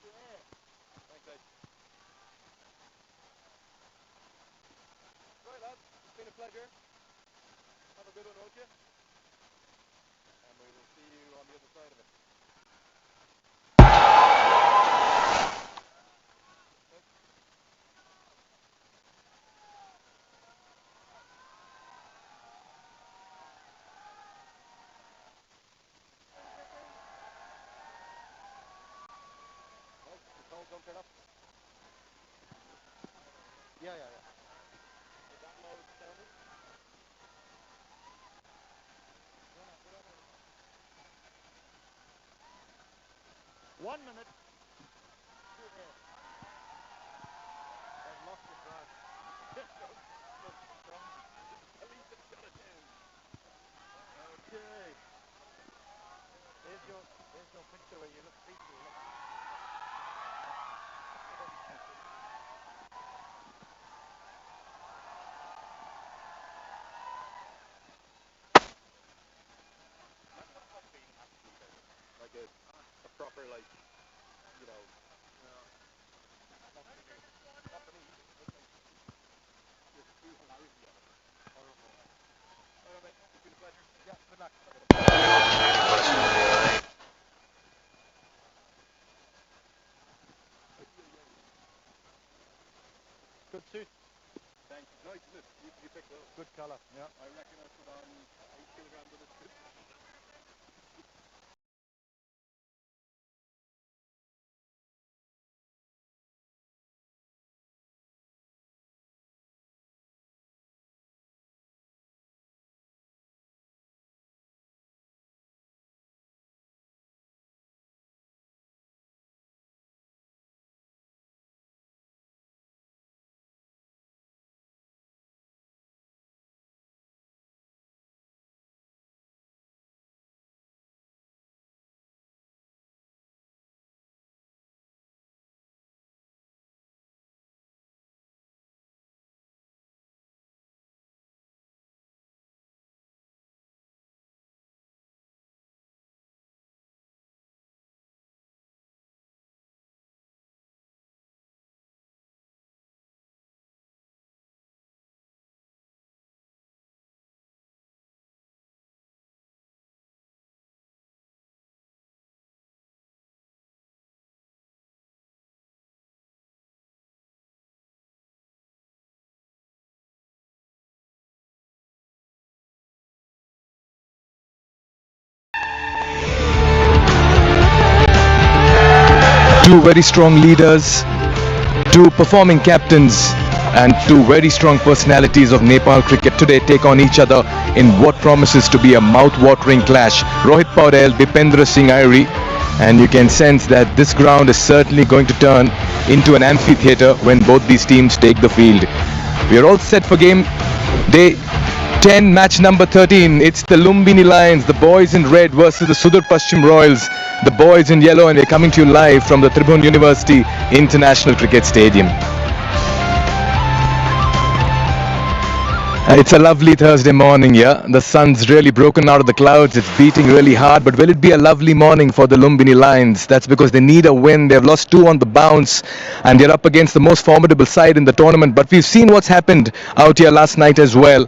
Thanks, Ed. Right, lads. It's been a pleasure. Have a good one, won't you? And we will see you on the other side of it. The phones don't turn up? Yeah. Is that low sounding? 1 minute. I've lost the drive. At least it's got it down. Okay. There's your picture where you look peaceful. Like a proper, like, you know, not for me. Not for me. It's like, you're too lousy at it. Horrible. All right, mate. It's been a pleasure. Yeah, good luck. Good suit. Thanks. Nice, isn't it? You picked those. Good colour. Yeah. I reckon I put on 8 kilograms of this. Two very strong leaders, two performing captains, and two very strong personalities of Nepal cricket today take on each other in what promises to be a mouth-watering clash. Rohit Paudel, Dipendra Singh Airi, and you can sense that this ground is certainly going to turn into an amphitheatre when both these teams take the field. We are all set for game day 10, match number 13. It's the Lumbini Lions, the boys in red versus the Sudhurpaschim Royals, the boys in yellow, and we're coming to you live from the Tribhuvan University International Cricket Stadium. It's a lovely Thursday morning, yeah. The sun's really broken out of the clouds. It's beating really hard. But will it be a lovely morning for the Lumbini Lions? That's because they need a win. They've lost 2 on the bounce, and they're up against the most formidable side in the tournament. But we've seen what's happened out here last night as well.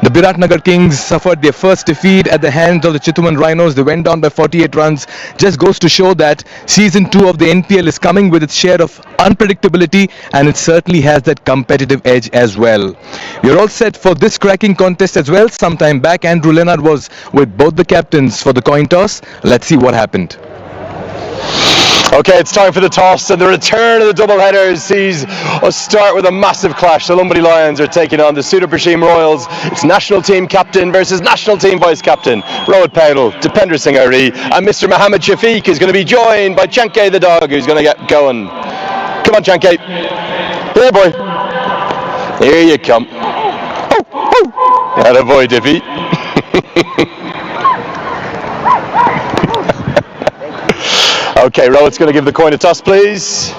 The Biratnagar Kings suffered their first defeat at the hands of the Chitwan Rhinos. They went down by 48 runs. Just goes to show that season 2 of the NPL is coming with its share of unpredictability, and it certainly has that competitive edge as well. We're all set for this cracking contest as well. Sometime back, Andrew Leonard was with both the captains for the coin toss. Let's see what happened. Okay, it's time for the toss and the return of the doubleheader sees us start with a massive clash. The Lumbini Lions are taking on the Sudhurpaschim Royals. It's national team captain versus national team vice captain. Rohit Paudel, Dipendra Singh Airi, and Mr. Mohammed Shafiq is going to be joined by Chankay the dog, who's going to get going. Come on, Chankay. Here, boy. Here you come. Atta boy, Dippy. Okay, Rohit's going to give the coin a toss, please.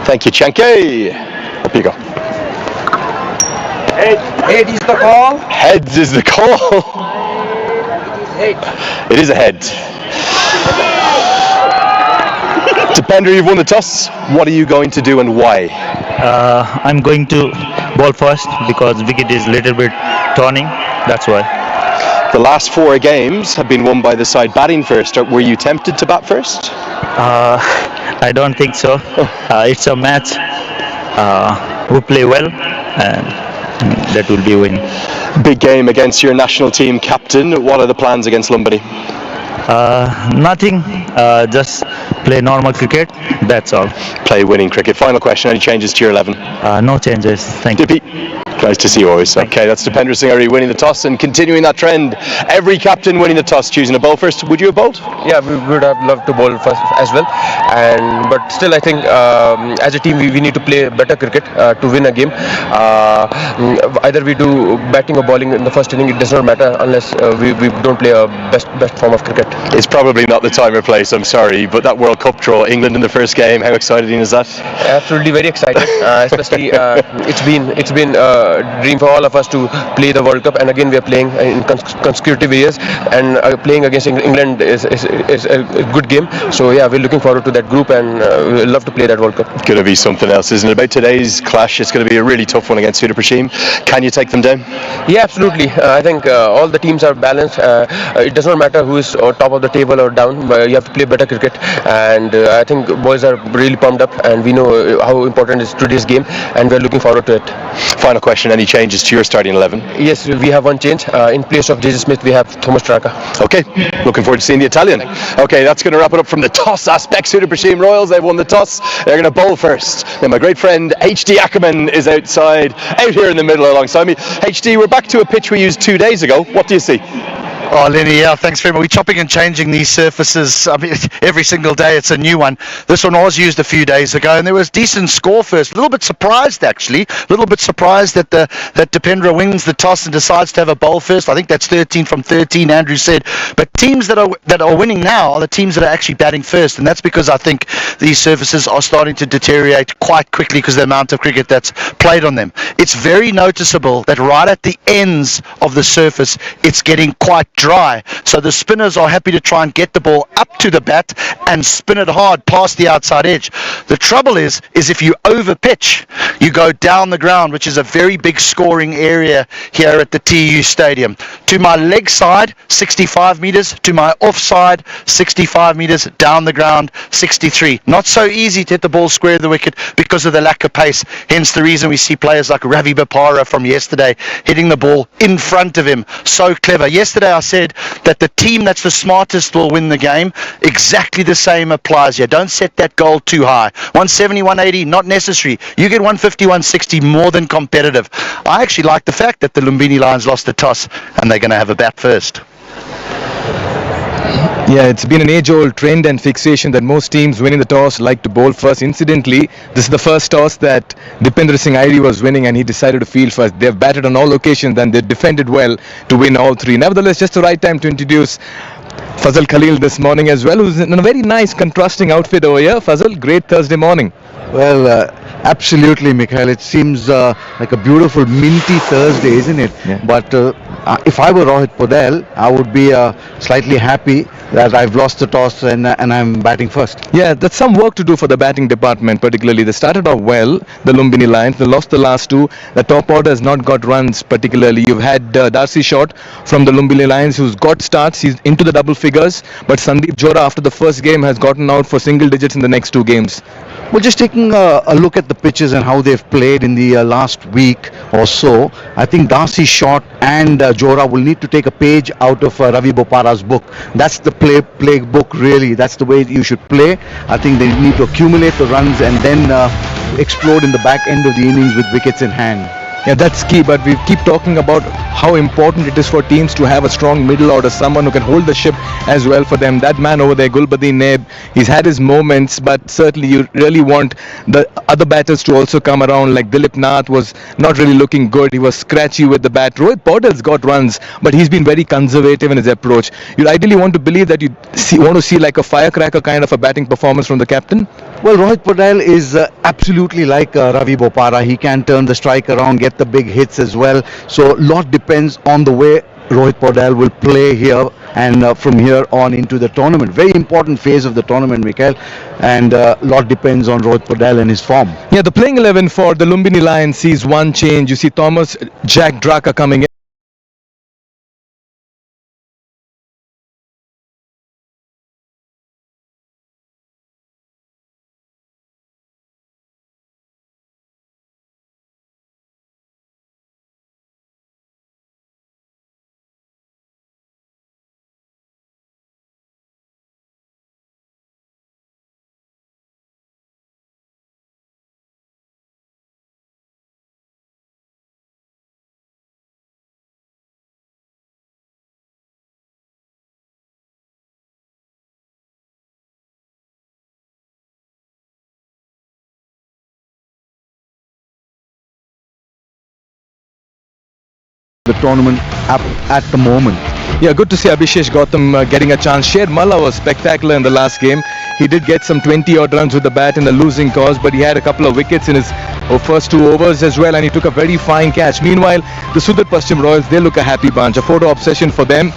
Thank you, Chankay. Up you go. Head is the call. Heads is the call. It is head. It is a head. Depender, you've won the toss. What are you going to do and why? I'm going to ball first because wicket is little bit turning. That's why. The last 4 games have been won by the side batting first. Were you tempted to bat first? I don't think so. It's a match. We play well, and that will be a win. Big game against your national team captain. What are the plans against Lumbini? Nothing. Just play normal cricket. That's all. Play winning cricket. Final question, any changes to your 11? No changes. Thank you. Dippy. Nice to see you always. Okay, that's Dipender Singh winning the toss and continuing that trend. Every captain winning the toss, choosing a bowl first. Would you have bowled? Yeah, we would have loved to bowl first as well. But still, I think as a team we need to play better cricket to win a game. Either we do batting or bowling in the first inning. It does not matter unless we don't play a best form of cricket. It's probably not the time or place, I'm sorry, but that World Cup draw, England in the first game, how exciting is that? Absolutely very excited, especially it's been a dream for all of us to play the World Cup, and again we are playing in consecutive years, and playing against England is a good game. So yeah, we're looking forward to that group, and we'll love to play that World Cup. It's going to be something else, isn't it? About today's clash, it's going to be a really tough one against Sudhurpaschim. Can you take them down? Yeah, absolutely. I think all the teams are balanced. It does not matter who is top of the table or down, but you have to play better cricket, and I think boys are really pumped up, and we know how important is today's game, and we're looking forward to it. Final question, any changes to your starting 11? Yes, we have one change. In place of JJ Smith, we have Thomas Traka. Okay, looking forward to seeing the Italian. Okay, that's going to wrap it up from the toss aspect. Sudhurpaschim Royals, they've won the toss. They're going to bowl first. Now my great friend HD Ackerman is outside, out here in the middle alongside me. HD, we're back to a pitch we used 2 days ago. What do you see? Oh, Lenny, yeah, thanks very much. We're chopping and changing these surfaces. I mean, every single day it's a new one. This one was used a few days ago, and there was decent score first. A little bit surprised, actually. A little bit surprised that Dipendra wins the toss and decides to have a bowl first. I think that's 13 from 13, Andrew said. But teams that are winning now are the teams that are actually batting first, and that's because I think these surfaces are starting to deteriorate quite quickly because of the amount of cricket that's played on them. It's very noticeable that right at the ends of the surface, it's getting quite dry. So the spinners are happy to try and get the ball up to the bat and spin it hard past the outside edge. The trouble is if you over pitch, you go down the ground, which is a very big scoring area here at the TU Stadium. To my leg side, 65 metres. To my offside, 65 metres. Down the ground, 63. Not so easy to hit the ball square of the wicket because of the lack of pace. Hence the reason we see players like Ravi Bopara from yesterday hitting the ball in front of him. So clever. Yesterday I said that the team that's the smartest will win the game. Exactly the same applies here. Don't set that goal too high. 170, 180, not necessary. You get 150, 160, more than competitive. I actually like the fact that the Lumbini Lions lost the toss and they're going to have a bat first. Yeah, it's been an age-old trend and fixation that most teams winning the toss like to bowl first. Incidentally, this is the first toss that Dipender Singh was winning, and he decided to field first. They've batted on all occasions and they defended well to win all three. Nevertheless, just the right time to introduce Fazal Khalil this morning as well, who's in a very nice contrasting outfit over here. Fazal, great Thursday morning. Well, absolutely, Mikhail. It seems like a beautiful minty Thursday, isn't it? Yeah. But if I were Rohit Podel, I would be slightly happy that I've lost the toss and I'm batting first. Yeah, that's some work to do for the batting department, particularly. They started off well, the Lumbini Lions. They lost the last two. The top order has not got runs, particularly. You've had Darcy Short from the Lumbini Lions, who's got starts. He's into the double figures. But Sandeep Johra, after the first game, has gotten out for single digits in the next two games. Well, just taking a look at the pitches and how they've played in the last week or so, I think Darcy Short and Johra will need to take a page out of Ravi Bopara's book. That's the play book, really. That's the way you should play. I think they need to accumulate the runs and then explode in the back end of the innings with wickets in hand. Yeah, that's key, but we keep talking about how important it is for teams to have a strong middle order, someone who can hold the ship as well for them. That man over there, Gulbadin Neb, he's had his moments, but certainly you really want the other batters to also come around. Like Dilip Nath was not really looking good. He was scratchy with the bat. Rohit Paudal's got runs, but he's been very conservative in his approach. You ideally want to believe that you want to see like a firecracker kind of a batting performance from the captain. Well, Rohit Paudal is absolutely like Ravi Bopara. He can turn the strike around, get the big hits as well. So a lot depends on the way Rohit Paudal will play here and from here on into the tournament. Very important phase of the tournament, Mikhail, and a lot depends on Rohit Podal and his form. Yeah, the playing 11 for the Lumbini Lions sees one change. You see Thomas Jack Draka coming in. The tournament at the moment. Yeah, good to see Abhishek Gautam getting a chance. Sher Malla was spectacular in the last game. He did get some 20-odd runs with the bat in the losing cause, but he had a couple of wickets in his first 2 overs as well, and he took a very fine catch. Meanwhile, the Sudhurpaschim Royals, they look a happy bunch. A photo obsession for them.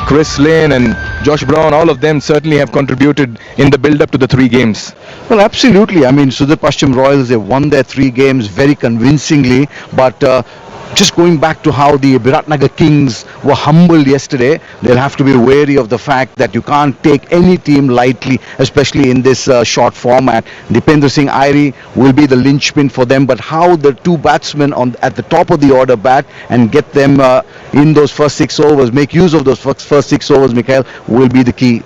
Chris Lane and Josh Brown, all of them certainly have contributed in the build-up to the 3 games. Well, absolutely. I mean, Sudhurpaschim Royals, they won their 3 games very convincingly, but just going back to how the Biratnagar Kings were humbled yesterday, they'll have to be wary of the fact that you can't take any team lightly, especially in this short format. Dipendra Singh Airi will be the linchpin for them, but how the 2 batsmen at the top of the order bat and get them in those first 6 overs, make use of those first 6 overs, Mikhail, will be the key.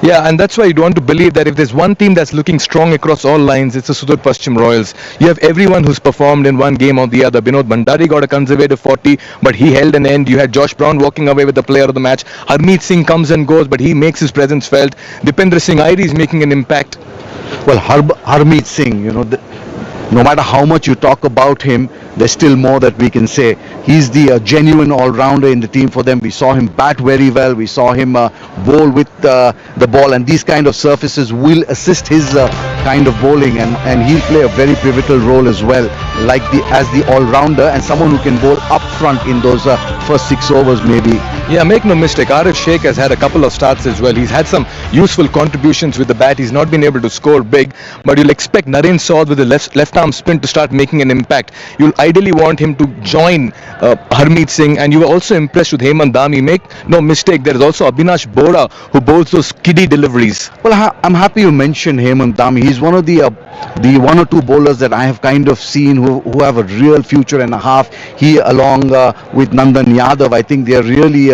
Yeah, and that's why you want to believe that if there's one team that's looking strong across all lines, it's the Sudhurpaschim Royals. You have everyone who's performed in one game or the other. Binod Bhandari got a conservative 40, but he held an end. You had Josh Brown walking away with the player of the match. Harmeet Singh comes and goes, but he makes his presence felt. Dipendra Singh Airi is making an impact. Well, Harmeet Singh, no matter how much you talk about him, there's still more that we can say. He's the genuine all-rounder in the team for them. We saw him bat very well. We saw him bowl with the ball, and these kind of surfaces will assist his kind of bowling, and he'll play a very pivotal role as well, as the all-rounder and someone who can bowl up front in those first 6 overs maybe. Yeah, make no mistake, Arif Sheikh has had a couple of starts as well. He's had some useful contributions with the bat. He's not been able to score big, but you'll expect Naren Saud with the left arm spin to start making an impact. You'll ideally want him to join Harmeet Singh, and you were also impressed with Hemant Dhami. Make no mistake, there is also Abhinash Bora who bowls those kiddie deliveries. Well, I'm happy you mentioned Hemant Dhami. He's one of the 1 or 2 bowlers that I have kind of seen who have a real future and a half. He, along with Nandan Yadav, I think they are really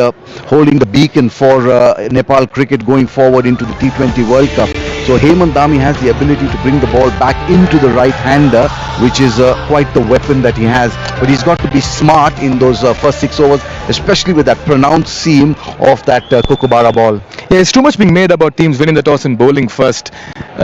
holding the beacon for Nepal cricket going forward into the T20 World Cup. So Hemant Dhami has the ability to bring the ball back into the right-hander, which is quite the weapon that he has. But he's got to be smart in those first 6 overs, especially with that pronounced seam of that Kookaburra ball. Yeah, it's too much being made about teams winning the toss and bowling first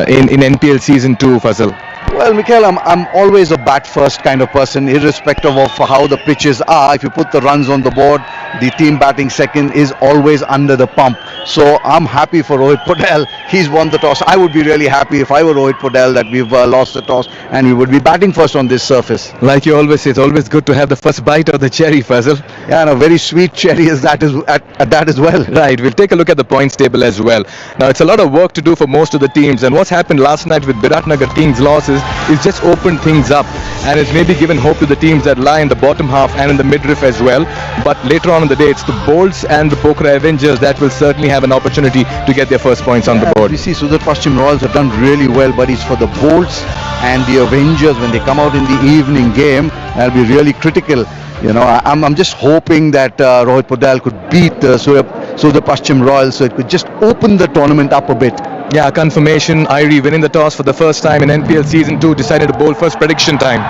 in NPL Season 2, Fazal. Well, Mikhail, I'm always a bat first kind of person, irrespective of how the pitches are. If you put the runs on the board, the team batting second is always under the pump. So I'm happy for Rohit Podal. He's won the toss. I would be really happy if I were Rohit Podal that we've lost the toss and we would be batting first on this surface. Like you always say, it's always good to have the first bite of the cherry, Fazal. Yeah, and a very sweet cherry is that at that as well. Right, we'll take a look at the points table as well. Now, it's a lot of work to do for most of the teams, and what's happened last night with Biratnagar Kings' losses is just opened things up, and it's maybe given hope to the teams that lie in the bottom half and in the midriff as well. But later on in the day, it's the Bolts and the Pokhara Avengers that will certainly have an opportunity to get their first points on the board. You see, Sudhurpaschim Royals have done really well, but it's for the Bolts and the Avengers when they come out in the evening game. That'll be really critical. I'm just hoping that Rohit Podal could beat Sudhurpaschim Royals, so it could just open the tournament up a bit. Yeah, confirmation. Airi winning the toss for the first time in NPL Season 2, decided to bowl first. Prediction time.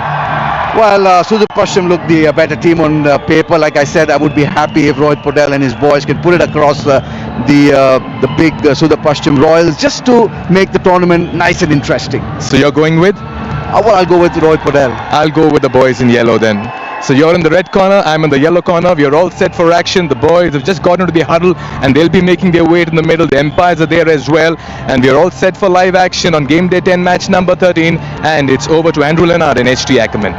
Well, Sudhurpaschim looked the better team on paper. Like I said, I would be happy if Rohit Podal and his boys can put it across the big Sudhurpaschim Royals just to make the tournament nice and interesting. So you're going with? Well, I'll go with Rohit Podal. I'll go with the boys in yellow then. So you're in the red corner, I'm in the yellow corner. We are all set for action. The boys have just got into the huddle and they'll be making their way in the middle. The umpires are there as well, and we are all set for live action on game day 10, match number 13, and it's over to Andrew Leonard and HT Ackerman.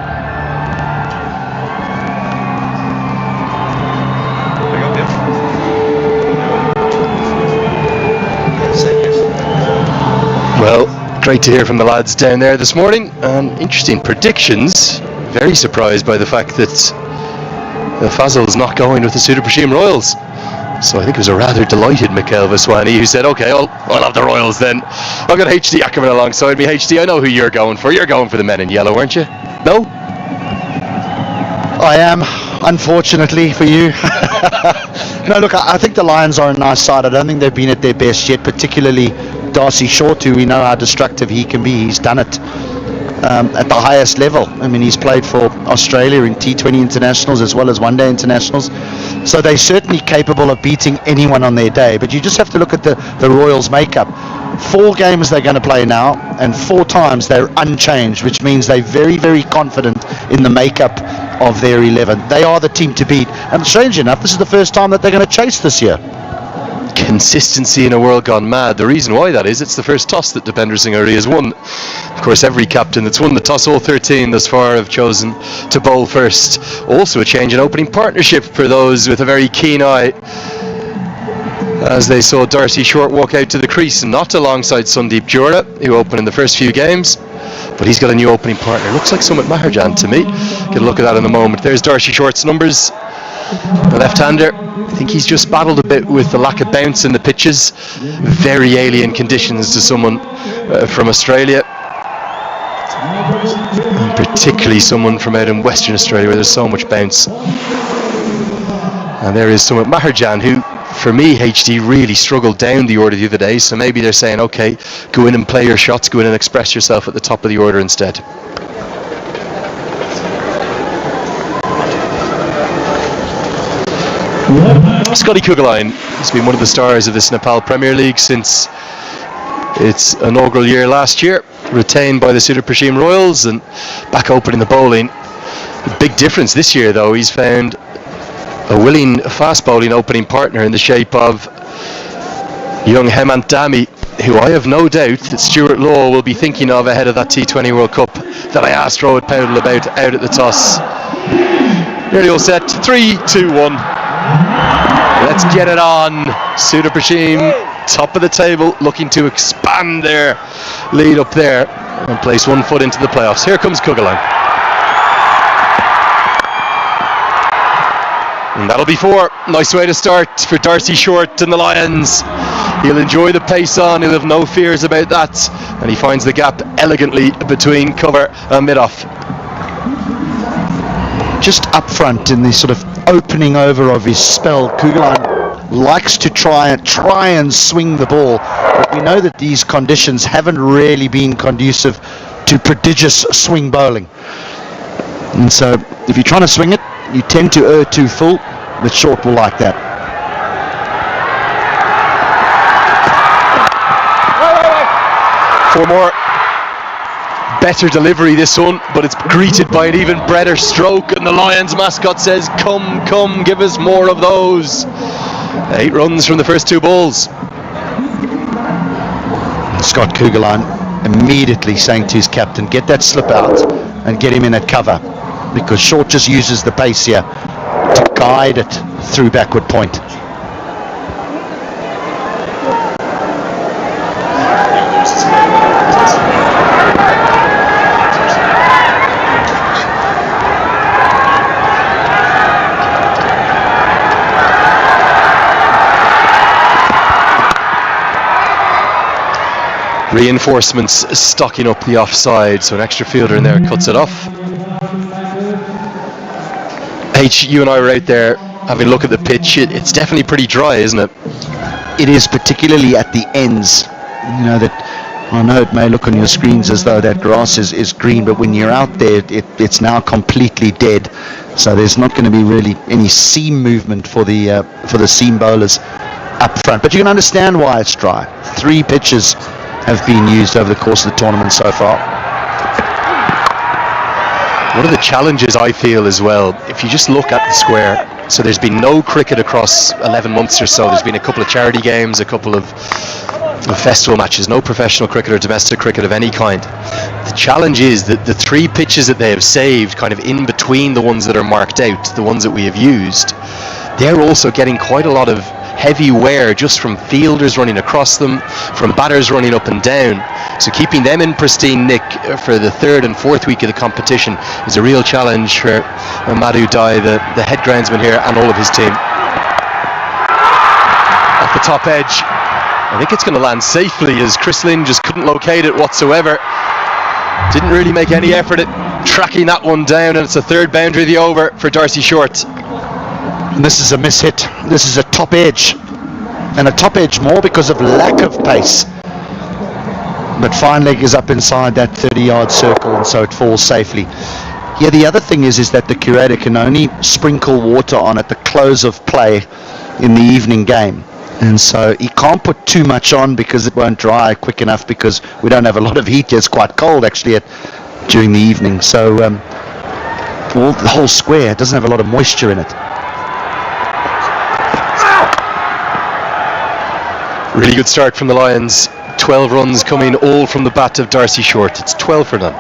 Great to hear from the lads down there this morning, and interesting predictions. Very surprised by the fact that Fazil's not going with the Sudhurpaschim Royals. So I think it was a rather delighted Mikhail Vaswani who said, okay, I'll have the Royals then. I've got HD Ackerman alongside me. HD, I know who you're going for. You're going for the men in yellow, weren't you? No? I am, unfortunately for you. No, look, I think the Lions are a nice side. I don't think they've been at their best yet, particularly Darcy Short, who we know how destructive he can be. He's done it at the highest level. I mean, he's played for Australia in T20 internationals as well as one-day internationals. So they're certainly capable of beating anyone on their day. But you just have to look at the Royals' makeup. 4 games they're going to play now, and 4 times they're unchanged, which means they're very, very confident in the makeup of their 11. They are the team to beat. And strange enough, this is the first time that they're going to chase this year. Consistency in a world gone mad. The reason why that is, it's the first toss that Dipender Singh Hurry has won. Of course, every captain that's won the toss, all 13 thus far, have chosen to bowl first. Also a change in opening partnership for those with a very keen eye, as they saw Darcy Short walk out to the crease, not alongside Sandeep Jora, who opened in the first few games, but he's got a new opening partner. Looks like Sumit Maharjan to me. Get a look at that in a moment. There's Darcy Short's numbers. The left-hander, I think he's just battled a bit with the lack of bounce in the pitches. Very alien conditions to someone from Australia, and particularly someone from out in Western Australia where there's so much bounce. And there is Sumit Maharjan, who for me, HD, really struggled down the order the other day, so maybe they're saying, okay, go in and play your shots, go in and express yourself at the top of the order instead. Scotty Kuggelein has been one of the stars of this Nepal Premier League since its inaugural year last year, retained by the Sudhurpaschim Royals and back opening the bowling. The big difference this year, though, he's found a willing fast bowling opening partner in the shape of young Hemant Dami, who I have no doubt that Stuart Law will be thinking of ahead of that T20 World Cup that I asked Rohit Paudel about out at the toss. Nearly all set. 3, 2, 1. Let's get it on. Sudhurpaschim, top of the table, looking to expand their lead up there and place one foot into the playoffs. Here comes Kuggelein. And that'll be 4. Nice way to start for Darcy Short and the Lions. He'll enjoy the pace on, he'll have no fears about that, and he finds the gap elegantly between cover and mid-off. Just up front in the sort of opening over of his spell, Kuggelein likes to try and swing the ball, but we know that these conditions haven't really been conducive to prodigious swing bowling. And so if you're trying to swing it, you tend to err too full, but Short will like that. Four more. Better delivery this one, but it's greeted by an even better stroke, and the Lions mascot says, come, come, give us more of those. 8 runs from the first 2 balls. Scott Kuggelein immediately saying to his captain, get that slip out and get him in at cover, because Short just uses the pace here to guide it through backward point. Reinforcements stocking up the offside, so an extra fielder in there cuts it off. H, you and I were out there having a look at the pitch. It's definitely pretty dry, isn't it? It is, particularly at the ends. You know, that I know it may look on your screens as though that grass is green, but when you're out there, it's now completely dead. So there's not going to be really any seam movement for the seam bowlers up front. But you can understand why it's dry. 3 pitches have been used over the course of the tournament so far. One of the challenges I feel as well, if you just look at the square, so there's been no cricket across 11 months or so. There's been a couple of charity games, a couple of festival matches, no professional cricket or domestic cricket of any kind. The challenge is that the 3 pitches that they have saved, kind of in between the ones that are marked out, the ones that we have used, they're also getting quite a lot of heavy wear just from fielders running across them, from batters running up and down. So keeping them in pristine nick for the third and fourth week of the competition is a real challenge for Madhu Dai, the head groundsman here, and all of his team. Off the top edge, I think it's going to land safely, as Chris Lynn just couldn't locate it whatsoever. Didn't really make any effort at tracking that one down, and it's a third boundary of the over for Darcy Short. And this is a mishit. This is a top edge. And a top edge more because of lack of pace. But fine leg is up inside that 30-yard circle, and so it falls safely. Yeah, the other thing is that the curator can only sprinkle water on at the close of play in the evening game. And so he can't put too much on because it won't dry quick enough, because we don't have a lot of heat. It's quite cold actually during the evening. So the whole square doesn't have a lot of moisture in it. Really good start from the Lions. 12 runs coming all from the bat of Darcy Short. It's 12 for them.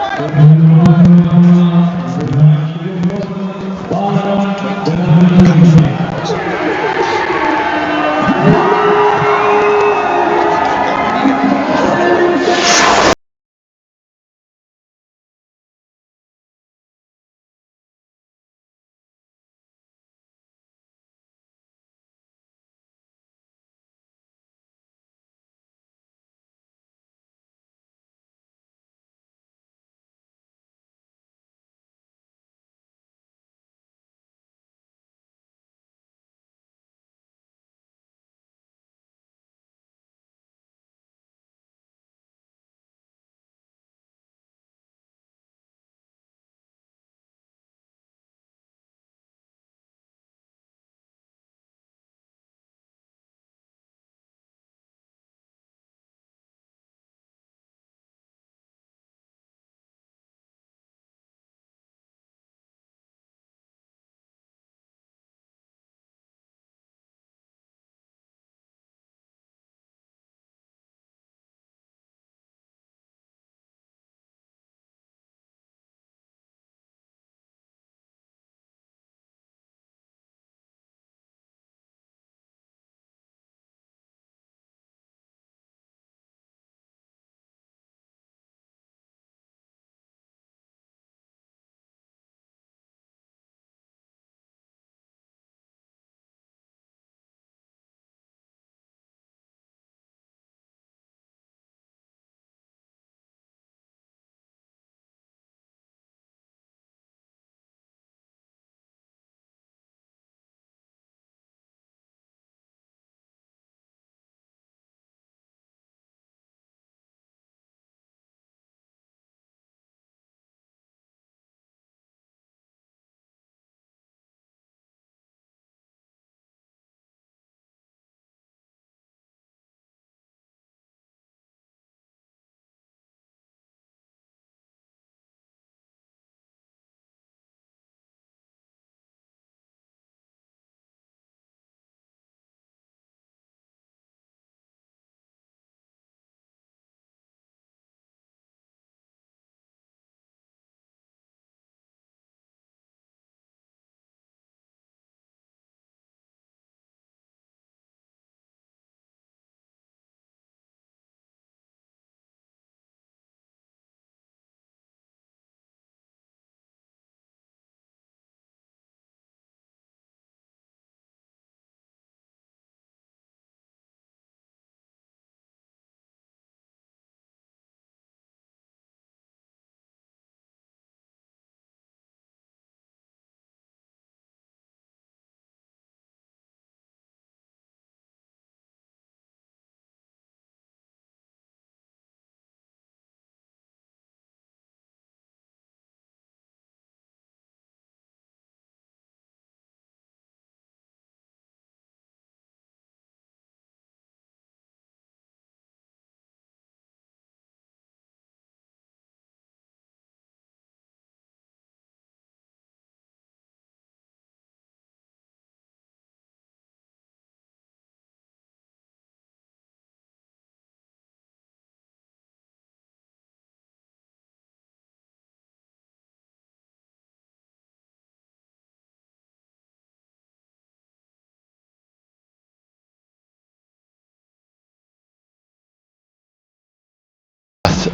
North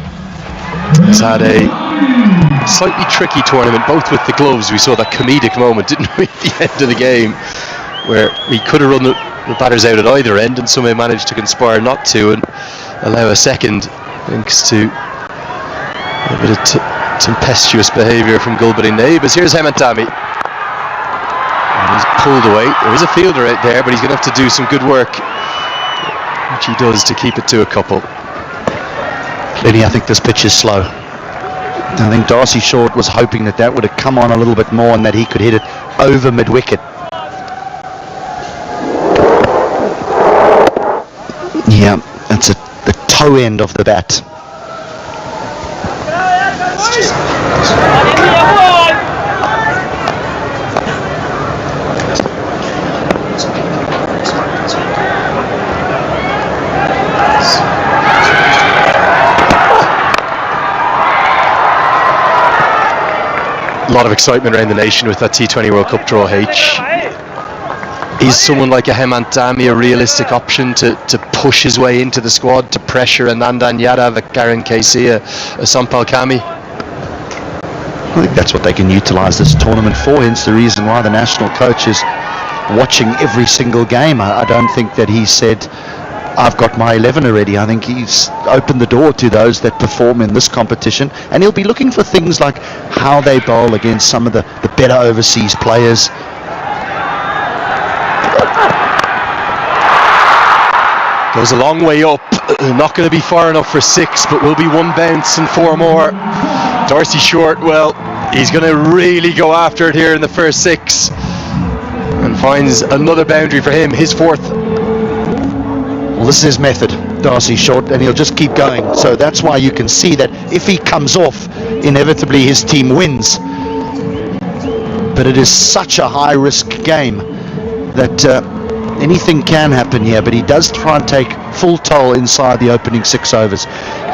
has had a slightly tricky tournament, both with the gloves. We saw that comedic moment, didn't we, at the end of the game, where he could have run the batters out at either end, and somehow managed to conspire not to and allow a second, thanks to a bit of tempestuous behaviour from Gulbadin Neighbours. Here's Hemantami. He's pulled away. There is a fielder out there, but he's going to have to do some good work, which he does, to keep it to a couple. Lenny, I think this pitch is slow. I think Darcy Short was hoping that would have come on a little bit more and that he could hit it over mid-wicket. Yeah, that's the toe end of the bat. A lot of excitement around the nation with that T20 World Cup draw, H. Is someone like a Hemantami a realistic option to push his way into the squad, to pressure a Nandan Yadav, a Karan Casey, a Sampal Kami? I think that's what they can utilise this tournament for, hence the reason why the national coach is watching every single game. I don't think that he said, I've got my 11 already. I think he's opened the door to those that perform in this competition, and he'll be looking for things like how they bowl against some of the better overseas players. Goes a long way up, not going to be far enough for 6, but will be 1 bounce and 4 more. Darcy Short, well, he's going to really go after it here in the first 6, and finds another boundary for him, his 4th. Well, this is his method, Darcy Short, and he'll just keep going. So that's why you can see that if he comes off, inevitably his team wins. But it is such a high-risk game that anything can happen here, but he does try and take full toll inside the opening 6 overs.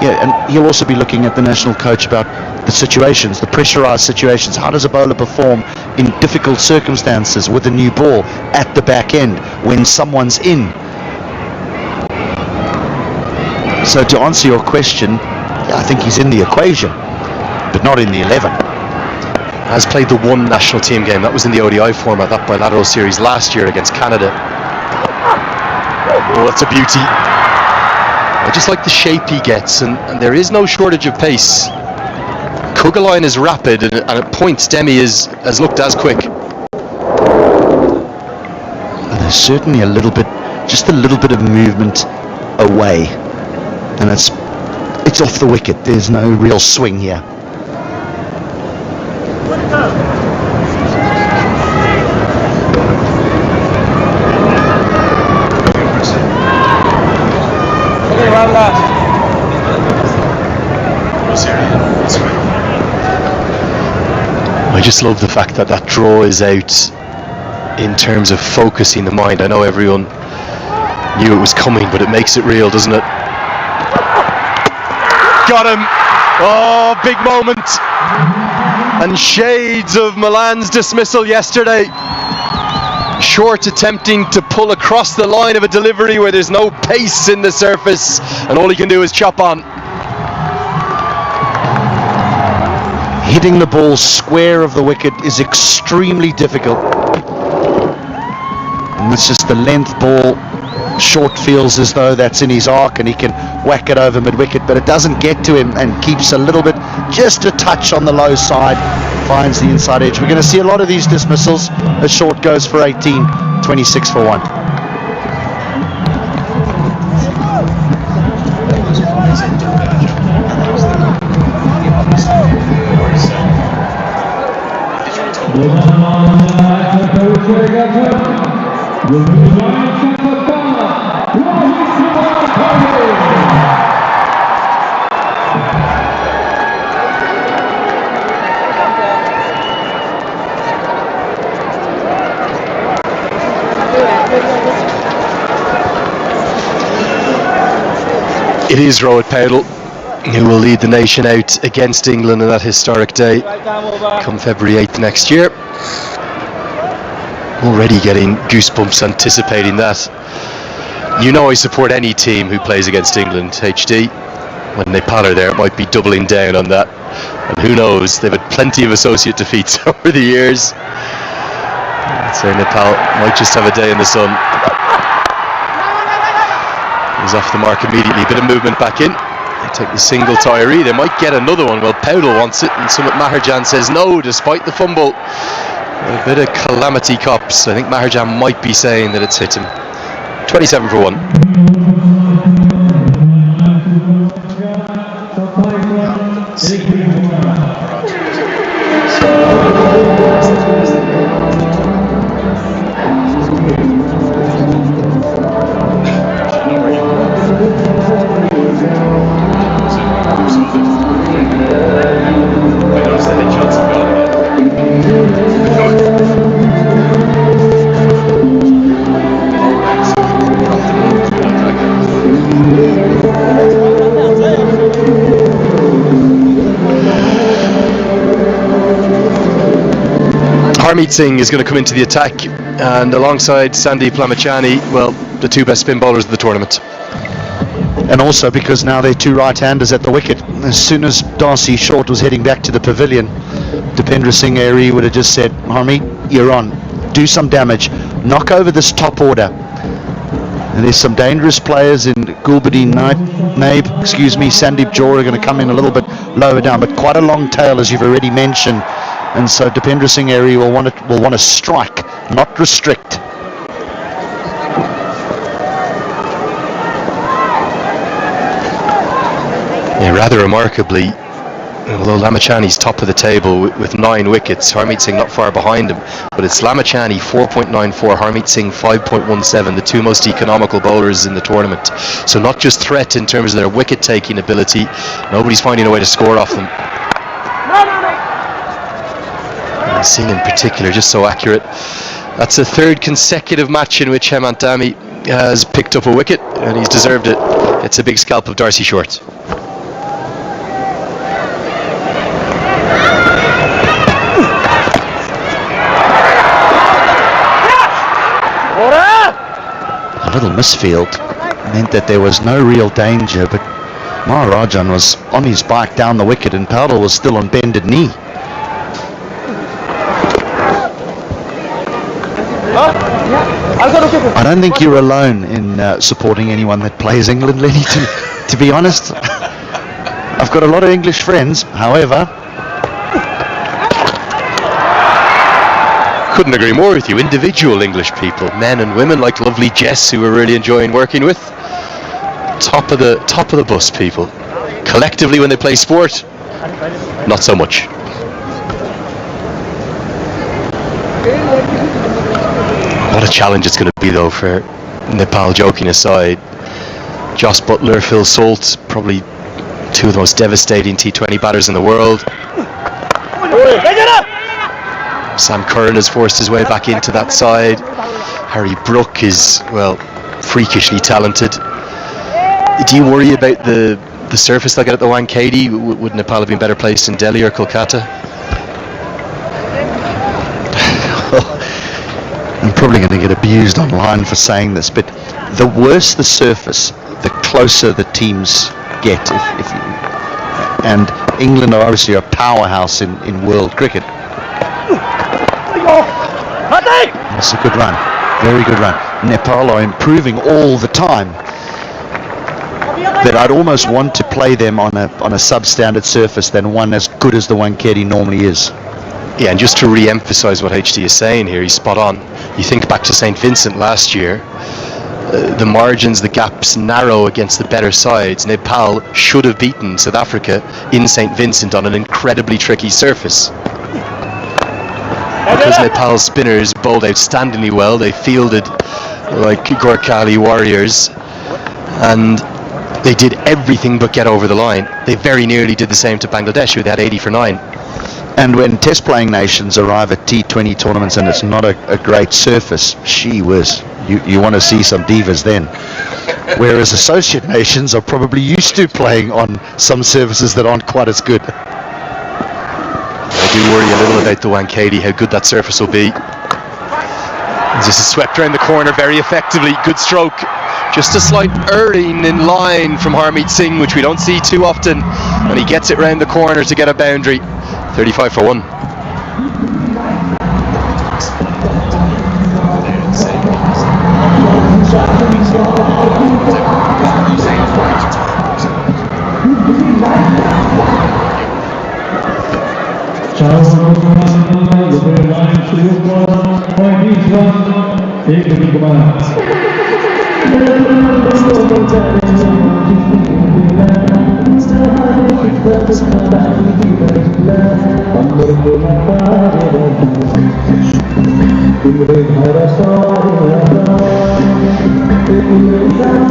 Yeah, and he'll also be looking at the national coach about the situations, the pressurized situations. How does a bowler perform in difficult circumstances with a new ball at the back end when someone's in? So to answer your question, I think he's in the equation, but not in the 11. Has played the 1 national team game. That was in the ODI format, that bilateral series last year against Canada. Oh, that's a beauty. I just like the shape he gets, and there is no shortage of pace. Kuggelein is rapid, and at points Demi has looked as quick. There's certainly just a little bit of movement away, and it's off the wicket. There's no real swing here. I just love the fact that draw is out in terms of focusing the mind. I know everyone knew it was coming, but it makes it real, doesn't it? Got him! Oh, big moment! And shades of Milan's dismissal yesterday. Short attempting to pull across the line of a delivery where there's no pace in the surface, and all he can do is chop on. Hitting the ball square of the wicket is extremely difficult. And it's just the length ball. Short feels as though that's in his arc and he can whack it over mid-wicket, but it doesn't get to him and keeps a little bit, just a touch on the low side, finds the inside edge. We're going to see a lot of these dismissals as Short goes for 18, 26 for 1. It is Rohit Paudel who will lead the nation out against England on that historic day come February 8th next year. Already getting goosebumps anticipating that. You know I support any team who plays against England, HD. when Nepal are there, it might be doubling down on that. And who knows, they've had plenty of associate defeats over the years. So Nepal might just have a day in the sun. He's off the mark immediately. Bit of movement back in. They take the single Tyree. They might get another one. Well, Powdell wants it, and Sumit Maharjan says no, despite the fumble. A bit of calamity cops. I think Maharjan might be saying that it's hit him. 27 for 1. Harmeet Singh is going to come into the attack, and alongside Sandeep Lamachani, well, the two best spin bowlers of the tournament. And also because now they're two right-handers at the wicket. As soon as Darcy Short was heading back to the pavilion, Dipendra Singh Airee would have just said, Harmeet, you're on. Do some damage. Knock over this top order. And there's some dangerous players in Gulbadeen Naib, Sandeep Johar are going to come in a little bit lower down, but quite a long tail, as you've already mentioned. And so Dipendra Singh Airee will want to strike, not restrict. Yeah, rather remarkably, although Lamachani's top of the table with 9 wickets, Harmeet Singh not far behind him, but it's Lamachani 4.94, Harmeet Singh 5.17, the two most economical bowlers in the tournament. So not just threat in terms of their wicket taking ability, nobody's finding a way to score off them. Singh in particular, just so accurate. That's the third consecutive match in which Hemant Dhami has picked up a wicket, and he's deserved it. It's a big scalp of Darcy Short. A little misfield meant that there was no real danger, but Maharajan was on his bike down the wicket and Powdell was still on bended knee. I don't think you're alone in supporting anyone that plays England, Lenny, to be honest. I've got a lot of English friends, however. Couldn't agree more with you. Individual English people, men and women like lovely Jess, who we're really enjoying working with. Top of the bus people. Collectively when they play sport, not so much. What a challenge it's going to be though for Nepal, joking aside. Jos Buttler, Phil Salt, probably two of the most devastating T20 batters in the world. Sam Curran has forced his way back into that side. Harry Brook is, well, freakishly talented. Do you worry about the surface they'll get at the Wankhede? Would Nepal have been better placed in Delhi or Kolkata? I'm probably going to get abused online for saying this, but the worse the surface, the closer the teams get. And England are obviously a powerhouse in world cricket. That's a good run, very good run. Nepal are improving all the time, but I'd almost want to play them on a substandard surface than one as good as the Wankhede normally is. Yeah, and just to re-emphasise what HD is saying here, he's spot on. You think back to St. Vincent last year, the margins, the gaps narrow against the better sides. Nepal should have beaten South Africa in St. Vincent on an incredibly tricky surface. Because Nepal's spinners bowled outstandingly well, they fielded like Gorkhali warriors, and they did everything but get over the line. They very nearly did the same to Bangladesh, who they had 80 for 9. And when test playing nations arrive at T20 tournaments and it's not a great surface, gee whiz, you want to see some divas then. Whereas associate nations are probably used to playing on some surfaces that aren't quite as good. I do worry a little about the Wankhede, how good that surface will be. This is swept around the corner very effectively. Good stroke Just a slight erring in line from Harmeet Singh, which we don't see too often, and he gets it round the corner to get a boundary. 35 for 1.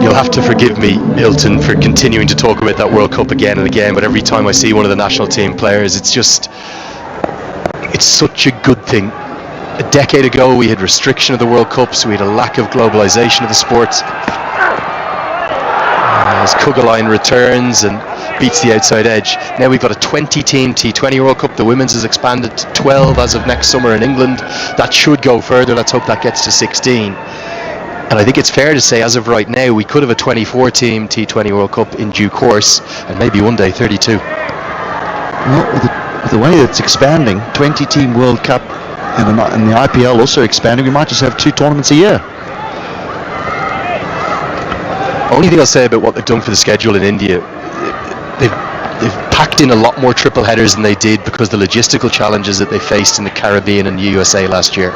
You'll have to forgive me, Hilton, for continuing to talk about that World Cup again and again, but every time I see one of the national team players, it's such a good thing. A decade ago we had restriction of the World Cups, we had a lack of globalisation of the sport. As Kuggelein returns and beats the outside edge. Now we've got a 20-team T20 World Cup. The women's has expanded to 12 as of next summer in England. That should go further. Let's hope that gets to 16. And I think it's fair to say, as of right now, we could have a 24-team T20 World Cup in due course, and maybe one day 32. Well, with the way it's expanding, 20-team World Cup and the IPL also expanding, we might just have 2 tournaments a year. Only thing I'll say about what they've done for the schedule in India, they've packed in a lot more triple headers than they did because of the logistical challenges that they faced in the Caribbean and USA last year.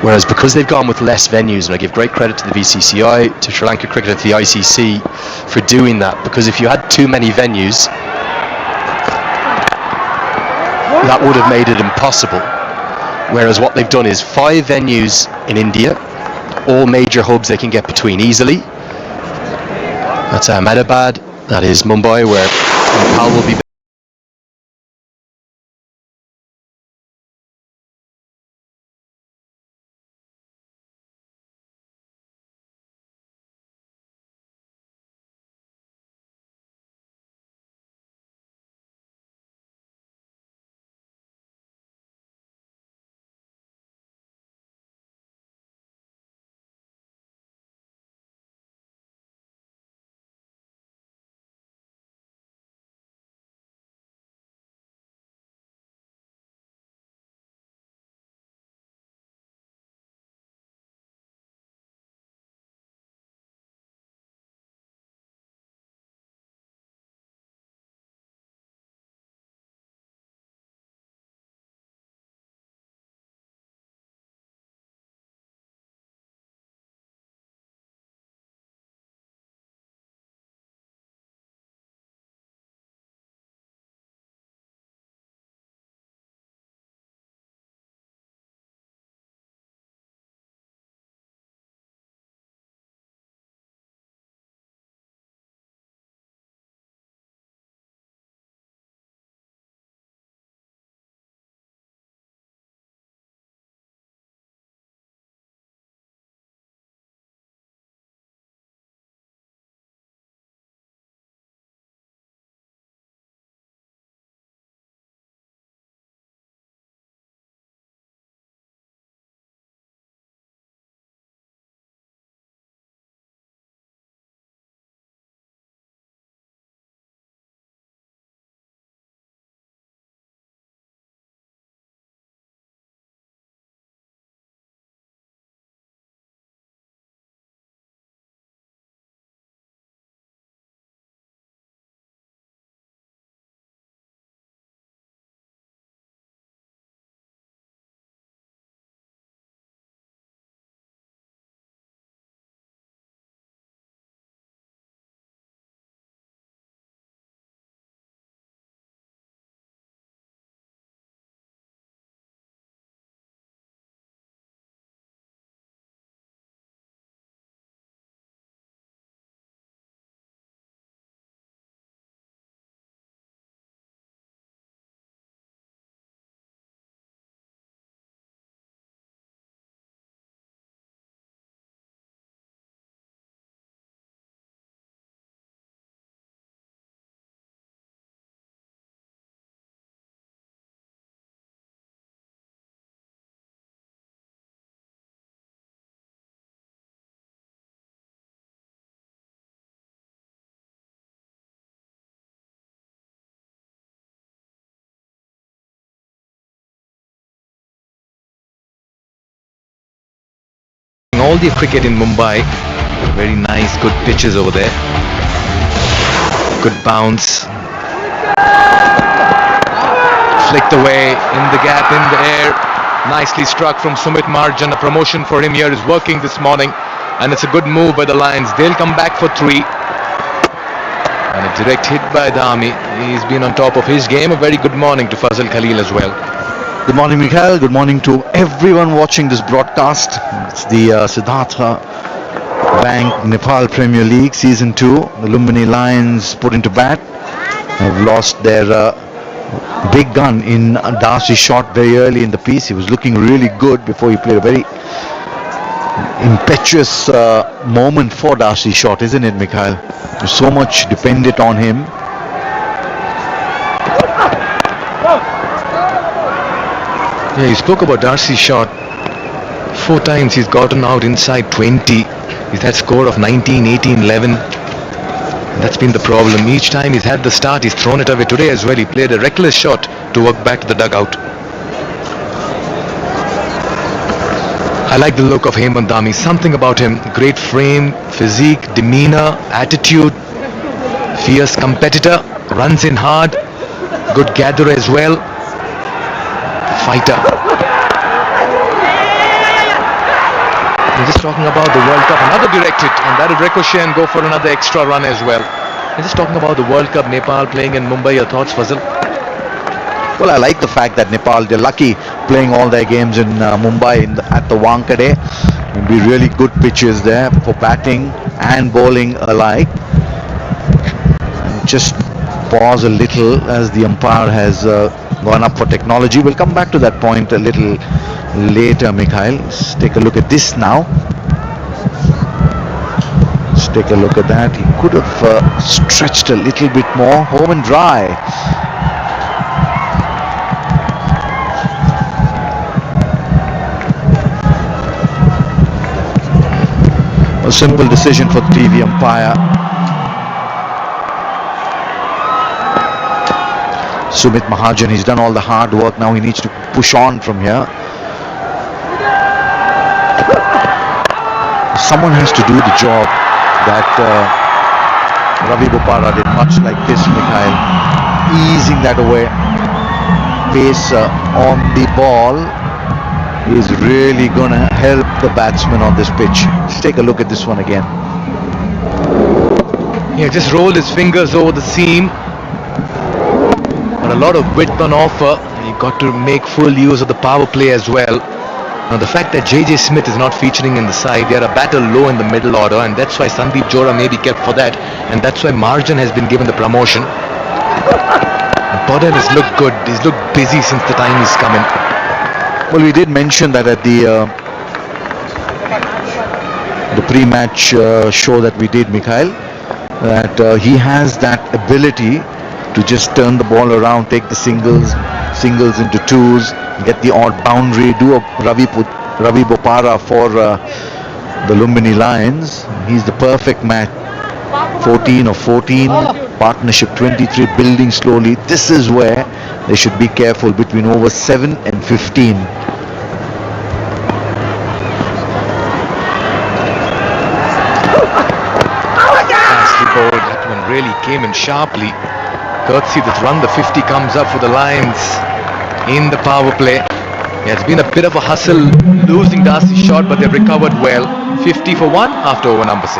Whereas because they've gone with less venues, and I give great credit to the BCCI, to Sri Lanka Cricket, and to the ICC for doing that, because if you had too many venues, that would have made it impossible. Whereas what they've done is 5 venues in India, all major hubs they can get between easily. That's Ahmedabad, that is Mumbai, where Nepal will be all the cricket in Mumbai. Very nice, good pitches over there. Good bounce. Flicked away in the gap, in the air. Nicely struck from Sumit Marjan. A promotion for him here is working this morning, and it's a good move by the Lions. They'll come back for 3. And a direct hit by Dhami. He's been on top of his game. A very good morning to Fazal Khalil as well. Good morning, Mikhail. Good morning to everyone watching this broadcast. It's the Siddhartha Bank Nepal Premier League Season 2. The Lumbini Lions put into bat. Have lost their big gun in Darcy shot very early in the piece. He was looking really good before he played a very impetuous moment for Darcy shot, isn't it, Mikhail? So much depended on him. Yeah, you spoke about Darcy's shot. 4 times he's gotten out inside 20. He's had score of 19, 18, 11. That's been the problem. Each time he's had the start, he's thrown it away. Today as well, he played a reckless shot to work back to the dugout. I like the look of Hemant Dhami. Something about him. Great frame, physique, demeanor, attitude. Fierce competitor. Runs in hard. Good gatherer as well. Fighter. We're just talking about the World Cup. Another direct hit, and that'll ricochet and go for another extra run as well. We're just talking about the World Cup. Nepal playing in Mumbai. Your thoughts, Fazal? Well, I like the fact that Nepal, they're lucky playing all their games in Mumbai at the Wankhede. It'll be really good pitches there for batting and bowling alike. And just pause a little as the umpire has gone up for technology. We'll come back to that point a little later, Mikhail. Let's take a look at this now. Let's take a look at that. He could have stretched a little bit more. Home and dry. A simple decision for the TV umpire. Sumit Mahajan, he's done all the hard work. Now he needs to push on from here. Someone has to do the job that Ravi Bopara did, much like this, Mikhail. Easing that away. Pace on the ball is really going to help the batsman on this pitch. Let's take a look at this one again. Yeah, just rolled his fingers over the seam. But a lot of width on offer. He got to make full use of the power play as well. Now the fact that JJ Smith is not featuring in the side, they are a batter low in the middle order, and that's why Sandeep Johra may be kept for that, and that's why Marjan has been given the promotion. Bodel has looked good. He's looked busy since the time he's come in. Well, we did mention that at the pre-match show that we did, Mikhail, that he has that ability to just turn the ball around, take the singles into twos, get the odd boundary, do a Ravi Bopara for the Lumbini Lions. He's the perfect match. 14 of 14, partnership 23, building slowly. This is where they should be careful between over 7 and 15. Nicely bowled. That one really came in sharply. Courtesy that run, the 50 comes up for the Lions in the power play. Yeah, it's been a bit of a hustle losing Darcy's shot, but they've recovered well. 50 for 1 after over number 6.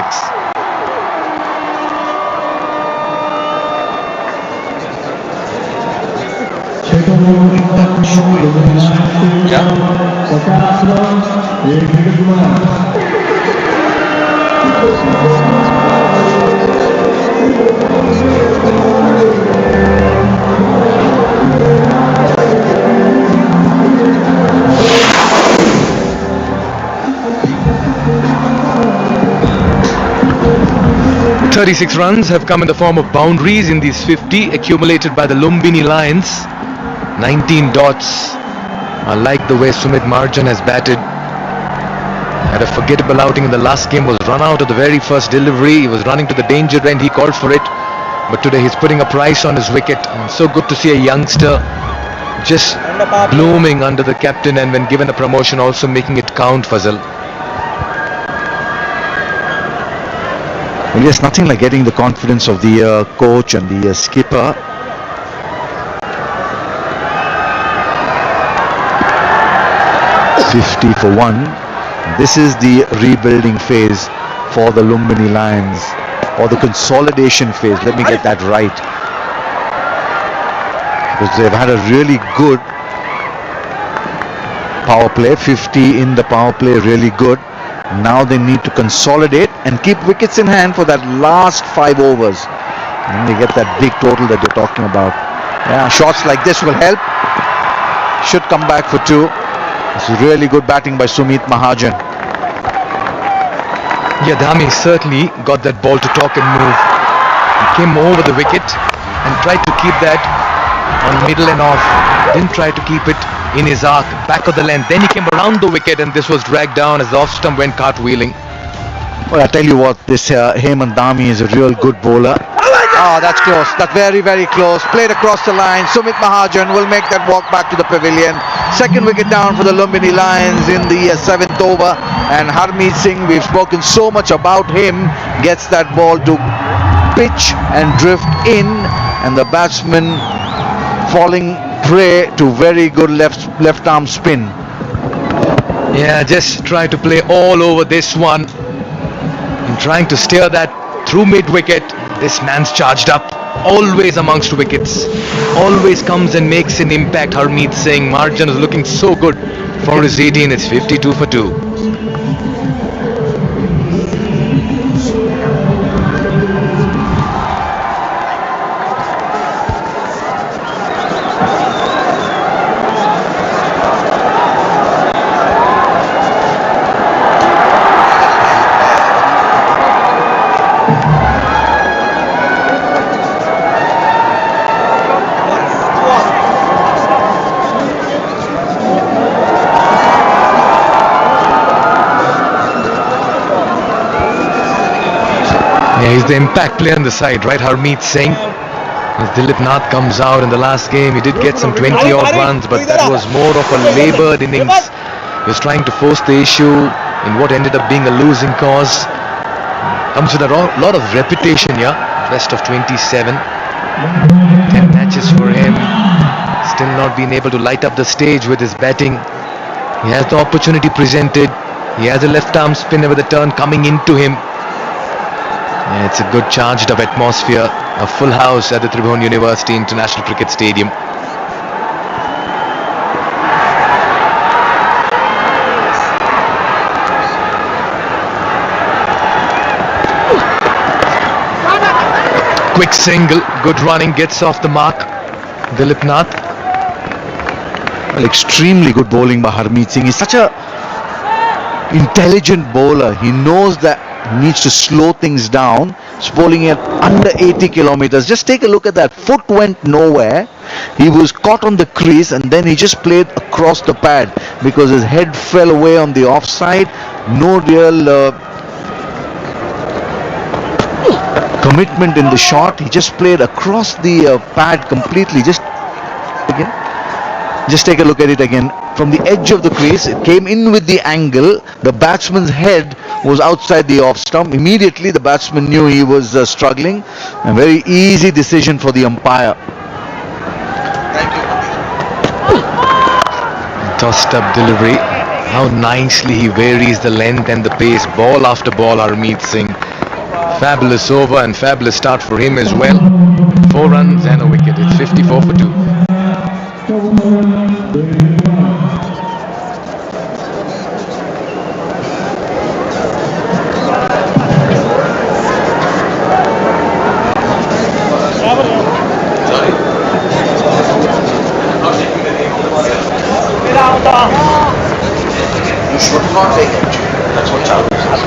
.36 runs have come in the form of boundaries in these 50 accumulated by the Lumbini Lions. 19 dots. I like the way Sumit Marjan has batted. Had a forgettable outing in the last game, was run out of the very first delivery. He was running to the danger end, he called for it. But today he's putting a price on his wicket. And so good to see a youngster just blooming under the captain, and when given a promotion also making it count, Fazal. Well, yes, nothing like getting the confidence of the coach and the skipper. $50 for 1. This is the rebuilding phase for the Lumbini Lions, or the consolidation phase. Let me get that right, because they've had a really good power play. 50 in the power play, really good. Now they need to consolidate and keep wickets in hand for that last 5 overs, and they get that big total that they're talking about. Yeah, shots like this will help. Should come back for 2. This is really good batting by Sumit Mahajan. Yeah, Dhami certainly got that ball to talk and move. He came over the wicket and tried to keep that on middle and off. Didn't try to keep it in his arc, back of the length. Then he came around the wicket and this was dragged down as the off stump went cartwheeling. Well, I tell you what, this Hemant Dhami is a real good bowler. Oh, that's close. That's very, very close. Played across the line. Sumit Mahajan will make that walk back to the pavilion. Second wicket down for the Lumbini Lions in the 7th over. And Harmeet Singh, we've spoken so much about him, gets that ball to pitch and drift in. And the batsman falling prey to very good left arm spin. Yeah, just try to play all over this one. And trying to steer that through mid-wicket. This man's charged up, always amongst wickets, always comes and makes an impact. Harmeet Singh, margin is looking so good for his 18. It's 52 for 2. Yeah, he's the impact player on the side, right? Harmeet Singh. As Dilip Nath comes out in the last game, he did get some 20 odd runs, but that was more of a laboured innings. He was trying to force the issue in what ended up being a losing cause. Comes with a lot of reputation, yeah. Best of 27. 10 matches for him. Still not been able to light up the stage with his batting. He has the opportunity presented. He has a left arm spinner with a turn coming into him. Yeah, it's a good charged up atmosphere. A full house at the Tribhuvan University International Cricket Stadium. Quick single, good running, gets off the mark. Dilip Nath. Well, extremely good bowling by Harmeet Singh. He's such a intelligent bowler. He knows that he needs to slow things down. He's bowling at under 80 kilometers. Just take a look at that. Foot went nowhere. He was caught on the crease and then he just played across the pad because his head fell away on the offside. No real commitment in the shot. He just played across the pad completely. Just take a look at it again. From the edge of the crease, it came in with the angle. The batsman's head was outside the off stump. Immediately the batsman knew he was struggling. A very easy decision for the umpire. Tossed up delivery. How nicely he varies the length and the pace. Ball after ball, Harmeet Singh. Fabulous over and fabulous start for him as well. 4 runs and a wicket. It's 54 for 2. You should not take it. That's what Charlie says.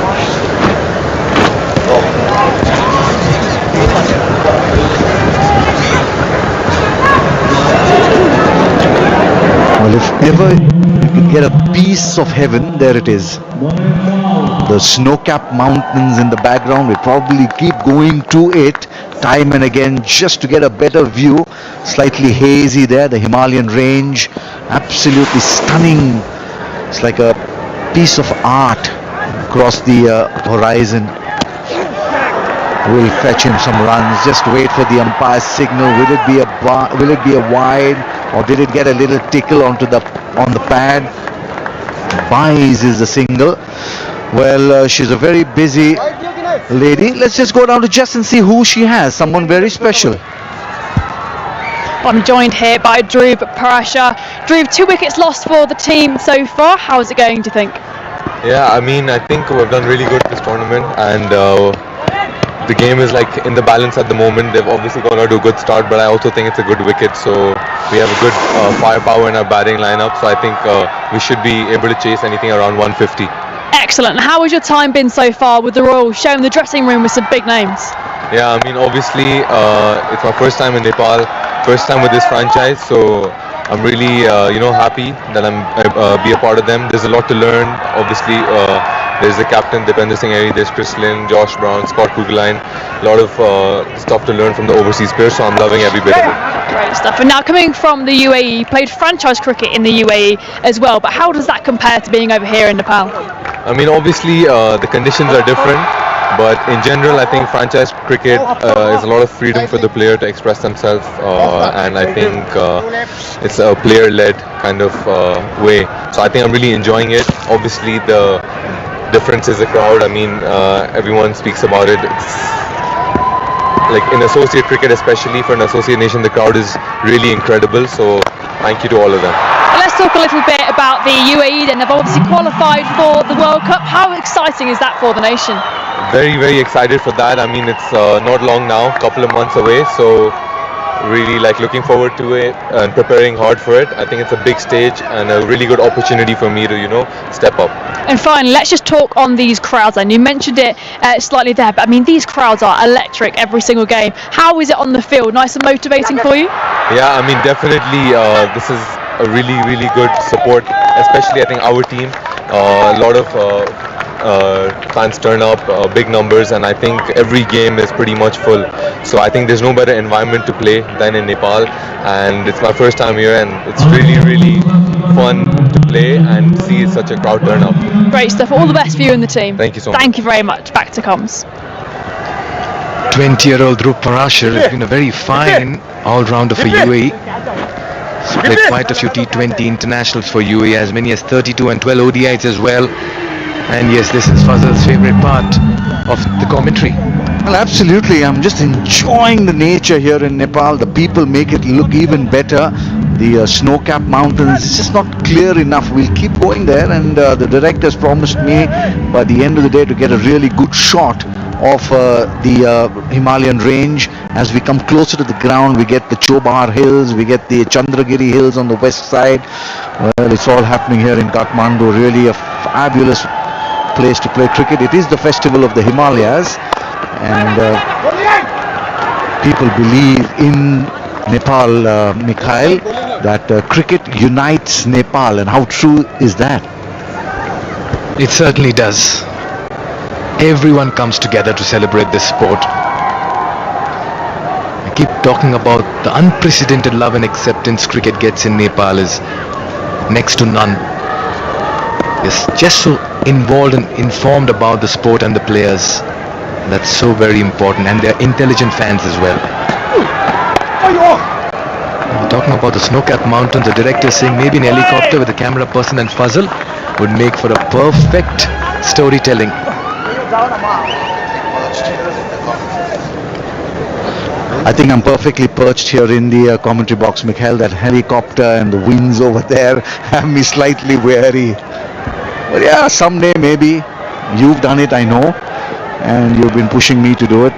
Well, if ever you could get a piece of heaven, there it is. The snow-capped mountains in the background, we probably keep going to it time and again just to get a better view. Slightly hazy there, the Himalayan range, absolutely stunning. It's like a piece of art across the horizon. will fetch him some runs. Just wait for the umpire's signal. Will it be a wide, or did it get a little tickle on the pad? Buys is the single. Well, she's a very busy lady. Let's just go down to Jess and see who she has. Someone very special. I'm joined here by Dhruv Parasha. Dhruv, 2 wickets lost for the team so far. How is it going, do you think? Yeah, I mean, I think we've done really good this tournament, and the game is like in the balance at the moment. They've obviously got out to a good start, but I also think it's a good wicket, so we have a good firepower in our batting lineup, so I think we should be able to chase anything around 150. Excellent. How has your time been so far with the Royals, showing the dressing room with some big names? Yeah, I mean, obviously, it's my first time in Nepal, first time with this franchise, so I'm really, happy that I'm be a part of them. There's a lot to learn. Obviously, there's the captain, Dipender Singh Airy, there's Chris Lynn, Josh Brown, Scott Kugelheim. A lot of stuff to learn from the overseas players, so I'm loving every bit of it. Great stuff. And now coming from the UAE, you played franchise cricket in the UAE as well, but how does that compare to being over here in Nepal? I mean, obviously, the conditions are different. But in general, I think franchise cricket is a lot of freedom for the player to express themselves, and I think it's a player-led kind of way. So I think I'm really enjoying it. Obviously, the difference is the crowd. I mean, everyone speaks about it. It's like in associate cricket, especially for an associate nation, the crowd is really incredible. So thank you to all of them. Let's talk a little bit about the UAE then. They've obviously qualified for the World Cup. How exciting is that for the nation? Very, very excited for that. I mean, it's not long now, a couple of months away, so really looking forward to it and preparing hard for it. I think it's a big stage and a really good opportunity for me to, step up. And finally, let's just talk on these crowds. And you mentioned it slightly there, but I mean, these crowds are electric every single game. How is it on the field? Nice and motivating for you? Yeah, I mean, definitely this is a really, really good support, especially I think our team. A lot of fans turn up, big numbers, and I think every game is pretty much full. So I think there's no better environment to play than in Nepal, and it's my first time here, and it's really, really fun to play and see such a crowd turn up. Great stuff. All the best for you and the team. Thank you so much. Thank you very much. Back to comms. 20-year-old Dhruv Parasha has been a very fine all-rounder for UAE. He's played quite a few T20 internationals for UAE, as many as 32 and 12 ODIs as well. And yes, this is Fazal's favourite part of the commentary. Well, absolutely. I'm just enjoying the nature here in Nepal. The people make it look even better. The snow-capped mountains, it's just not clear enough. We'll keep going there, and the directors promised me by the end of the day to get a really good shot of the Himalayan range. As we come closer to the ground, we get the Chobar Hills, we get the Chandragiri Hills on the west side. Well, it's all happening here in Kathmandu. Really a fabulous place to play cricket. It is the festival of the Himalayas, and people believe in Nepal, Mikhail, that cricket unites Nepal. And how true is that? It certainly does. Everyone comes together to celebrate this sport. I keep talking about the unprecedented love and acceptance cricket gets in Nepal is next to none. It's just so involved and informed about the sport and the players. That's so very important, and they're intelligent fans as well. Talking about the snow-capped mountains, the director is saying maybe an helicopter with a camera person and Fazal would make for a perfect storytelling. I think I'm perfectly perched here in the commentary box, Mikhail. That helicopter and the winds over there have me slightly wary. But yeah, someday maybe. You've done it, I know, and you've been pushing me to do it.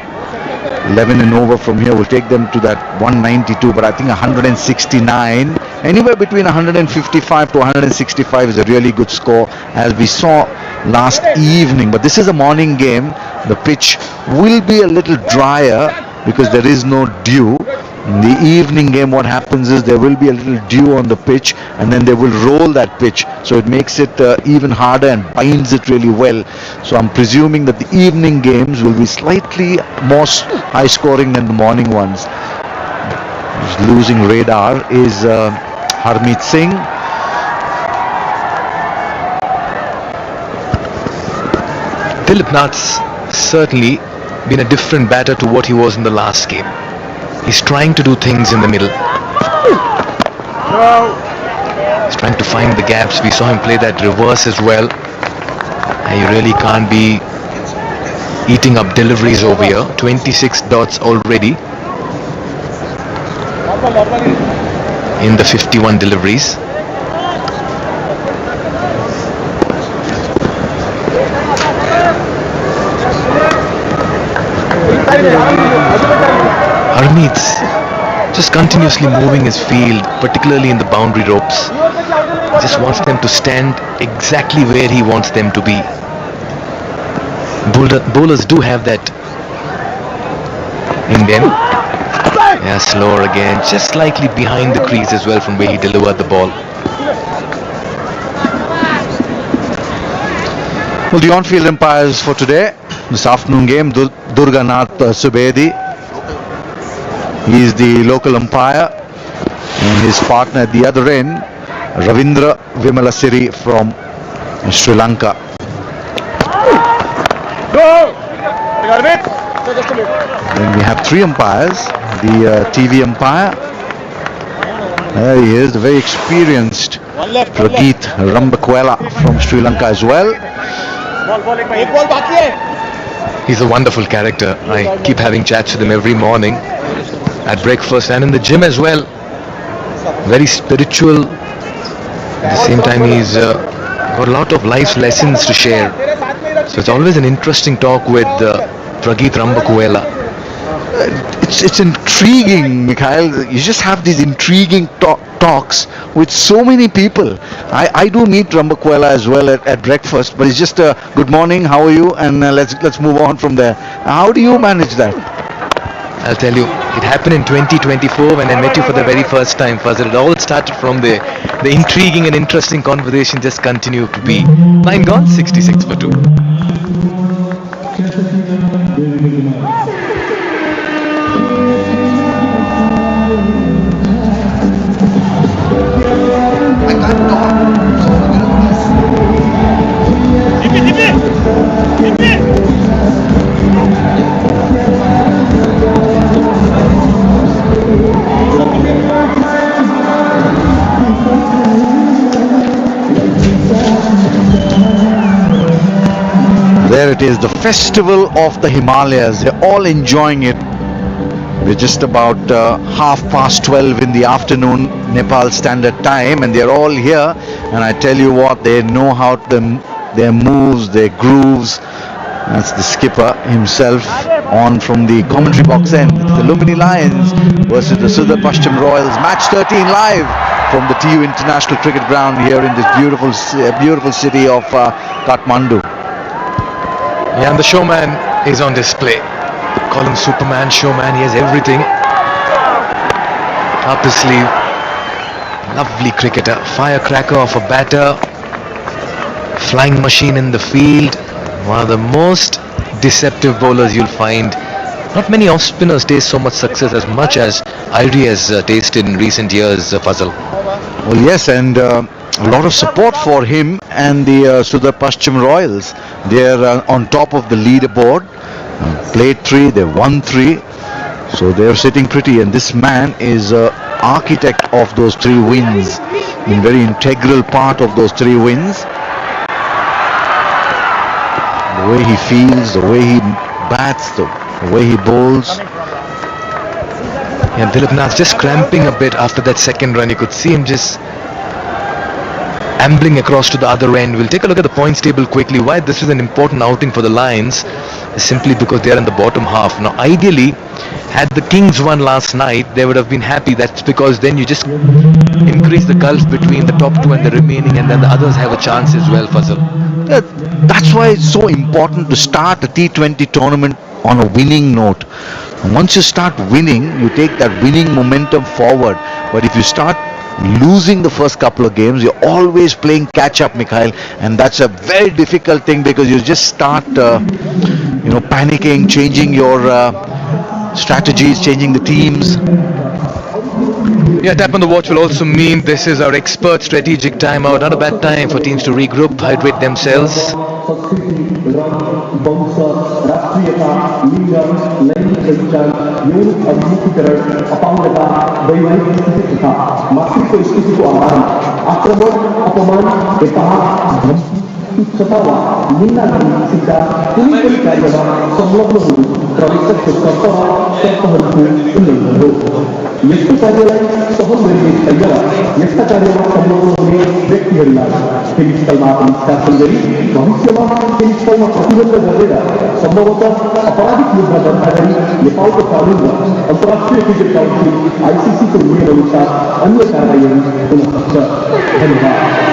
11 and over from here will take them to that 192, but I think 169, anywhere between 155 to 165 is a really good score, as we saw last evening. But this is a morning game. The pitch will be a little drier because there is no dew. In the evening game, what happens is there will be a little dew on the pitch, and then they will roll that pitch, so it makes it even harder and binds it really well. So I'm presuming that the evening games will be slightly more high scoring than the morning ones. Who's losing radar is Harmeet Singh. Dilip Nath's certainly been a different batter to what he was in the last game. He's trying to do things in the middle. He's trying to find the gaps. We saw him play that reverse as well. He really can't be eating up deliveries over here. 26 dots already in the 51 deliveries. Harmeet's just continuously moving his field, particularly in the boundary ropes. He just wants them to stand exactly where he wants them to be. Bowlers do have that in them. Yeah, slower again, just slightly behind the crease as well from where he delivered the ball. Well, the on-field umpires for today, this afternoon game, Durganath Subedi. He is the local umpire, and his partner at the other end, Ravindra Vimalasiri from Sri Lanka. Then we have three umpires. The TV umpire, there he is, the very experienced Prageet Rambakwela from Sri Lanka as well. He's a wonderful character. I keep having chats with him every morning at breakfast and in the gym as well. Very spiritual. At the same time, he's got a lot of life lessons to share. So it's always an interesting talk with Prageet Rambakwela. It's intriguing, Mikhail. You just have these intriguing talks with so many people. I do meet Rambakwela as well at breakfast, but it's just a good morning, how are you, and let's move on from there. How do you manage that? I'll tell you, it happened in 2024 when I met you for the very first time, Fazil. It all started from there. The intriguing and interesting conversation just continued to be. Line gone, 66 for 2. There it is, the festival of the Himalayas. They're all enjoying it. We're just about 12:30 in the afternoon, Nepal Standard Time, and they're all here. And I tell you what, they know how their moves, their grooves. That's the skipper himself on from the commentary box end. The Lumbini Lions versus the Sudhurpaschim Royals. Match 13 live from the TU International Cricket Ground here in this beautiful city of Kathmandu. Yeah, and the showman is on display. Call him Superman, showman, he has everything. Up his sleeve. Lovely cricketer. Firecracker of a batter. Flying machine in the field. One of the most deceptive bowlers you'll find. Not many off spinners taste so much success as much as Irie has tasted in recent years, Fazal. Well, yes, and a lot of support for him and the Sudhurpaschim Royals. They're on top of the leaderboard. Played 3, they won 3. So they're sitting pretty, and this man is architect of those 3 wins. A very integral part of those 3 wins. The way he feels, the way he bats, the way he bowls. Yeah, Dilip Nath just cramping a bit after that second run. You could see him just ambling across to the other end. We'll take a look at the points table quickly. Why this is an important outing for the Lions is simply because they're in the bottom half. Now, ideally, had the Kings won last night, they would have been happy. That's because then you just increase the gulf between the top 2 and the remaining, and then the others have a chance as well, Fazal. Yeah, that's why it's so important to start a T20 tournament on a winning note. Once you start winning, you take that winning momentum forward. But if you start losing the first couple of games, you're always playing catch up, Mikhail, and that's a very difficult thing because you just start panicking, changing your strategies, changing the teams. Yeah, tap on the watch will also mean this is our expert strategic timeout. Not a bad time for teams to regroup, hydrate themselves. मानवीयता, लिंग, लैंगिक संचार, यौन अभिमुखीकरण, अपांगता, वैवाहिक स्थिति तथा मानसिक परिस्थिति को आधार आक्रमण, अपमान, अपहास, धमकी, तुच्छता वा निंदा करण्याचा कुणीतरी कार्यमा संलग्न होऊन प्रवेशाचे शर्तहरूको उल्लंघन हो। यस्तो कार्यलाई सहन गरिने छैन। यस्ता कार्यमा संलग्न हुने व्यक्तिहरूलाई खेलस्थलमा निष्कासन गरी भविष्यमा खेलस्थलमा प्रतिबन्ध गरेर सम्भवतः आपराधिक मुद्दा दर्ता गरी नेपालको कानुन र अन्तर्राष्ट्रिय क्रिकेट काउन्सिल आइसिसीको नियमअनुसार अन्य कारबाहीहरू हुन सक्छ। धन्यवाद।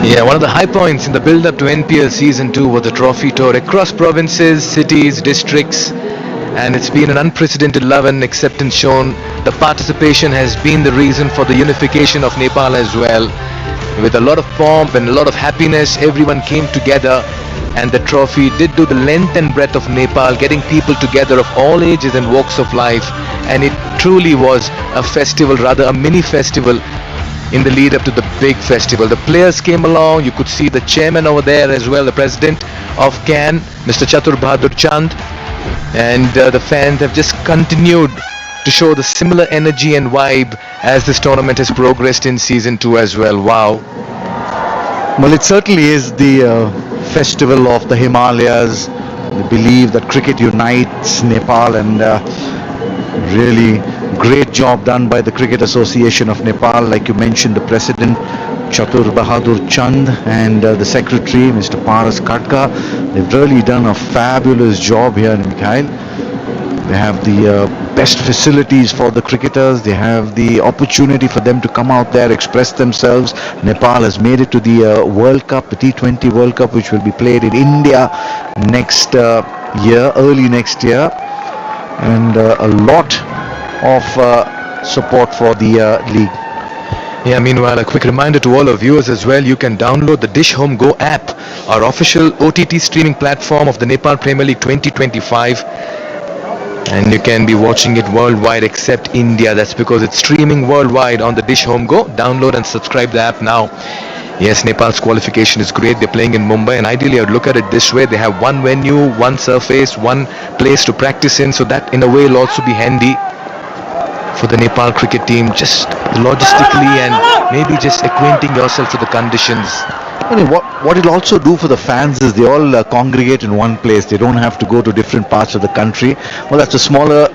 Yeah, one of the high points in the build-up to NPL Season 2 was the trophy tour across provinces, cities, districts, and it's been an unprecedented love and acceptance shown. The participation has been the reason for the unification of Nepal as well. With a lot of pomp and a lot of happiness, everyone came together, and the trophy did do the length and breadth of Nepal, getting people together of all ages and walks of life, and it truly was a festival, rather a mini festival in the lead up to the big festival. The players came along. You could see the chairman over there as well, the president of CAN, Mr. Sudhurpaschim, and the fans have just continued to show the similar energy and vibe as this tournament has progressed in Season 2 as well. Wow. Well, it certainly is the festival of the Himalayas. We believe that cricket unites Nepal, and really great job done by the Cricket Association of Nepal. Like you mentioned, the president Chatur Bahadur Chand and the secretary Mr. Paras Katka, they've really done a fabulous job here, Mikhail. They have the best facilities for the cricketers. They have the opportunity for them to come out there, express themselves. Nepal has made it to the World Cup, the T20 World Cup, which will be played in India next year, early next year. And a lot of support for the league. Yeah, meanwhile, a quick reminder to all our viewers as well, you can download the Dish Home Go app, our official OTT streaming platform of the Nepal Premier League 2025. And you can be watching it worldwide except India. That's because it's streaming worldwide on the Dish Home Go. Download and subscribe the app now. Yes, Nepal's qualification is great. They're playing in Mumbai, and ideally I would look at it this way. They have one venue, one surface, one place to practice in, so that in a way will also be handy for the Nepal cricket team, just logistically and maybe just acquainting yourself with the conditions. What it'll also do for the fans is they all congregate in one place. They don't have to go to different parts of the country. Well, that's a smaller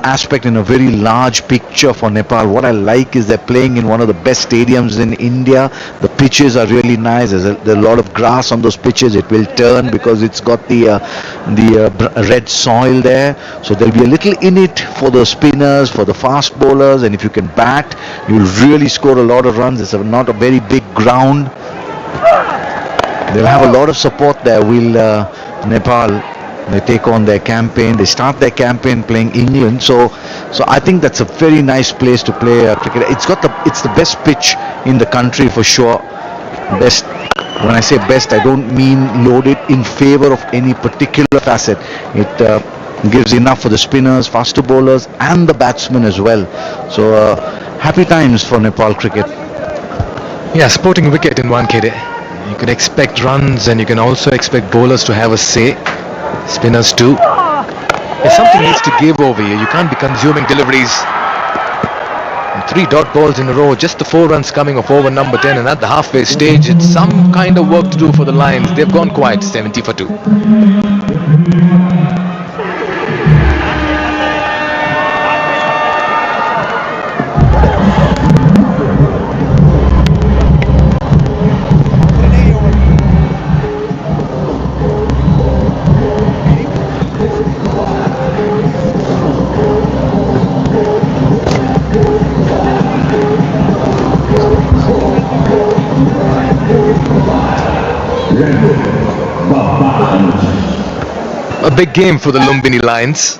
aspect in a very large picture for Nepal. What I like is they're playing in one of the best stadiums in India. The pitches are really nice. There's a lot of grass on those pitches. It will turn because it's got the red soil there. So there'll be a little in it for the spinners, for the fast bowlers, and if you can bat, you'll really score a lot of runs. It's not a very big ground. They'll have a lot of support there. Nepal, they take on their campaign. They start their campaign playing England. So I think that's a very nice place to play cricket. It's the best pitch in the country for sure. Best. When I say best, I don't mean loaded in favor of any particular facet. It gives enough for the spinners, faster bowlers, and the batsmen as well. So happy times for Nepal cricket. Yeah, sporting wicket in one, kid. You could expect runs and you can also expect bowlers to have a say. Spinners too. Yeah, something needs to give over here. You can't be consuming deliveries. And 3 dot balls in a row, just the 4 runs coming off over number 10, and at the halfway stage it's some kind of work to do for the Lions. They've gone quiet, 70 for 2. A big game for the Lumbini Lions,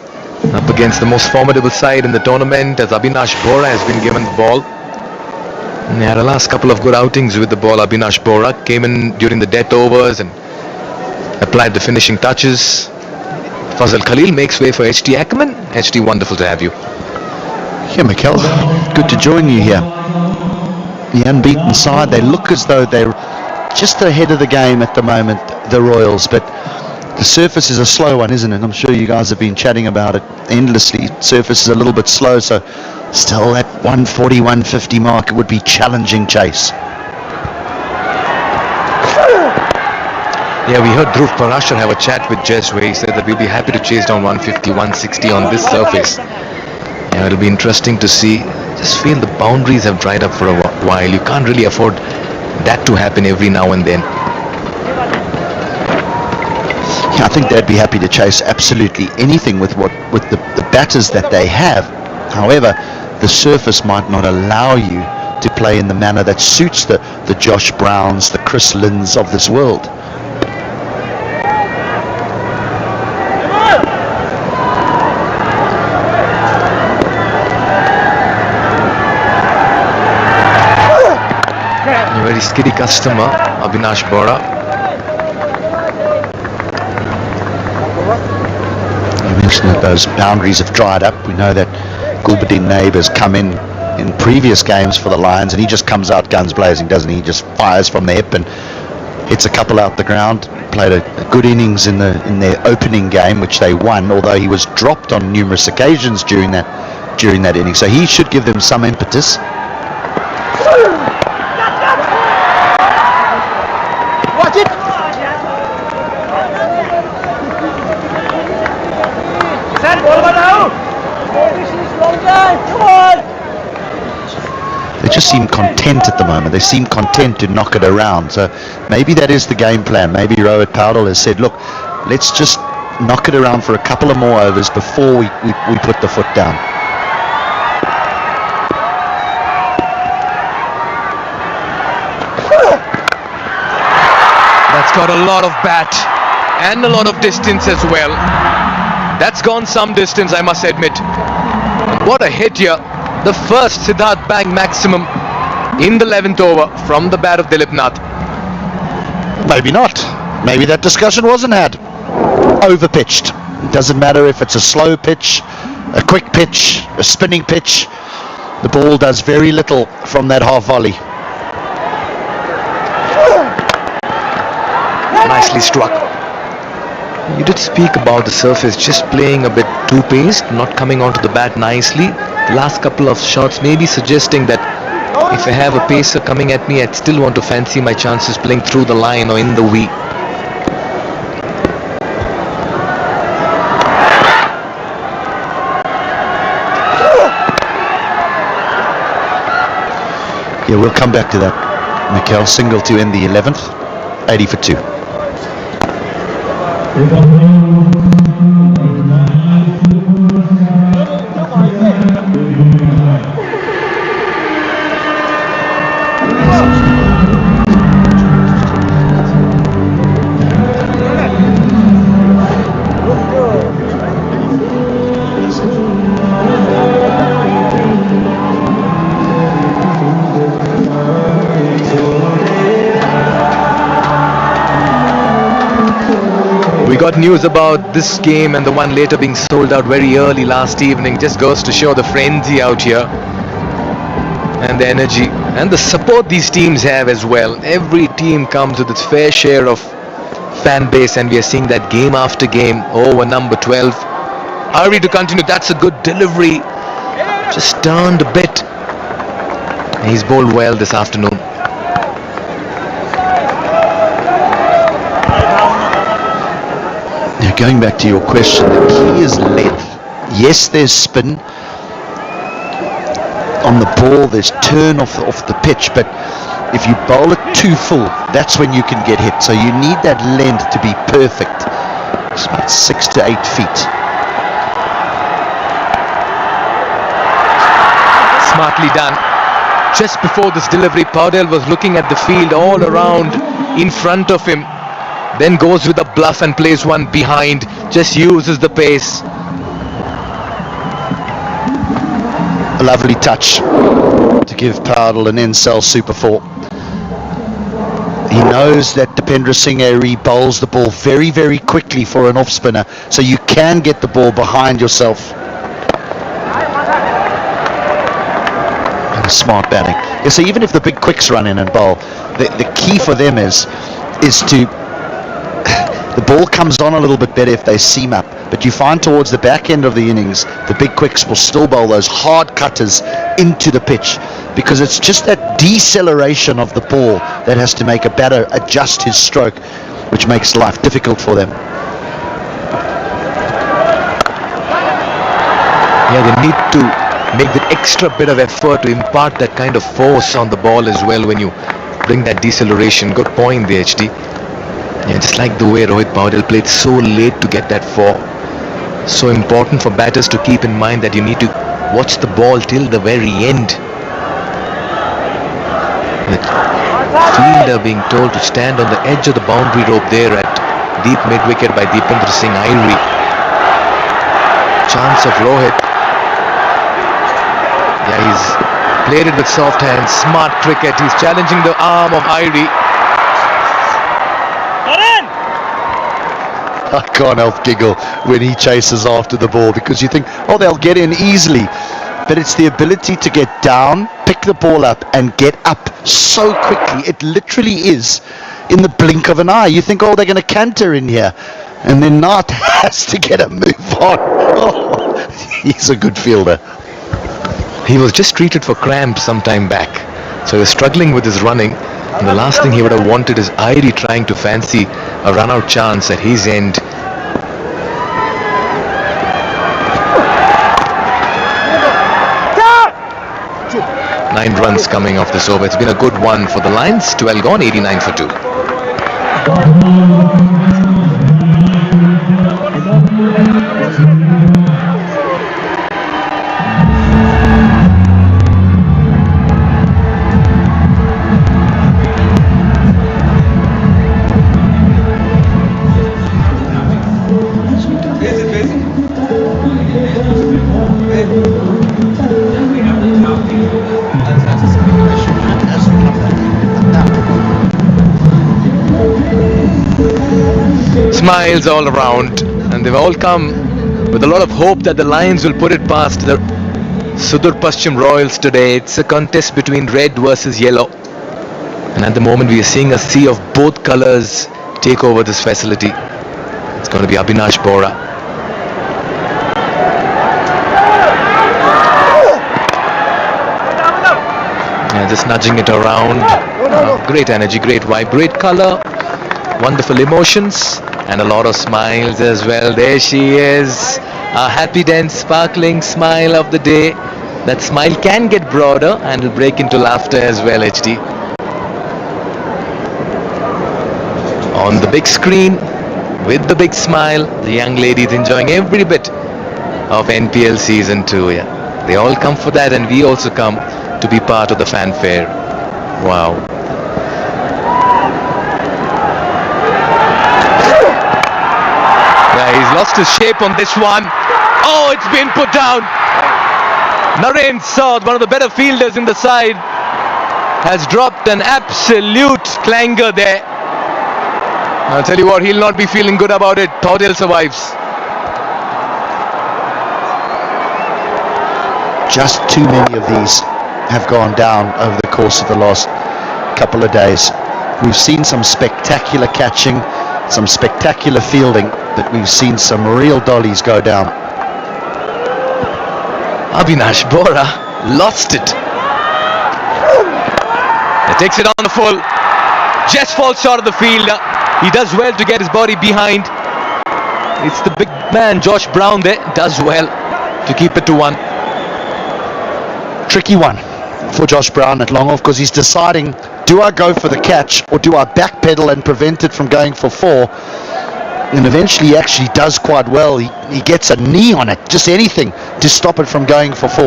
up against the most formidable side in the tournament, as Abhinash Bora has been given the ball. And he had a last couple of good outings with the ball. Abhinash Bora came in during the death overs and applied the finishing touches. Fazal Khalil makes way for HT Ackerman. HT, wonderful to have you. Yeah, Mikel, good to join you here. The unbeaten side, they look as though they're just ahead of the game at the moment, the Royals, but the surface is a slow one, isn't it? I'm sure you guys have been chatting about it endlessly. Surface is a little bit slow, so still that 140, 150 mark, it would be challenging chase. Yeah, we heard Dhruv Parashar have a chat with Jess where he said that we'll be happy to chase down 150, 160 on this surface. Yeah, it'll be interesting to see. Just feel the boundaries have dried up for a while. You can't really afford that to happen every now and then. Yeah, I think they'd be happy to chase absolutely anything with the batters that they have. However, the surface might not allow you to play in the manner that suits the Josh Browns, the Chris Lynns of this world. A very skiddy customer, Abhinash Bora. You mentioned that those boundaries have dried up. We know that Gulbuddin Naib has come in previous games for the Lions, and he just comes out guns blazing, doesn't he? He just fires from the hip and hits a couple out the ground. Played a good innings in their opening game, which they won, although he was dropped on numerous occasions during that inning. So he should give them some impetus. Watch it! Set, ball now! This is long time, come on! They just seem content at the moment. They seem content to knock it around. So maybe that is the game plan. Maybe Rohit Powell has said, look, let's just knock it around for a couple of more overs before we put the foot down. That's got a lot of bat and a lot of distance as well. That's gone some distance, I must admit. What a hit here. The first Siddharth Bank maximum in the 11th over from the bat of Dilip Nath. Maybe not. Maybe that discussion wasn't had. Overpitched. It doesn't matter if it's a slow pitch, a quick pitch, a spinning pitch. The ball does very little from that half volley. Nicely struck. You did speak about the surface just playing a bit too paced, not coming onto the bat nicely. The last couple of shots maybe suggesting that if I have a pacer coming at me, I'd still want to fancy my chances playing through the line or in the V. Yeah, we'll come back to that. Mikel, single to end the 11th, 80 for 2. We got news about this game and the one later being sold out very early last evening. Just goes to show the frenzy out here and the energy. And the support these teams have as well. Every team comes with its fair share of fan base, and we are seeing that game after game. Over number 12. Hurry to continue. That's a good delivery. Just turned a bit. He's bowled well this afternoon. Now, going back to your question, the key is length. Yes, there's spin on the ball, there's turn off the pitch, but if you bowl it too full, that's when you can get hit. So you need that length to be perfect. It's about 6 to 8 feet. Smartly done. Just before this delivery, Paudel was looking at the field all around in front of him, then goes with a bluff and plays one behind, just uses the pace. A lovely touch to give Paudel an NSL Super 4. He knows that Dipendra Singh Airi bowls the ball very, very quickly for an off spinner, so you can get the ball behind yourself. And smart batting. Yeah, so even if the big quicks run in and bowl, the key for them is to the ball comes on a little bit better if they seam up, but you find towards the back end of the innings the big quicks will still bowl those hard cutters into the pitch, because it's just that deceleration of the ball that has to make a batter adjust his stroke, which makes life difficult for them. Yeah, they need to make that extra bit of effort to impart that kind of force on the ball as well when you bring that deceleration. Good point there, HD. Yeah, just like the way Rohit Paudel played so late to get that 4. So important for batters to keep in mind that you need to watch the ball till the very end. The fielder being told to stand on the edge of the boundary rope there at deep mid-wicket by Dipendra Singh Airi. Chance of Rohit. Yeah, he's played it with soft hands. Smart cricket. He's challenging the arm of Airi. I can't help giggle when he chases after the ball, because you think, oh, they'll get in easily. But it's the ability to get down, pick the ball up and get up so quickly. It literally is in the blink of an eye. You think, oh, they're going to canter in here. And then Nath has to get a move on. Oh, he's a good fielder. He was just treated for cramps some time back. So he was struggling with his running. And the last thing he would have wanted is Airi trying to fancy a run-out chance at his end. Nine runs coming off this over. It's been a good one for the Lions. 12 gone, 89 for 2. Smiles all around, and they've all come with a lot of hope that the Lions will put it past the Sudhurpaschim Royals today. It's a contest between red versus yellow, and at the moment we are seeing a sea of both colors take over this facility. It's going to be Abhinash Bora. Yeah, just nudging it around. Great energy, great vibe, great color, wonderful emotions, and a lot of smiles as well. There she is, a happy, dense, sparkling smile of the day. That smile can get broader and will break into laughter as well, HD. On the big screen, with the big smile, the young lady is enjoying every bit of NPL Season 2. Yeah, they all come for that, and we also come to be part of the fanfare. Wow. Yeah, he's lost his shape on this one. Oh, it's been put down. Naren Saud, one of the better fielders in the side, has dropped an absolute clanger there. I'll tell you what, he'll not be feeling good about it. Paudel survives. Just too many of these have gone down over the course of the last couple of days. We've seen some spectacular catching, some spectacular fielding, but we've seen some real dollies go down. Avinash Bora lost it. He takes it on the full. Just falls short of the field. He does well to get his body behind. It's the big man, Josh Brown, there. Does well to keep it to 1. Tricky one for Josh Brown at long off, because he's deciding, do I go for the catch or do I backpedal and prevent it from going for 4? And eventually he actually does quite well. He gets a knee on it, just anything to stop it from going for 4.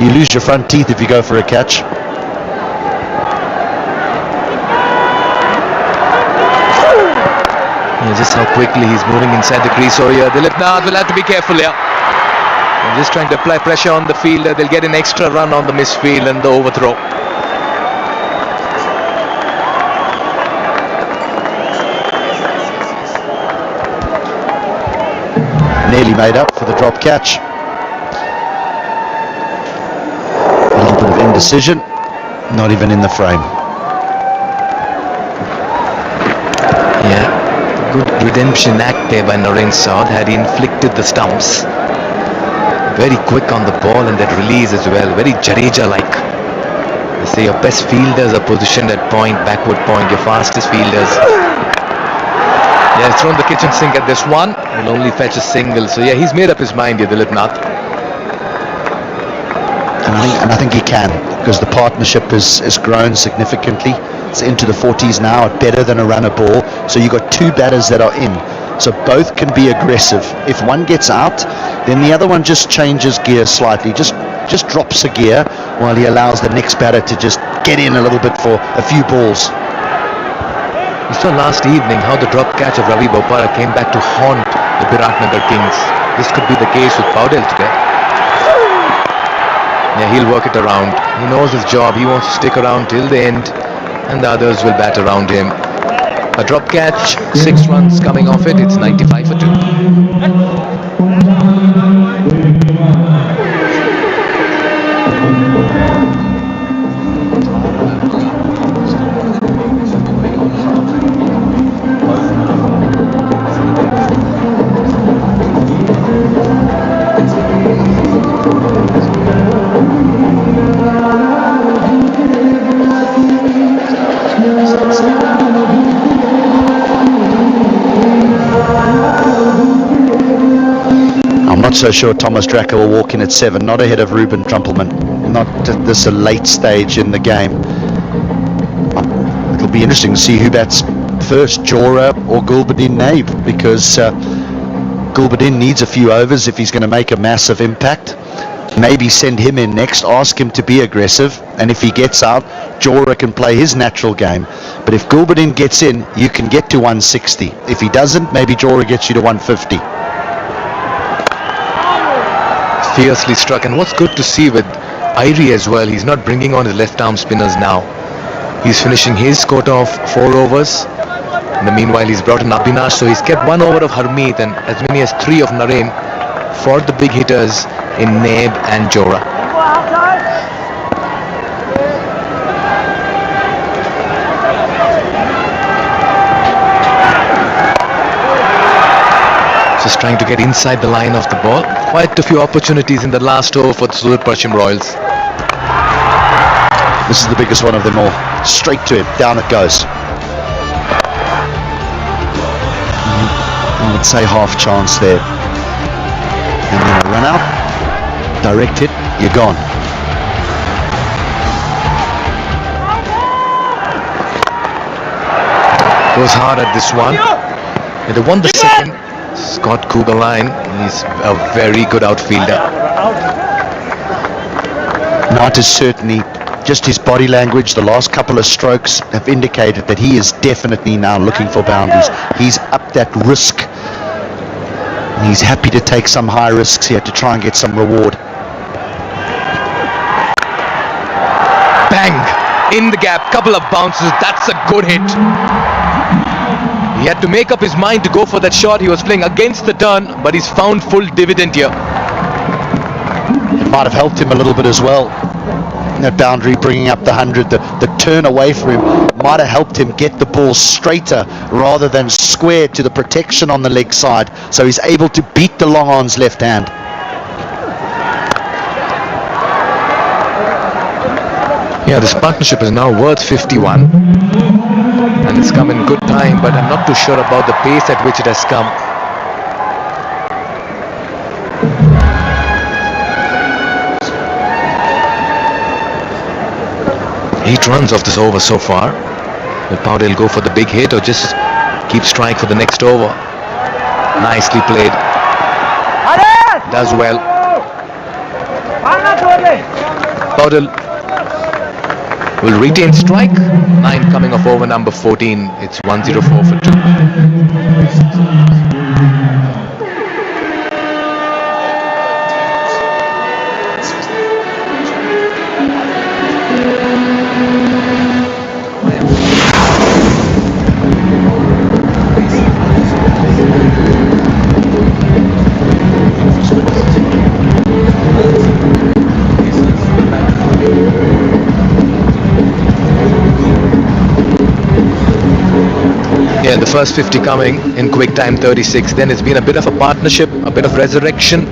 You lose your front teeth if you go for a catch. Just how quickly he's moving inside the crease. So yeah, Dilipnath will have to be careful here. They're just trying to apply pressure on the fielder. They'll get an extra run on the misfield and the overthrow. Nearly made up for the drop catch. A little bit of indecision, not even in the frame. Yeah, good redemption act there by Naren Saud had he inflicted the stumps. Very quick on the ball and that release as well, very Jadeja-like. They say your best fielders are positioned at point, backward point, your fastest fielders. Yeah, he's thrown the kitchen sink at this one. Will only fetch a single. So yeah, he's made up his mind here, Dilipnath. And I think he can, because the partnership has grown significantly. It's into the 40s now, at better than a runner ball. So you've got 2 batters that are in. So both can be aggressive. If one gets out, then the other one just changes gear slightly, just drops a gear while he allows the next batter to just get in a little bit for a few balls. We saw last evening how the drop catch of Ravi Bopara came back to haunt the Biratnagar Kings. This could be the case with Paudel today. Yeah, he'll work it around. He knows his job. He wants to stick around till the end, and the others will bat around him. A drop catch, 6 runs coming off it. It's 95 for 2. Not so sure Thomas Dracker will walk in at 7, not ahead of Ruben Trumpelman, not at this a late stage in the game. It'll be interesting to see who bats first, Jora or Gulbuddin Naib, because Gulbuddin needs a few overs if he's going to make a massive impact. Maybe send him in next, ask him to be aggressive, and if he gets out, Jora can play his natural game. But if Gulbuddin gets in, you can get to 160. If he doesn't, maybe Jora gets you to 150. Fiercely struck, and what's good to see with Irie as well, he's not bringing on his left arm spinners now. He's finishing his quota of 4 overs. In the meanwhile, he's brought in Abhinash, so he's kept 1 over of Harmeet and as many as 3 of Naren for the big hitters in Naib and Jora. Just trying to get inside the line of the ball. Quite a few opportunities in the last over for the Sudhurpaschim Royals. This is the biggest one of them all. Straight to him, down it goes. I would say half chance there. And then a run out, direct hit, you're gone. Goes hard at this one. And they won the second. Scott Kuberline, he's a very good outfielder. Not as certainly, just his body language, the last couple of strokes have indicated that he is definitely now looking for boundaries. He's up that risk. He's happy to take some high risks here to try and get some reward. Bang! In the gap, couple of bounces, that's a good hit. He had to make up his mind to go for that shot. He was playing against the turn, but he's found full dividend here. It might have helped him a little bit as well. that boundary, bringing up the 100. The turn away from him might have helped him get the ball straighter rather than square to the protection on the leg side, so he's able to beat the long on's left hand. Yeah, this partnership is now worth 51, and it's come in good time, but I'm not too sure about the pace at which it has come. 8 runs off this over so far. Will Powdell go for the big hit or just keep strike for the next over? Nicely played. Does well. Powdell will retain strike. 9 coming off over number 14. It's 104 for 2. Yeah, the first 50 coming in quick time 36. Then it's been a bit of a partnership, a bit of resurrection.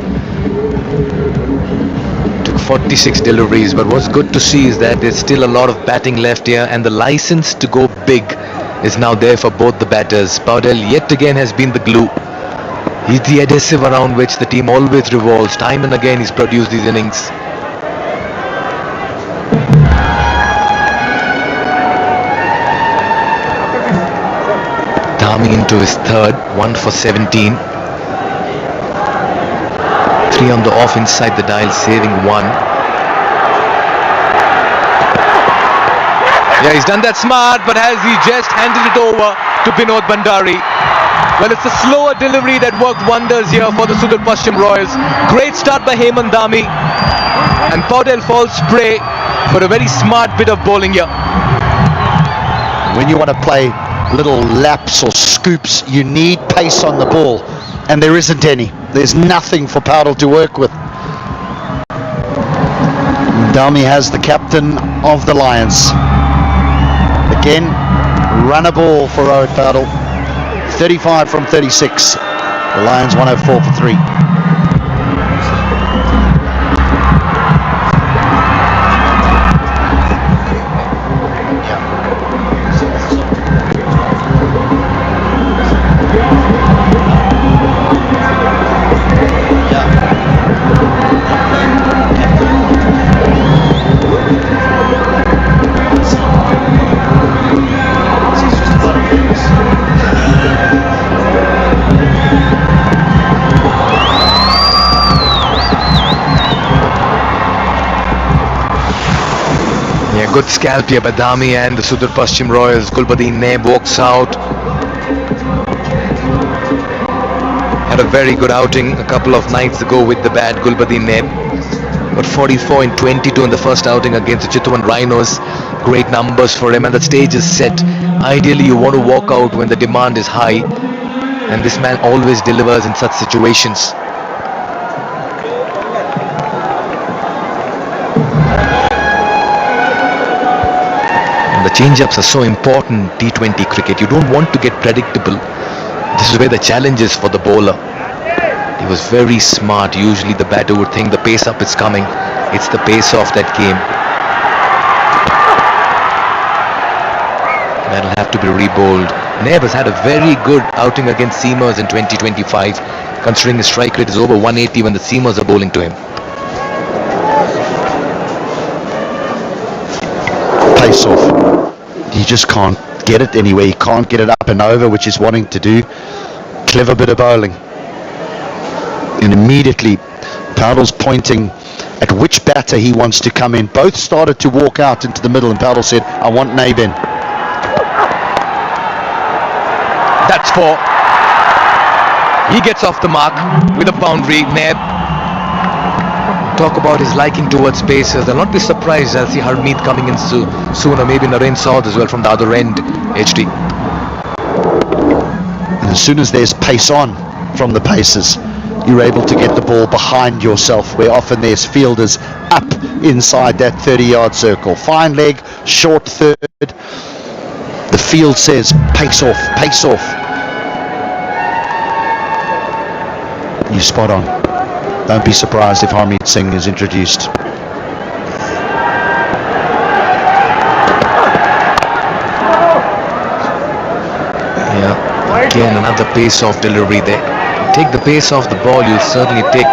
Took 46 deliveries, but what's good to see is that there's still a lot of batting left here, and the license to go big is now there for both the batters. Powdell yet again has been the glue. He's the adhesive around which the team always revolves. Time and again he's produced these innings. Coming into his third, 1 for 17. 3 on the off inside the dial, saving 1. Yeah, he's done that smart, but has he just handed it over to Binod Bhandari? Well, it's a slower delivery that worked wonders here for the Sudhurpaschim Royals. Great start by Hemant Dhami, and Powdell falls prey for a very smart bit of bowling here. When you want to play little laps or scoops, you need pace on the ball, and there isn't any. There's nothing for Powdell to work with. Dhami has the captain of the Lions. Again, run a ball for Rohit Powdell. 35 from 36. The Lions 104 for 3. Good scalp here by Dhami and the Sudhurpaschim Royals. Gulbadin Naib walks out. Had a very good outing a couple of nights ago with the bat, Gulbadin Naib. But 44 in 22 in the first outing against the Chitwan Rhinos. Great numbers for him, and the stage is set. Ideally, you want to walk out when the demand is high, and this man always delivers in such situations. Change-ups are so important in T20 cricket. You don't want to get predictable. This is where the challenge is for the bowler. He was very smart. Usually the batter would think the pace up is coming. It's the pace off that came. That'll have to be re-bowled. Naib has had a very good outing against seamers in 2025, considering his strike rate is over 180 when the seamers are bowling to him. Pace off. He just can't get it anywhere. He can't get it up and over, which he's wanting to do. Clever bit of bowling. And immediately Powdell's pointing at which batter he wants to come in. Both started to walk out into the middle, and Powdell said, I want Naib in. That's 4. He gets off the mark with a boundary. Naib. Talk about his liking towards pacers. I'll not be surprised I'll see Harmeet coming in soon, or maybe Naren Saud as well from the other end. HD. And as soon as there's pace on from the pacers, you're able to get the ball behind yourself, where often there's fielders up inside that 30-yard circle. Fine leg, short third. The field says pace off, pace off. You spot on. Don't be surprised if Harmeet Singh is introduced. Yeah, again another pace-off delivery there. Take the pace off the ball, you'll certainly take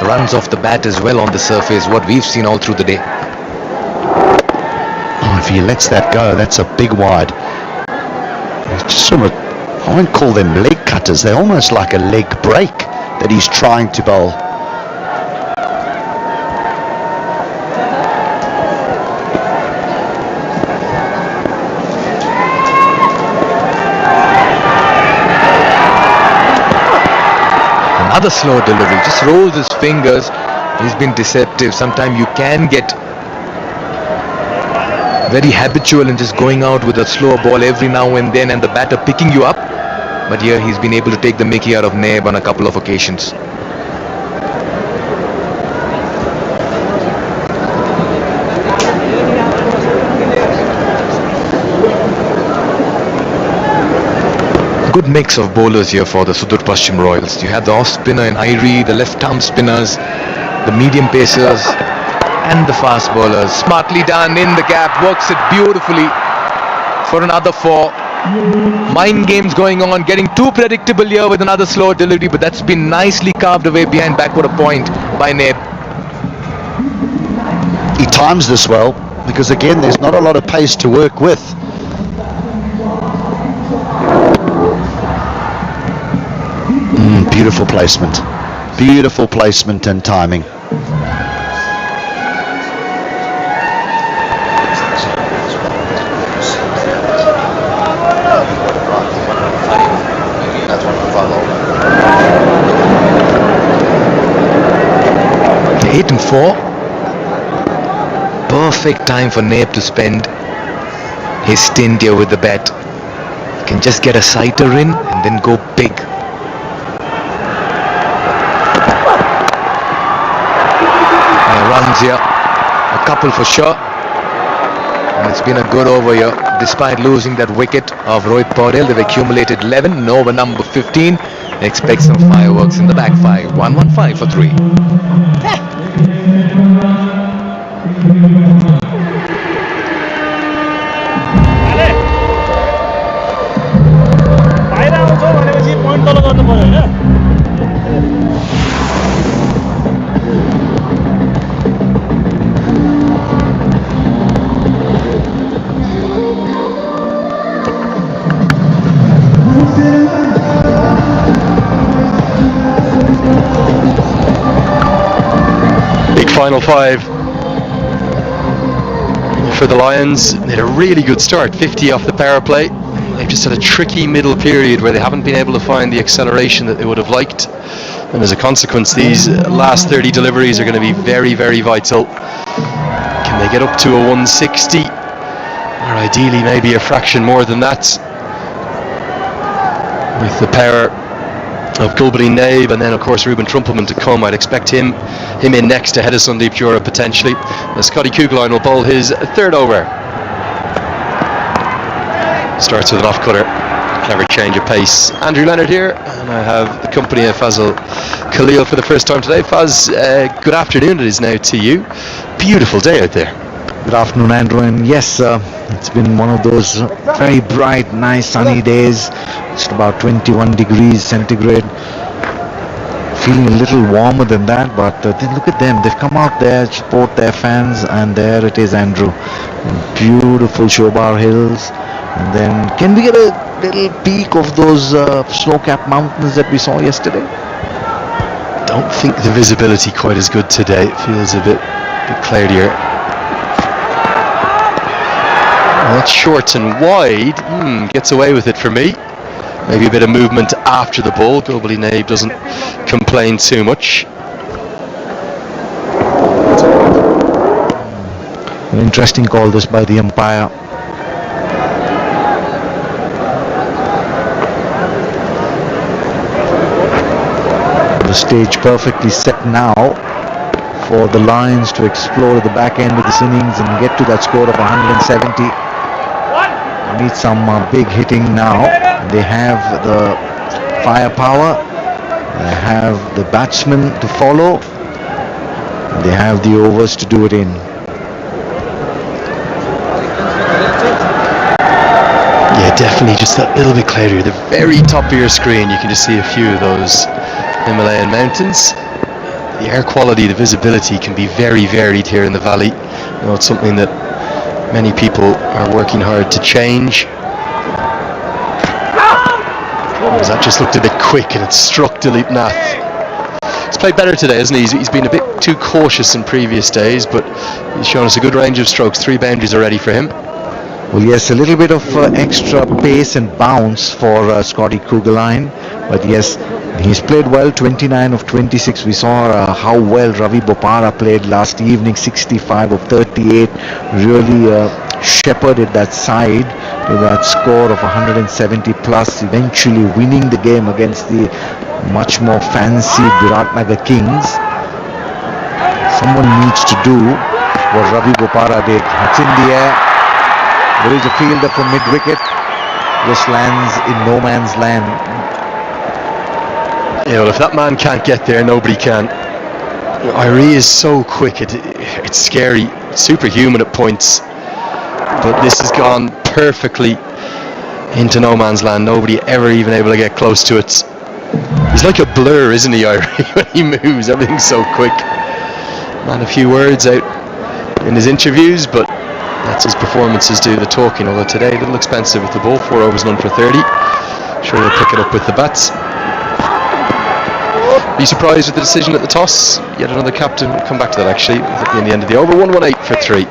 runs off the bat as well on the surface, what we've seen all through the day. Oh, if he lets that go, that's a big wide. It's just sort of, I won't call them leg cutters, they're almost like a leg break that he's trying to bowl. Another slow delivery, just rolls his fingers. He's been deceptive. Sometimes you can get very habitual in just going out with a slow ball every now and then and the batter picking you up. But here he's been able to take the mickey out of Naib on a couple of occasions. Good mix of bowlers here for the Sudhurpaschim Royals. You have the off spinner in Irie, the left arm spinners, the medium pacers and the fast bowlers. Smartly done in the gap, works it beautifully for another 4. Mind games going on, getting too predictable here with another slow delivery, but that's been nicely carved away behind backward a point by Naib. He times this well because again there's not a lot of pace to work with. Beautiful placement and timing. Okay, 8 and 4. Perfect time for Naib to spend his stint here with the bat. He can just get a sighter in and then go big. Runs here, a couple for sure, and it's been a good over here despite losing that wicket of Rohit Paudel. They've accumulated 11 and over number 15. Expect some fireworks in the back 5. 115 for 3. Final 5 for the Lions. They had a really good start, 50 off the power play. They've just had a tricky middle period where they haven't been able to find the acceleration that they would have liked, and as a consequence these last 30 deliveries are going to be very, very vital. Can they get up to a 160, or ideally maybe a fraction more than that, with the power of Gulbani Naib and then of course Ruben Trumpelman to come. I'd expect him in next ahead of Sandeep Jura potentially. Scotty Kugelheim will bowl his 3rd over. Starts with an off cutter, clever change of pace. Andrew Leonard here, and I have the company of Fazal Khalil for the first time today. Faz, good afternoon it is now to you. Beautiful day out there. Good afternoon, Andrew, and yes, it's been one of those very bright, nice sunny days. It's about 21 degrees centigrade. Feeling a little warmer than that, but then look at them. They've come out there to support their fans, and there it is, Andrew. Beautiful Shobar Hills. And then, can we get a little peek of those snow-capped mountains that we saw yesterday? Don't think the visibility quite as good today. It feels a bit cloudier. Well, that's short and wide. Gets away with it for me. Maybe a bit of movement after the ball. Gulbani Naib doesn't complain too much. An interesting call this by the umpire. The stage perfectly set now for the Lions to explore at the back end of this innings and get to that score of 170. Need some big hitting now. They have the firepower, they have the batsmen to follow, they have the overs to do it in. Yeah, definitely just that little bit cloudier. The very top of your screen, you can just see a few of those Himalayan mountains. The air quality, the visibility can be very varied here in the valley. You know, it's something that many people are working hard to change. That just looked a bit quick and it struck Dilip Nath. He's played better today, hasn't he? He's been a bit too cautious in previous days, but he's shown us a good range of strokes. 3 boundaries already for him. Well, yes, a little bit of extra pace and bounce for Scotty Kuggeleijn, but yes, he's played well. 29 of 26. We saw how well Ravi Bopara played last evening. 65 of 38. Really shepherded that side to that score of 170 plus, eventually winning the game against the much more fancied Viratnagar Kings. Someone needs to do what Ravi Bopara did. It's in the air. There is a fielder from mid-wicket. Just lands in no man's land. Yeah, well, if that man can't get there, nobody can. Irie is so quick. It's scary. It's superhuman at points. But this has gone perfectly into no man's land. Nobody ever even able to get close to it. He's like a blur, isn't he, Irie? When he moves, everything's so quick. Man, a few words out in his interviews, but that's his performances do the talking. Although today a little expensive with the ball. 4 overs, none for 30. Sure he'll pick it up with the bats. Be surprised with the decision at the toss. Yet another captain. We'll come back to that actually at the end of the over. 118 for 3.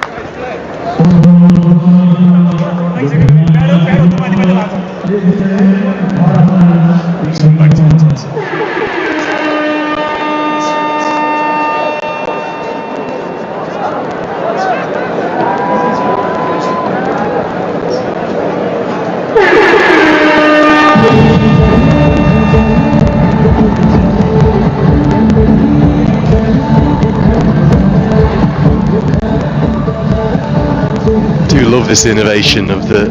Love this innovation of the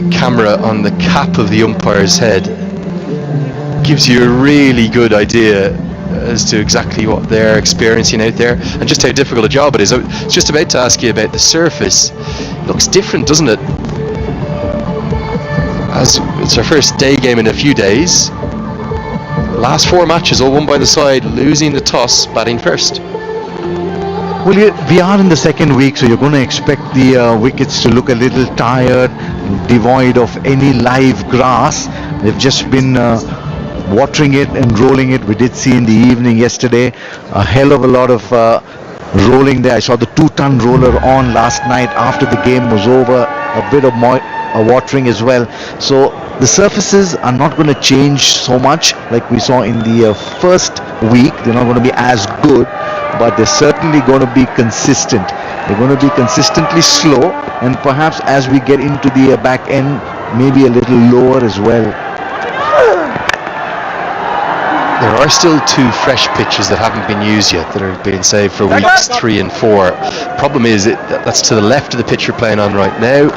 camera on the cap of the umpire's head. Gives you a really good idea as to exactly what they're experiencing out there and just how difficult a job it is. I was just about to ask you about the surface. It looks different, doesn't it? As it's our first day game in a few days. Last 4 matches all won by the side losing the toss, batting first. Well, we are in the second week, so you're going to expect the wickets to look a little tired, devoid of any live grass. They've just been watering it and rolling it. We did see in the evening yesterday a hell of a lot of rolling there. I saw the 2-ton roller on last night after the game was over. A bit of watering as well. So the surfaces are not going to change so much like we saw in the first week. They're not going to be as good, but they're certainly going to be consistent. They're going to be consistently slow, and perhaps as we get into the back end, maybe a little lower as well. There are still 2 fresh pitches that haven't been used yet that are being saved for weeks 3 and 4. Problem is that's to the left of the pitch you're playing on right now,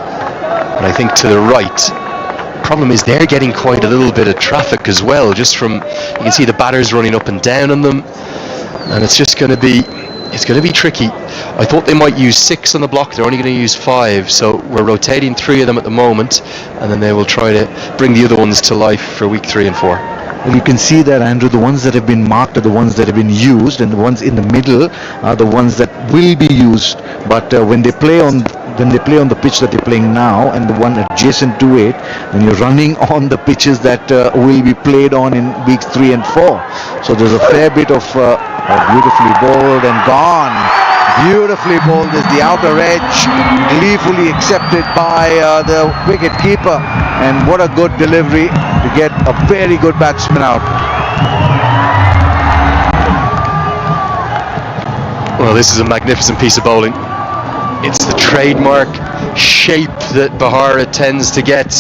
and I think to the right. Problem is they're getting quite a little bit of traffic as well, just from, you can see the batters running up and down on them, and it's just going to be tricky. I thought they might use 6 on the block. They're only going to use 5, so we're rotating 3 of them at the moment, and then they will try to bring the other ones to life for week 3 and 4. Well, you can see that, Andrew, the ones that have been marked are the ones that have been used, and the ones in the middle are the ones that will be used. But when they play on the pitch that they're playing now and the one adjacent to it, then you're running on the pitches that will be played on in weeks 3 and 4. So there's a fair bit of beautifully bowled and gone. Beautifully bowled is the outer edge, gleefully accepted by the wicket keeper, and what a good delivery to get a very good batsman out. Well, this is a magnificent piece of bowling. It's the trademark shape that Bahara tends to get.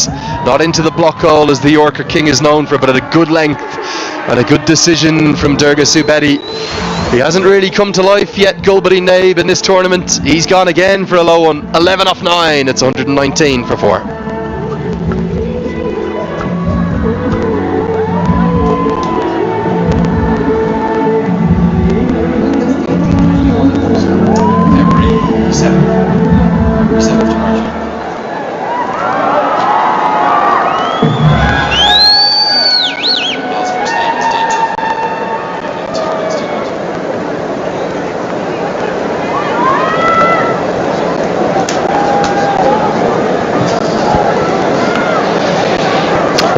Not into the block hole as the Yorker King is known for, but at a good length and a good decision from Durga Subedi. He hasn't really come to life yet, Gulbadi Naib, in this tournament. He's gone again for a low one. 11 off 9. It's 119 for 4.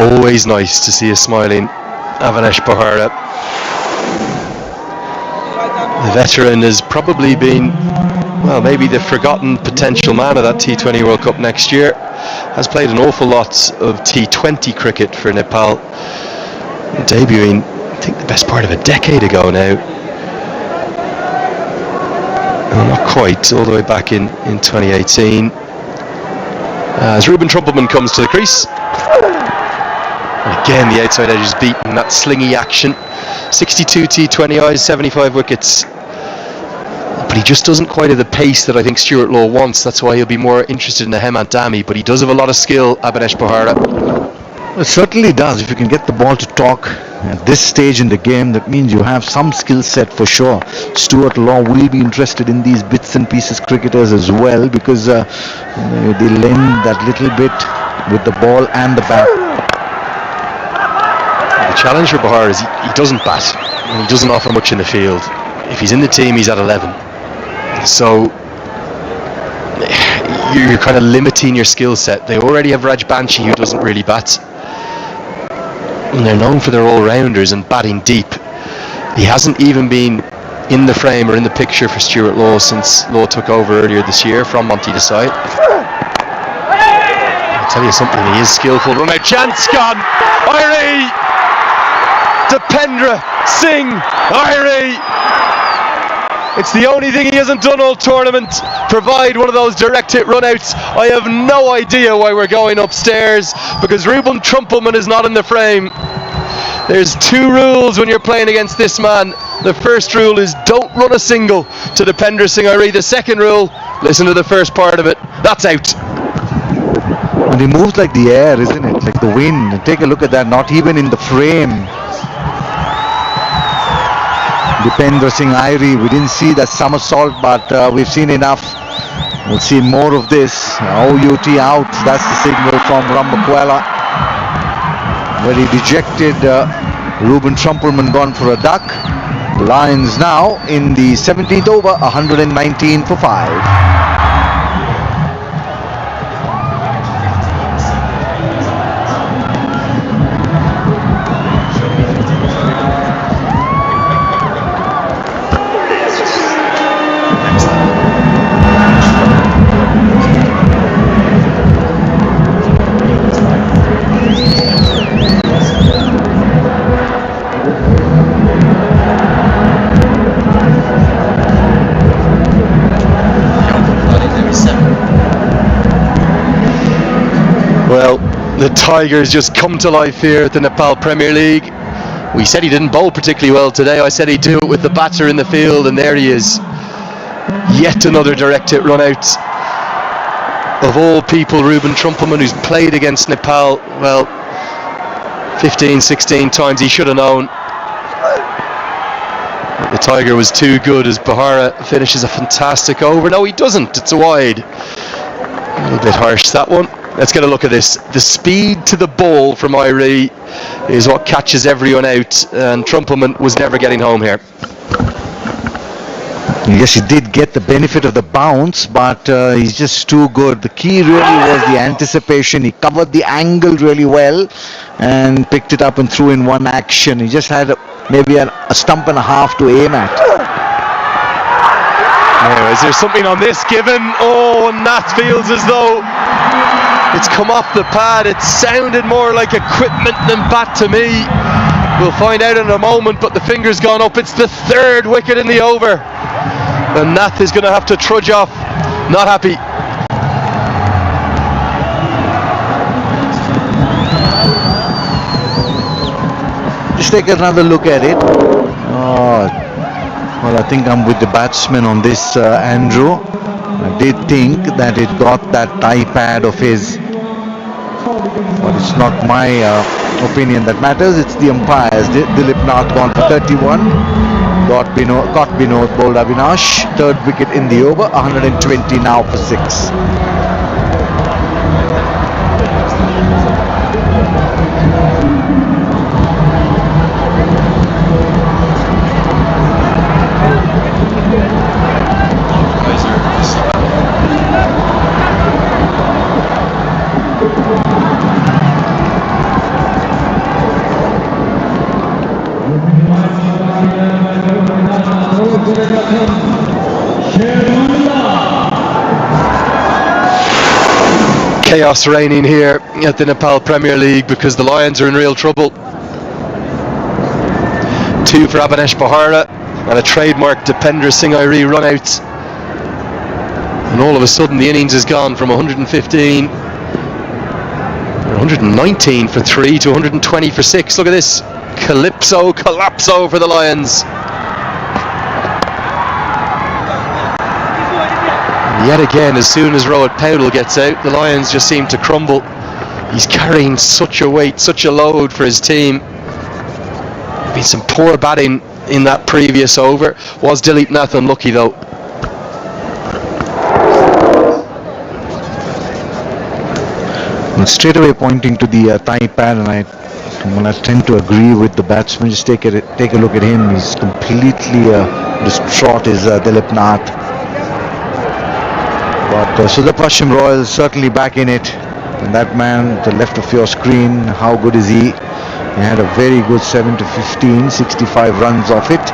Always nice to see a smiling Avinash Bahara. The veteran has probably been, well, maybe the forgotten potential man of that T20 World Cup next year. Has played an awful lot of T20 cricket for Nepal, debuting, I think, the best part of a decade ago now. Well, not quite, all the way back in 2018. As Ruben Trumpelman comes to the crease. And again, the outside edge is beaten, that slingy action. 62 T20Is, 75 wickets. But he just doesn't quite have the pace that I think Stuart Law wants. That's why he'll be more interested in the Hemant Dami. But he does have a lot of skill, Avinash Bahara. It certainly does. If you can get the ball to talk at this stage in the game, that means you have some skill set for sure. Stuart Law will be interested in these bits and pieces cricketers as well, because they lend that little bit with the ball and the bat. The challenge for Bahar is he doesn't bat, and he doesn't offer much in the field. If he's in the team, he's at 11. So you're kind of limiting your skill set. They already have Raj Banshi, who doesn't really bat. And they're known for their all-rounders and batting deep. He hasn't even been in the frame or in the picture for Stuart Law since Law took over earlier this year from Monty Desai. I'll tell you something, he is skillful. Run out, chance gone! Irie! Dipendra Singh Irie! It's the only thing he hasn't done all tournament. Provide one of those direct hit runouts. I have no idea why we're going upstairs, because Ruben Trumpelman is not in the frame. There's two rules when you're playing against this man. The first rule is don't run a single to Dipendra Singh Irie. The second rule, listen to the first part of it, that's out. And he moves like the air, isn't it? Like the wind. Take a look at that, not even in the frame. Dipendra Singh Irie, we didn't see that somersault, but we've seen enough. We'll see more of this. OUT out, that's the signal from Rambakwela. Very dejected Ruben Trumpelman gone for a duck. The Lions now in the 17th over, 119 for 5. Well, the Tigers just come to life here at the Nepal Premier League. We said he didn't bowl particularly well today. I said he'd do it with the batter in the field, and there he is. Yet another direct hit run out. Of all people, Ruben Trumpelman, who's played against Nepal, well, 15, 16 times. He should have known. The Tiger was too good as Bahara finishes a fantastic over. No, he doesn't. It's a wide. A little bit harsh, that one. Let's get a look at this. The speed to the ball from Irie is what catches everyone out, and Trumpelman was never getting home here. Yes, he did get the benefit of the bounce, but he's just too good. The key really was the anticipation. He covered the angle really well and picked it up and threw in one action. He just had maybe a stump and a half to aim at. Now, is there something on this given? Oh, and that feels as though it's come off the pad. It sounded more like equipment than bat to me. We'll find out in a moment, but the finger's gone up. It's the third wicket in the over. And Nath is going to have to trudge off Not happy. Just take another look at it. Well, I think I'm with the batsman on this, Andrew. I did think that it got that thigh pad of his, but it's not my opinion that matters. It's the umpires. Dilip Nath gone for 31. Got Binod bowled Avinash. Third wicket in the over. 120 now for 6. Chaos reigning here at the Nepal Premier League because the Lions are in real trouble. 2 for Abhinesh Bahara and a trademark Dipender Singh Airi run out. And all of a sudden the innings has gone from 115, 119 for 3 to 120 for 6. Look at this. Collapso for the Lions. Yet again, as soon as Rohit Paudel gets out, the Lions just seem to crumble. He's carrying such a weight, such a load for his team. Been some poor batting in that previous over. Was Dilip Nath unlucky though? Well, straight away pointing to the thigh pad, and I tend to agree with the batsman. Just take a look at him. He's completely distraught, is Dilip Nath. But Sudhurpaschim Royals certainly back in it. And that man at the left of your screen, how good is he? He had a very good 7 to 15, 65 runs off it.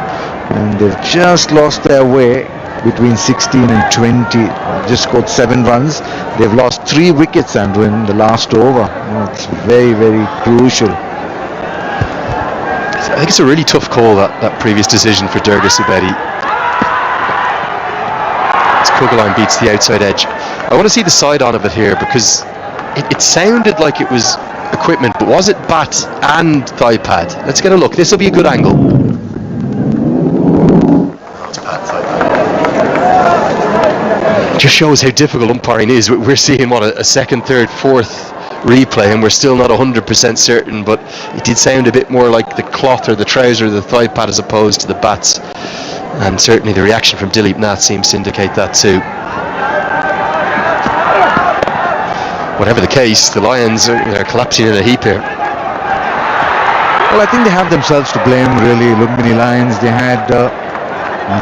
And they've just lost their way between 16 and 20. Just scored 7 runs. They've lost 3 wickets, Andrew, in the last over. It's very, very crucial. I think it's a really tough call, that previous decision for Durga Subedi. Kuggelein beats the outside edge. I want to see the side on of it here because it sounded like it was equipment, but was it bat and thigh pad? Let's get a look. This will be a good angle. It just shows how difficult umpiring is. We're seeing a second, third, fourth replay and we're still not 100% certain, but it did sound a bit more like the cloth or the trouser or the thigh pad as opposed to the bats. And certainly the reaction from Dilip Nath seems to indicate that too. Whatever the case, the Lions are collapsing in a heap here. Well, I think they have themselves to blame, really. Lumbini Lions, they had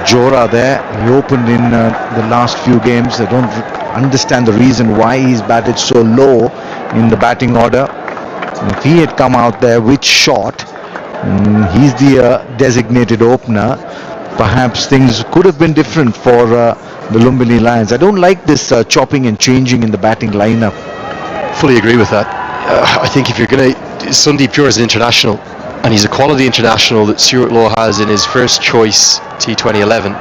Jora there. He opened in the last few games. I don't understand the reason why he's batted so low in the batting order. If he had come out there with shot, he's the designated opener, perhaps things could have been different for the Lumbini Lions. I don't like this chopping and changing in the batting lineup. Fully agree with that. I think if you're going to... Sundeep Pure is an international, and he's a quality international that Stuart Law has in his first choice T2011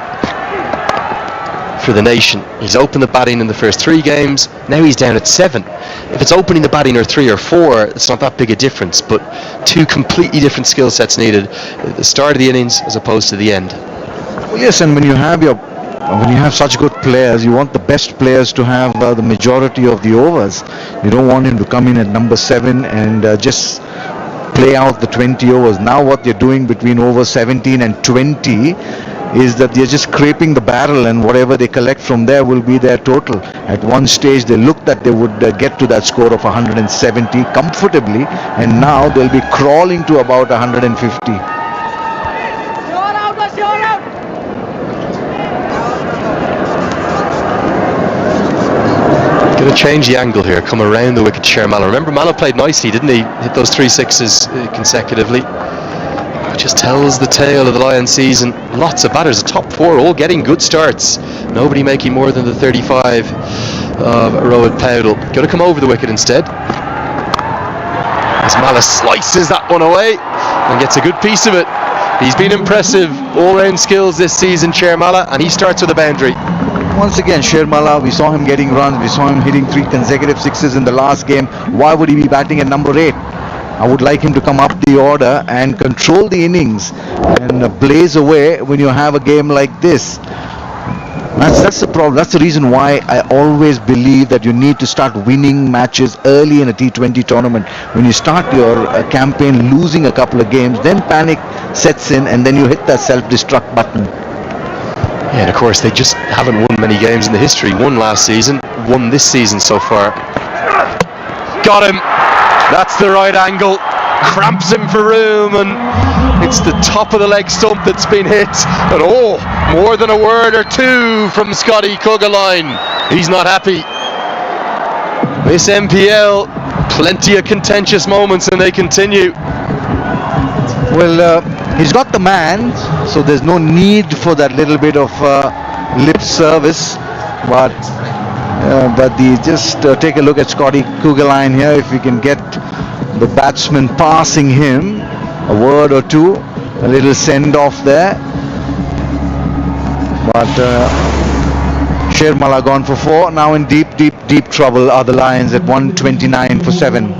for the nation. He's opened the batting in the first 3 games, now he's down at 7. If it's opening the batting or 3 or 4, it's not that big a difference, but 2 completely different skill sets needed at the start of the innings as opposed to the end. Well, yes, and when you have such good players, you want the best players to have the majority of the overs. You don't want him to come in at number 7 and just play out the 20 overs. Now what they're doing between over 17 and 20 is that they're just scraping the barrel, and whatever they collect from there will be their total. At one stage they looked that they would get to that score of 170 comfortably, and now they'll be crawling to about 150. Going to change the angle here, come around the wicket to share Mallow. Remember, Mallow played nicely, didn't he? Hit those 3 sixes consecutively. It just tells the tale of the Lions season. Lots of batters, the top 4 all getting good starts. Nobody making more than the 35 of Rohit Paudel. Going to come over the wicket instead. As Mallow slices that one away and gets a good piece of it. He's been impressive, all-round skills this season, Chair Mallow, and he starts with a boundary. once again, Shermala, we saw him getting runs, we saw him hitting 3 consecutive sixes in the last game. Why would he be batting at number 8? I would like him to come up the order and control the innings and blaze away when you have a game like this. That's the problem. That's the reason why I always believe that you need to start winning matches early in a T20 tournament. When you start your campaign losing a couple of games, then panic sets in and then you hit that self-destruct button. Yeah, and of course they just haven't won many games in the history. Won last season, won this season so far. Got him. That's the right angle. Cramps him for room, and it's the top of the leg stump that's been hit. And more than a word or two from Scotty Kuggeleijn. He's not happy. This MPL, plenty of contentious moments, and they continue. Well, he's got the man, so there's no need for that little bit of lip service. But just take a look at Scotty Kuggeleijn here. If we can get the batsman passing him a word or two, a little send off there. But Shermala gone for 4. Now in deep trouble are the Lions at 129 for 7.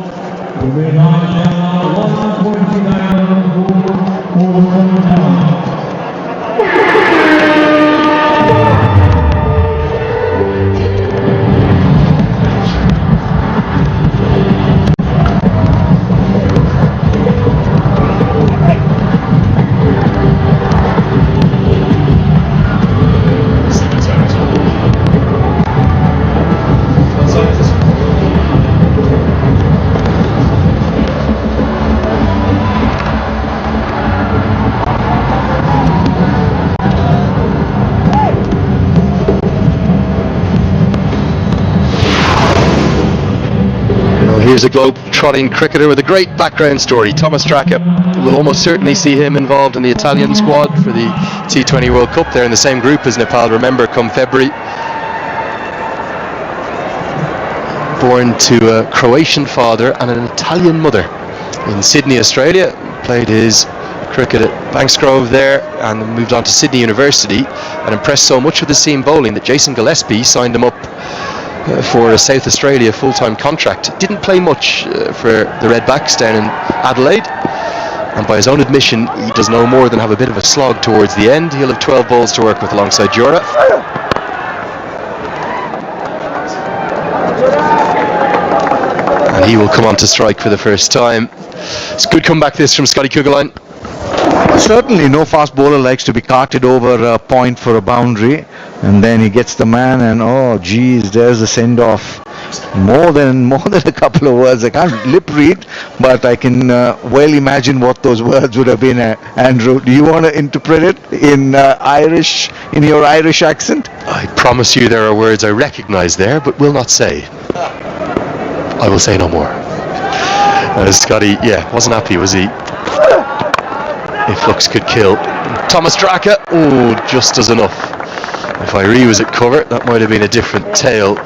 Here's a globe-trotting cricketer with a great background story, Thomas Straka. We'll almost certainly see him involved in the Italian squad for the T20 World Cup. They're in the same group as Nepal, remember, come February. Born to a Croatian father and an Italian mother in Sydney, Australia. Played his cricket at Banksgrove there and moved on to Sydney University and impressed so much with his seam bowling that Jason Gillespie signed him up for a South Australia full-time contract. Didn't play much for the Redbacks down in Adelaide, and by his own admission he does no more than have a bit of a slog towards the end. He'll have 12 balls to work with alongside Jura. And he will come on to strike for the first time. It's a good comeback this from Scotty Kuggeleijn. Certainly no fast bowler likes to be carted over a point for a boundary, and then he gets the man and oh geez, there's a send-off. More than a couple of words. I can't lip read, but I can well imagine what those words would have been. Andrew, do you want to interpret it in Irish, in your Irish accent? I promise you there are words I recognise there, but will not say. I will say no more. Scotty, wasn't happy, was he? If looks could kill. Thomas Straka, just does enough. If Irie was at cover, that might have been a different tale.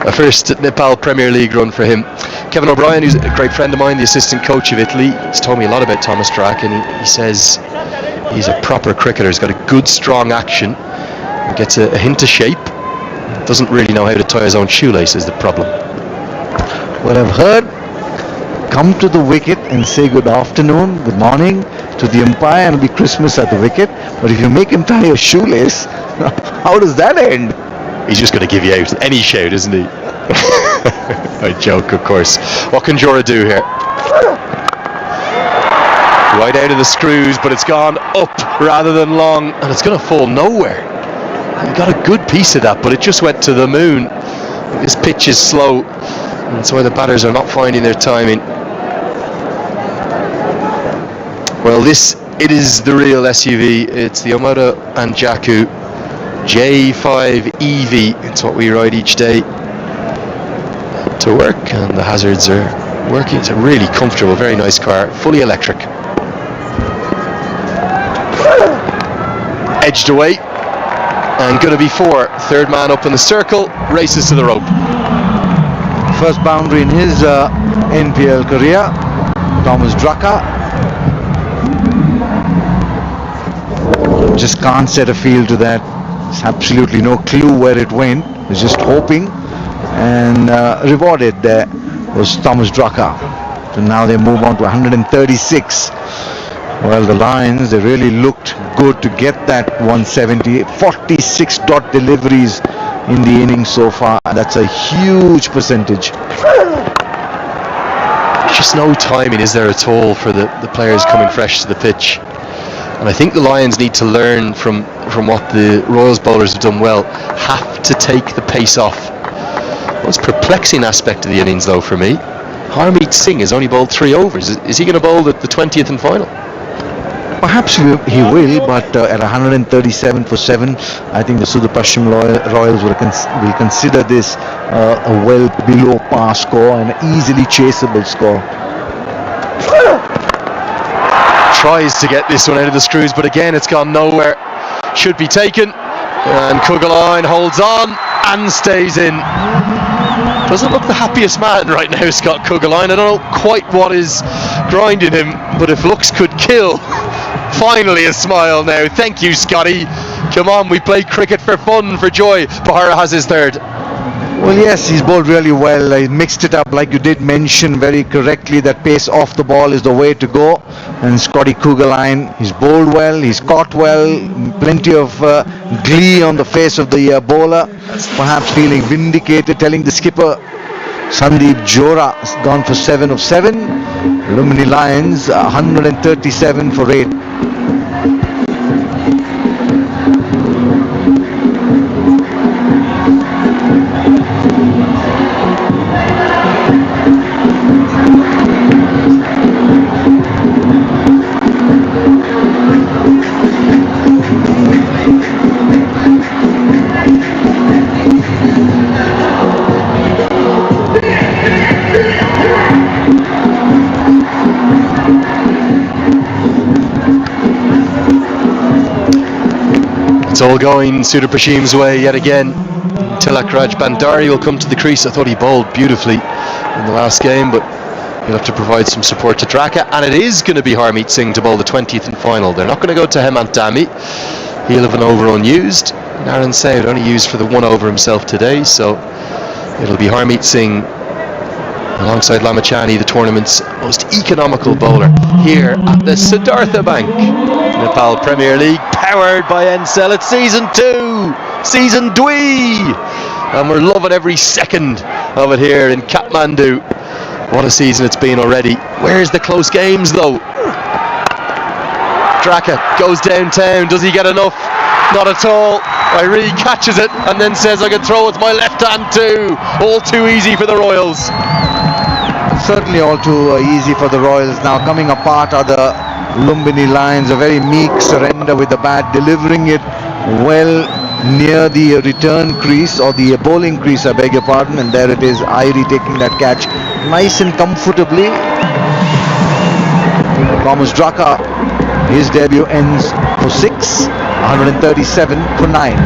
A first Nepal Premier League run for him. Kevin O'Brien, who's a great friend of mine, the assistant coach of Italy, has told me a lot about Thomas Straka, and he says he's a proper cricketer. He's got a good, strong action, gets a hint of shape, doesn't really know how to tie his own shoelace is the problem. Well, I've heard, come to the wicket and say good afternoon, good morning to the umpire, and it'll be Christmas at the wicket. But if you make him tie your shoelace, how does that end? He's just going to give you out any shout, isn't he? I joke, of course. What can Jura do here? Right out of the screws, but it's gone up rather than long, and it's going to fall nowhere. He got a good piece of that, but it just went to the moon. This pitch is slow, and that's why the batters are not finding their timing. Well, it is the real SUV. It's the Omoda and Jaku J5 EV. It's what we ride each day to work, and the hazards are working. It's a really comfortable, very nice car, fully electric. Edged away, and going to be 4. Third man up in the circle, races to the rope. First boundary in his NPL career, Thomas Straka. Just can't set a field to that. There's absolutely no clue where it went. He's just hoping, and rewarded there was Thomas Drucker. So now they move on to 136. Well, the Lions, they really looked good to get that 170. 46 dot deliveries in the innings so far. That's a huge percentage. Just no timing, is there at all, for the players coming fresh to the pitch? And I think the Lions need to learn from what the Royals bowlers have done well. Have to take the pace off. Most perplexing aspect of the innings, though, for me, Harmeet Singh has only bowled 3 overs. Is he going to bowl the 20th and final? Perhaps he will, but at 137 for 7, I think the Sudhurpaschim Royals will consider this a well below par score and an easily chaseable score. Tries to get this one out of the screws, but again it's gone nowhere. Should be taken, and Kuggeleijn holds on and stays in. Doesn't look the happiest man right now, Scott Kuggeleijn. I don't know quite what is grinding him, but if looks could kill, finally a smile now. Thank you, Scotty. Come on, we play cricket for fun, for joy. Bahara has his third. Well, yes, he's bowled really well. He mixed it up, like you did mention very correctly, that pace off the ball is the way to go. And Scotty Kuggeleijn, he's bowled well, he's caught well, plenty of glee on the face of the bowler, perhaps feeling vindicated, telling the skipper. Sandeep Johra has gone for 7 of 7. Lumbini Lions 137 for 8. It's all going Sudhurpaschim's way yet again. Tilak Raj Bandari will come to the crease. I thought he bowled beautifully in the last game, but he'll have to provide some support to Draka, and it is going to be Harmeet Singh to bowl the 20th and final. They're not going to go to Hemant Dami. He'll have an over unused. Naren Saud only used for the 1 over himself today, so it'll be Harmeet Singh alongside Lamachani, the tournament's most economical bowler, here at the Siddhartha Bank, Nepal Premier League, powered by Ncell. It's season 2, season Dwi, and we're loving every second of it here in Kathmandu. What a season it's been already. Where's the close games though? Draka goes downtown. Does he get enough? Not at all. Iree catches it and then says I can throw with my left hand too. All too easy for the Royals. Certainly all too easy for the Royals. Now coming apart are the Lumbini Lions. A very meek surrender with the bat, delivering it well near the return crease, or the bowling crease, I beg your pardon, and there it is, Iree taking that catch nice and comfortably. Thomas Drucker, his debut ends for 6, 137 for 9.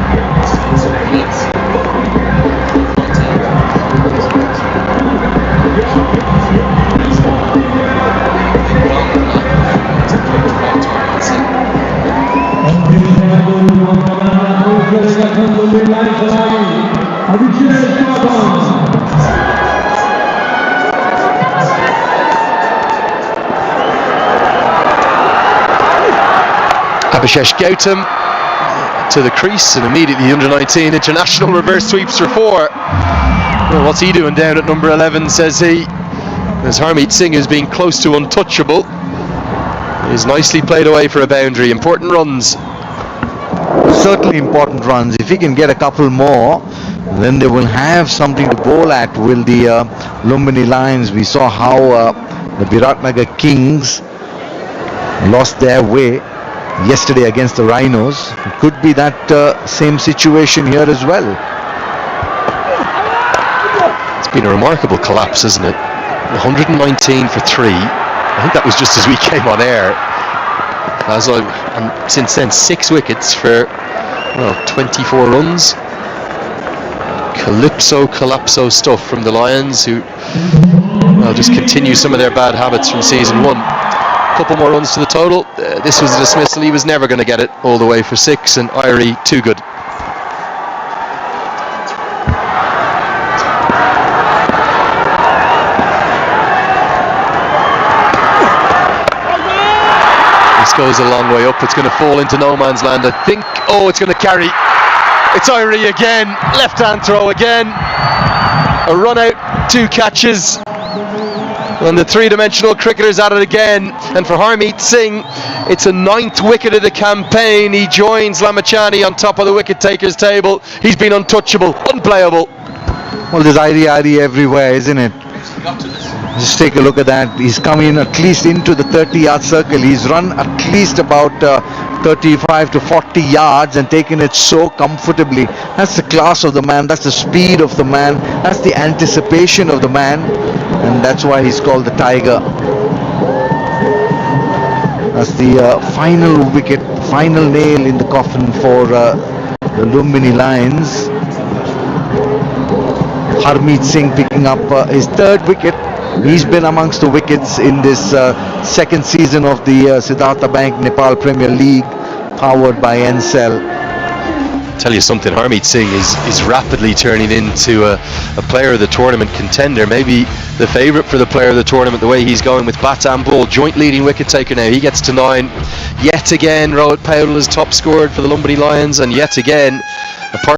Abhishesh Gautam to the crease, and immediately the under-19 international reverse sweeps for 4. Well, what's he doing down at number 11, says he, as Harmeet Singh is being close to untouchable. He's nicely played away for a boundary. Important runs. Certainly important runs. If he can get a couple more, then they will have something to bowl at, will the Lumbini Lions. We saw how the Biratnagar Kings lost their way yesterday against the Rhinos. It could be that same situation here as well. It's been a remarkable collapse, isn't it? 119 for 3. I think that was just as we came on air. And since then, 6 wickets for 24 runs. Collapso stuff from the Lions, who just continue some of their bad habits from season 1. Couple more runs to the total. This was a dismissal. He was never going to get it all the way for 6, and Iree too good. goes a long way up. It's going to fall into no man's land. I think, it's going to carry. It's Irie again. Left hand throw again. A run out, 2 catches. And the three-dimensional cricketer's at it again. And for Harmeet Singh, it's a 9th wicket of the campaign. He joins Lamachani on top of the wicket takers table. He's been untouchable, unplayable. Well, there's Irie everywhere, isn't it? Just take a look at that. He's come in at least into the 30-yard circle. He's run at least about 35 to 40 yards and taken it so comfortably. That's the class of the man. That's the speed of the man. That's the anticipation of the man. And that's why he's called the Tiger. That's the final wicket, final nail in the coffin for the Lumbini Lions. Harmeet Singh picking up his 3rd wicket. He's been amongst the wickets in this 2nd season of the Siddhartha Bank Nepal Premier League, powered by Ncell. Tell you something, Harmeet Singh is rapidly turning into a player of the tournament contender, maybe the favourite for the player of the tournament, the way he's going with bat and ball. Joint leading wicket taker now, he gets to 9. Yet again, Rohit Paudel is top scored for the Lumbini Lions, and yet again, apart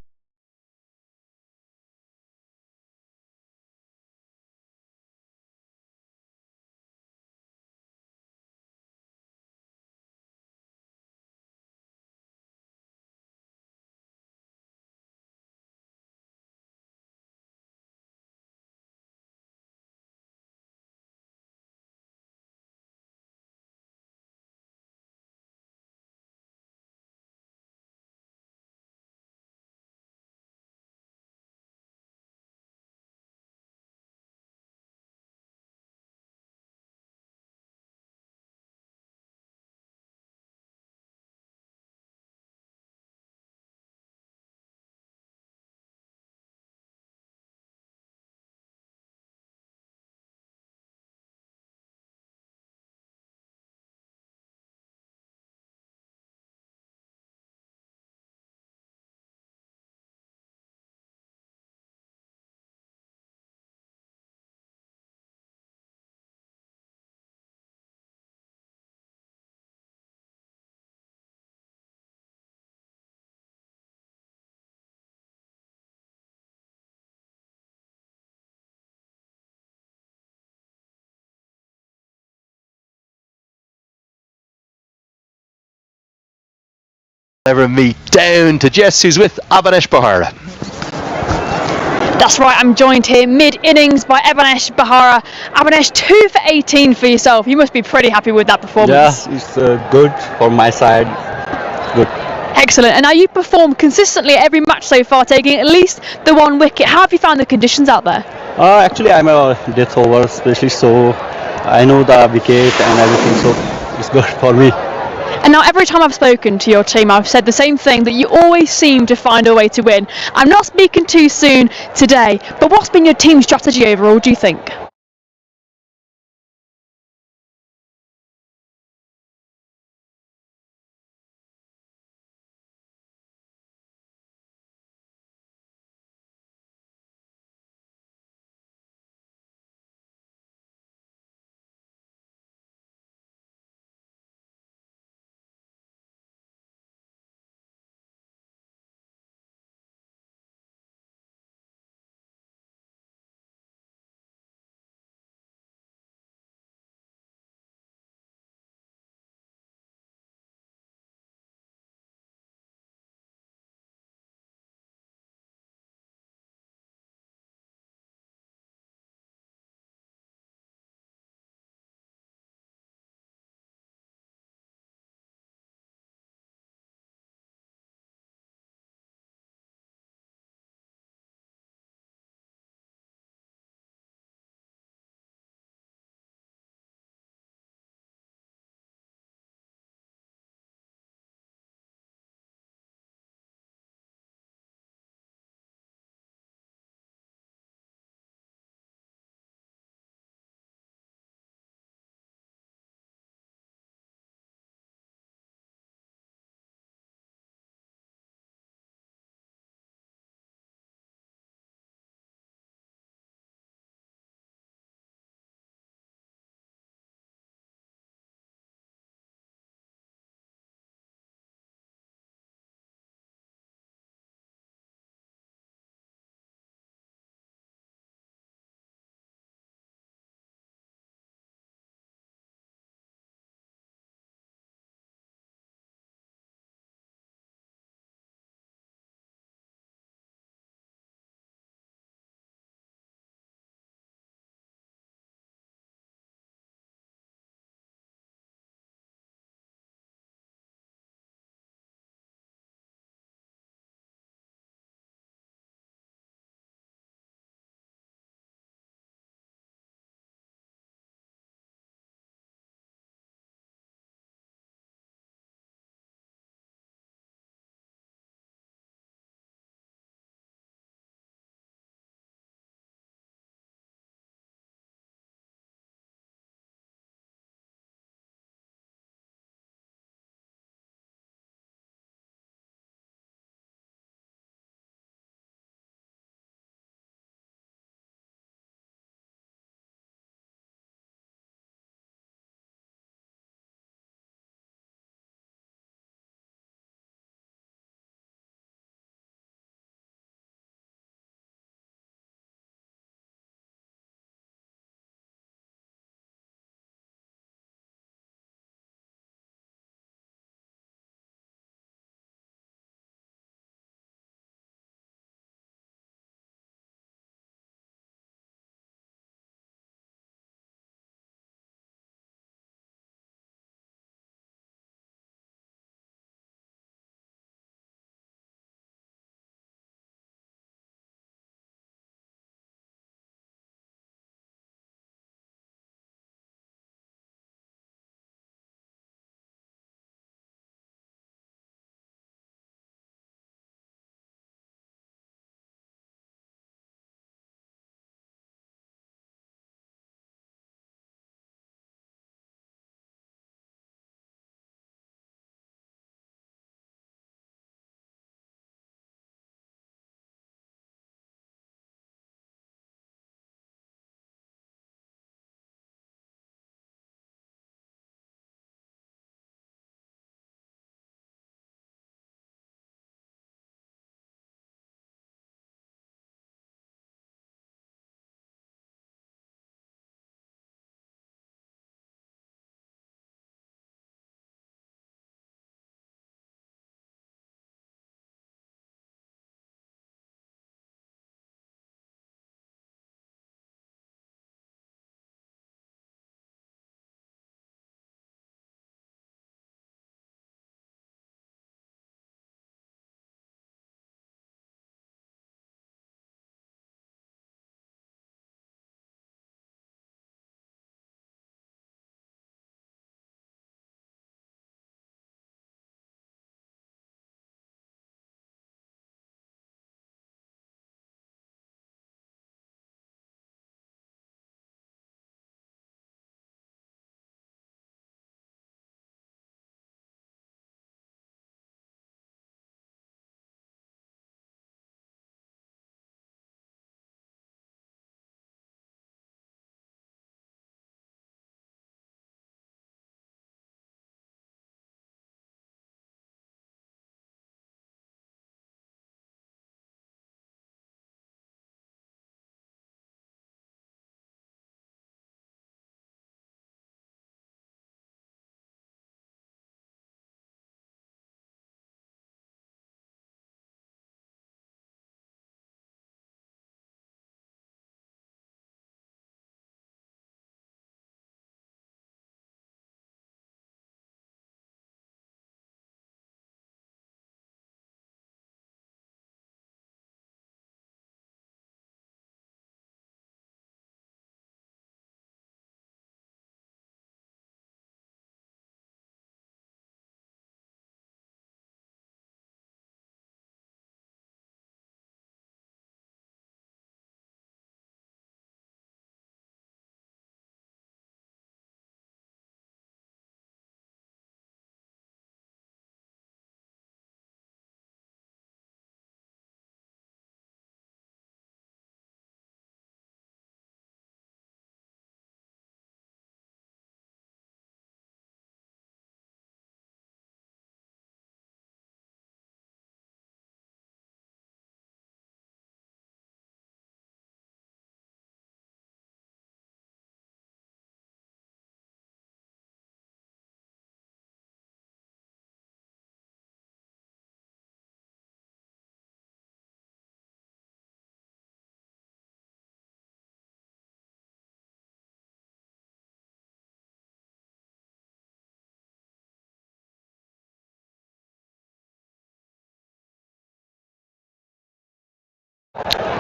ever meet, down to Jess, who's with Avanesh Bahara. That's right, I'm joined here mid-innings by Avanesh Bahara. Avanesh, 2 for 18 for yourself. You must be pretty happy with that performance. Yeah, it's good for my side. Good. Excellent. And now you performed consistently every match so far, taking at least the 1 wicket. How have you found the conditions out there? Actually, I'm a death over specialist, so I know the wicket and everything, so it's good for me. And now every time I've spoken to your team, I've said the same thing, that you always seem to find a way to win. I'm not speaking too soon today, but what's been your team strategy overall, do you think?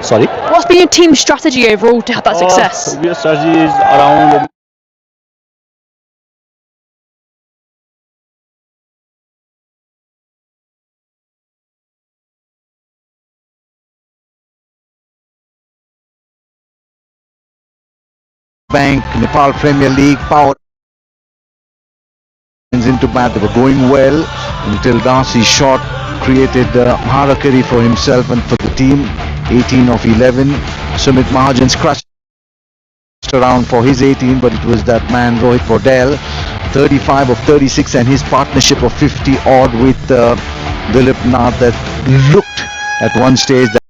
Sorry. What's been your team's strategy overall to have that success? Your strategy is around Bank, Nepal Premier League, power into bat. They were going well until Darcy's shot created Harakiri for himself and for the team. 18 of 11. Sumit Mahajan's crushed around for his 18, but it was that man Rohit Vordell, 35 of 36, and his partnership of 50 odd with Dilip Nath that looked at one stage that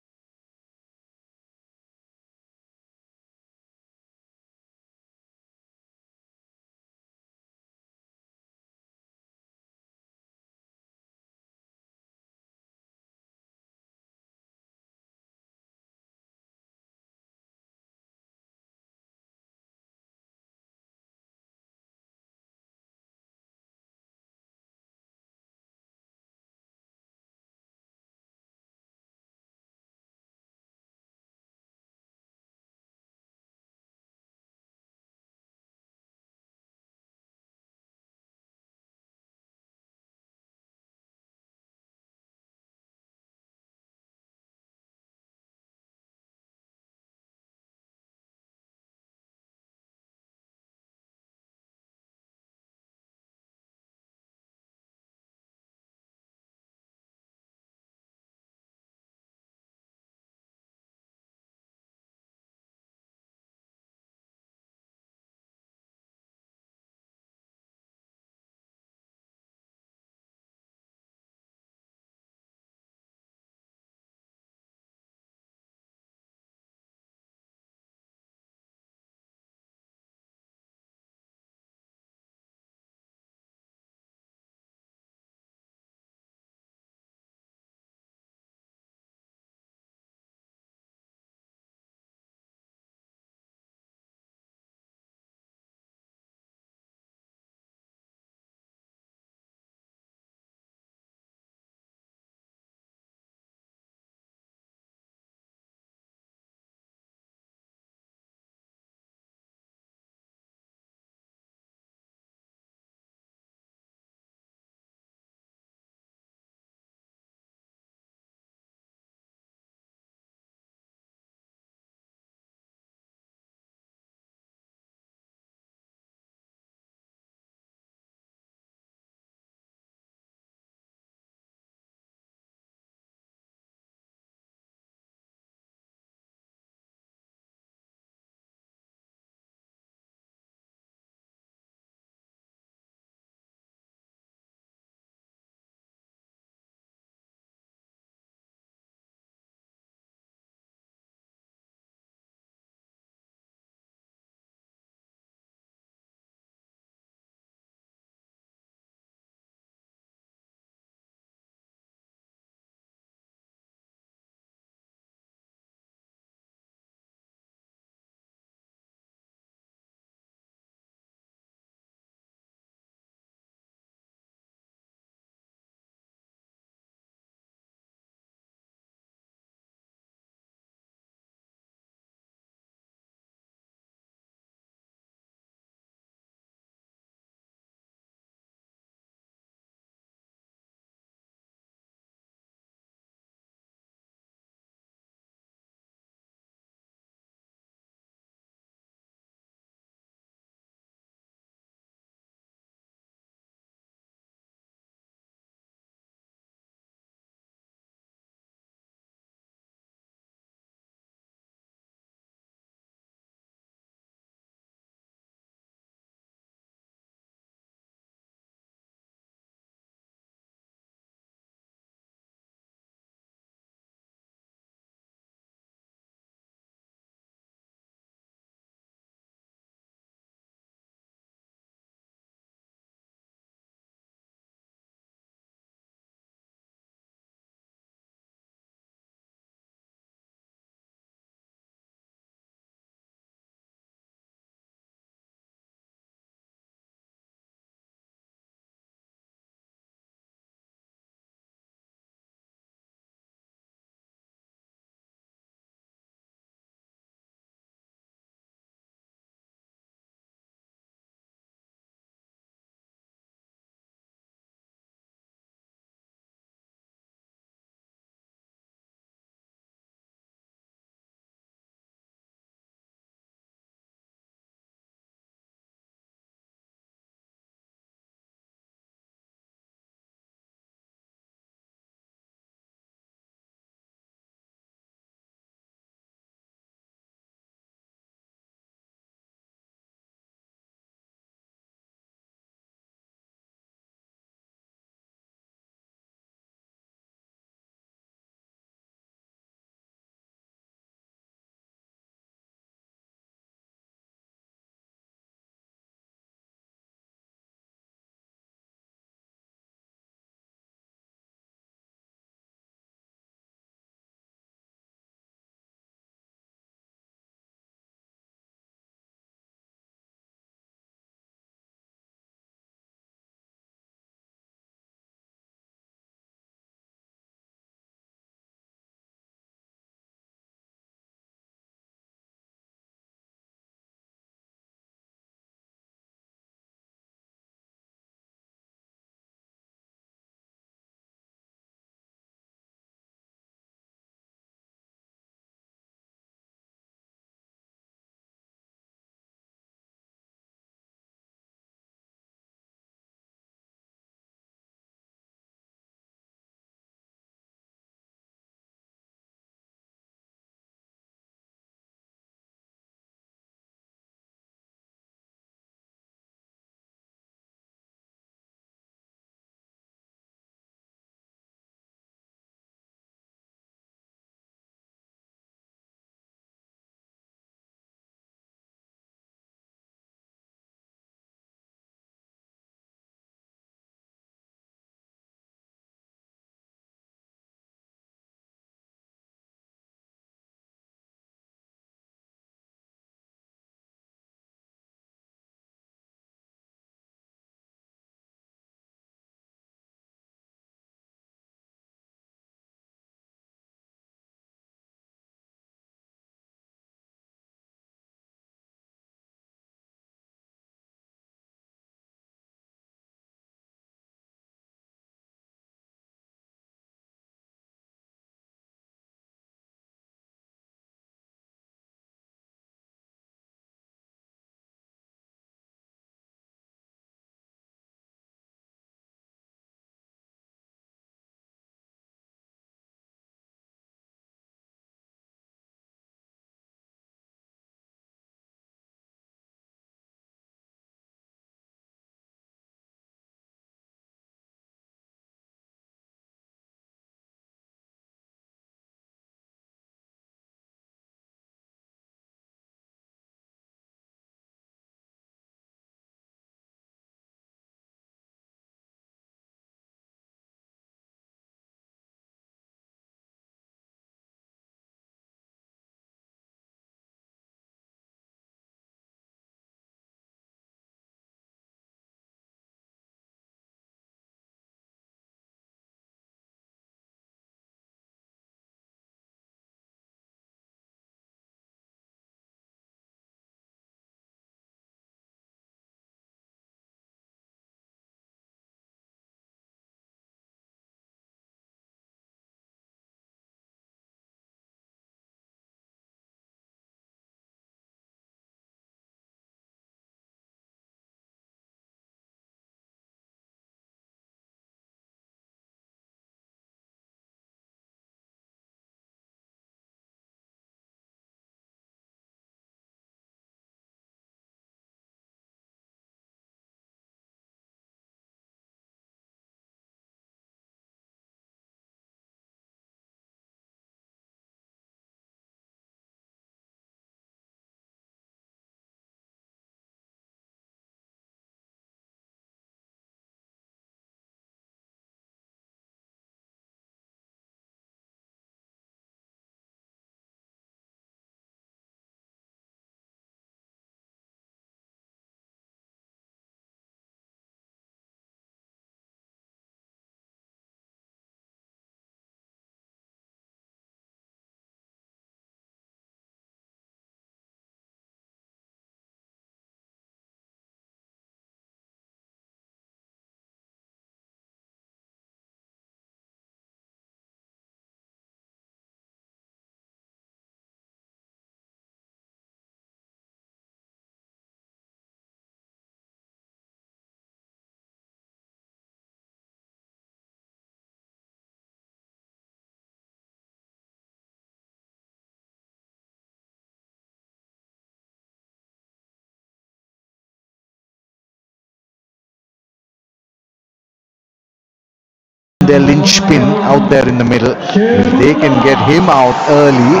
their linchpin out there in the middle. If they can get him out early,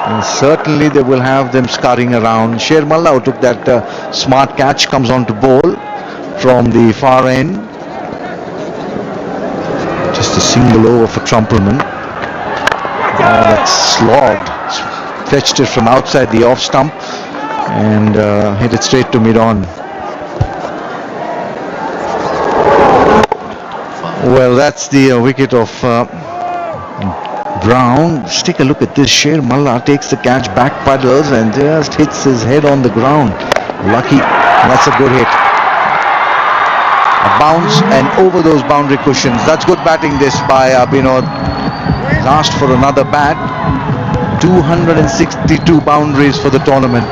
and certainly they will have them scurrying around. Sher Malla, who took that smart catch, comes on to bowl from the far end. Just a single over for Trumpelman. That's slogged. Fetched it from outside the off stump and hit it straight to mid-on. Well, that's the wicket of Brown. Just take a look at this. Sher Malla takes the catch, back paddles and just hits his head on the ground. Lucky. That's a good hit. A bounce and over those boundary cushions. That's good batting this by Binod. He's asked for another bat. 262 boundaries for the tournament.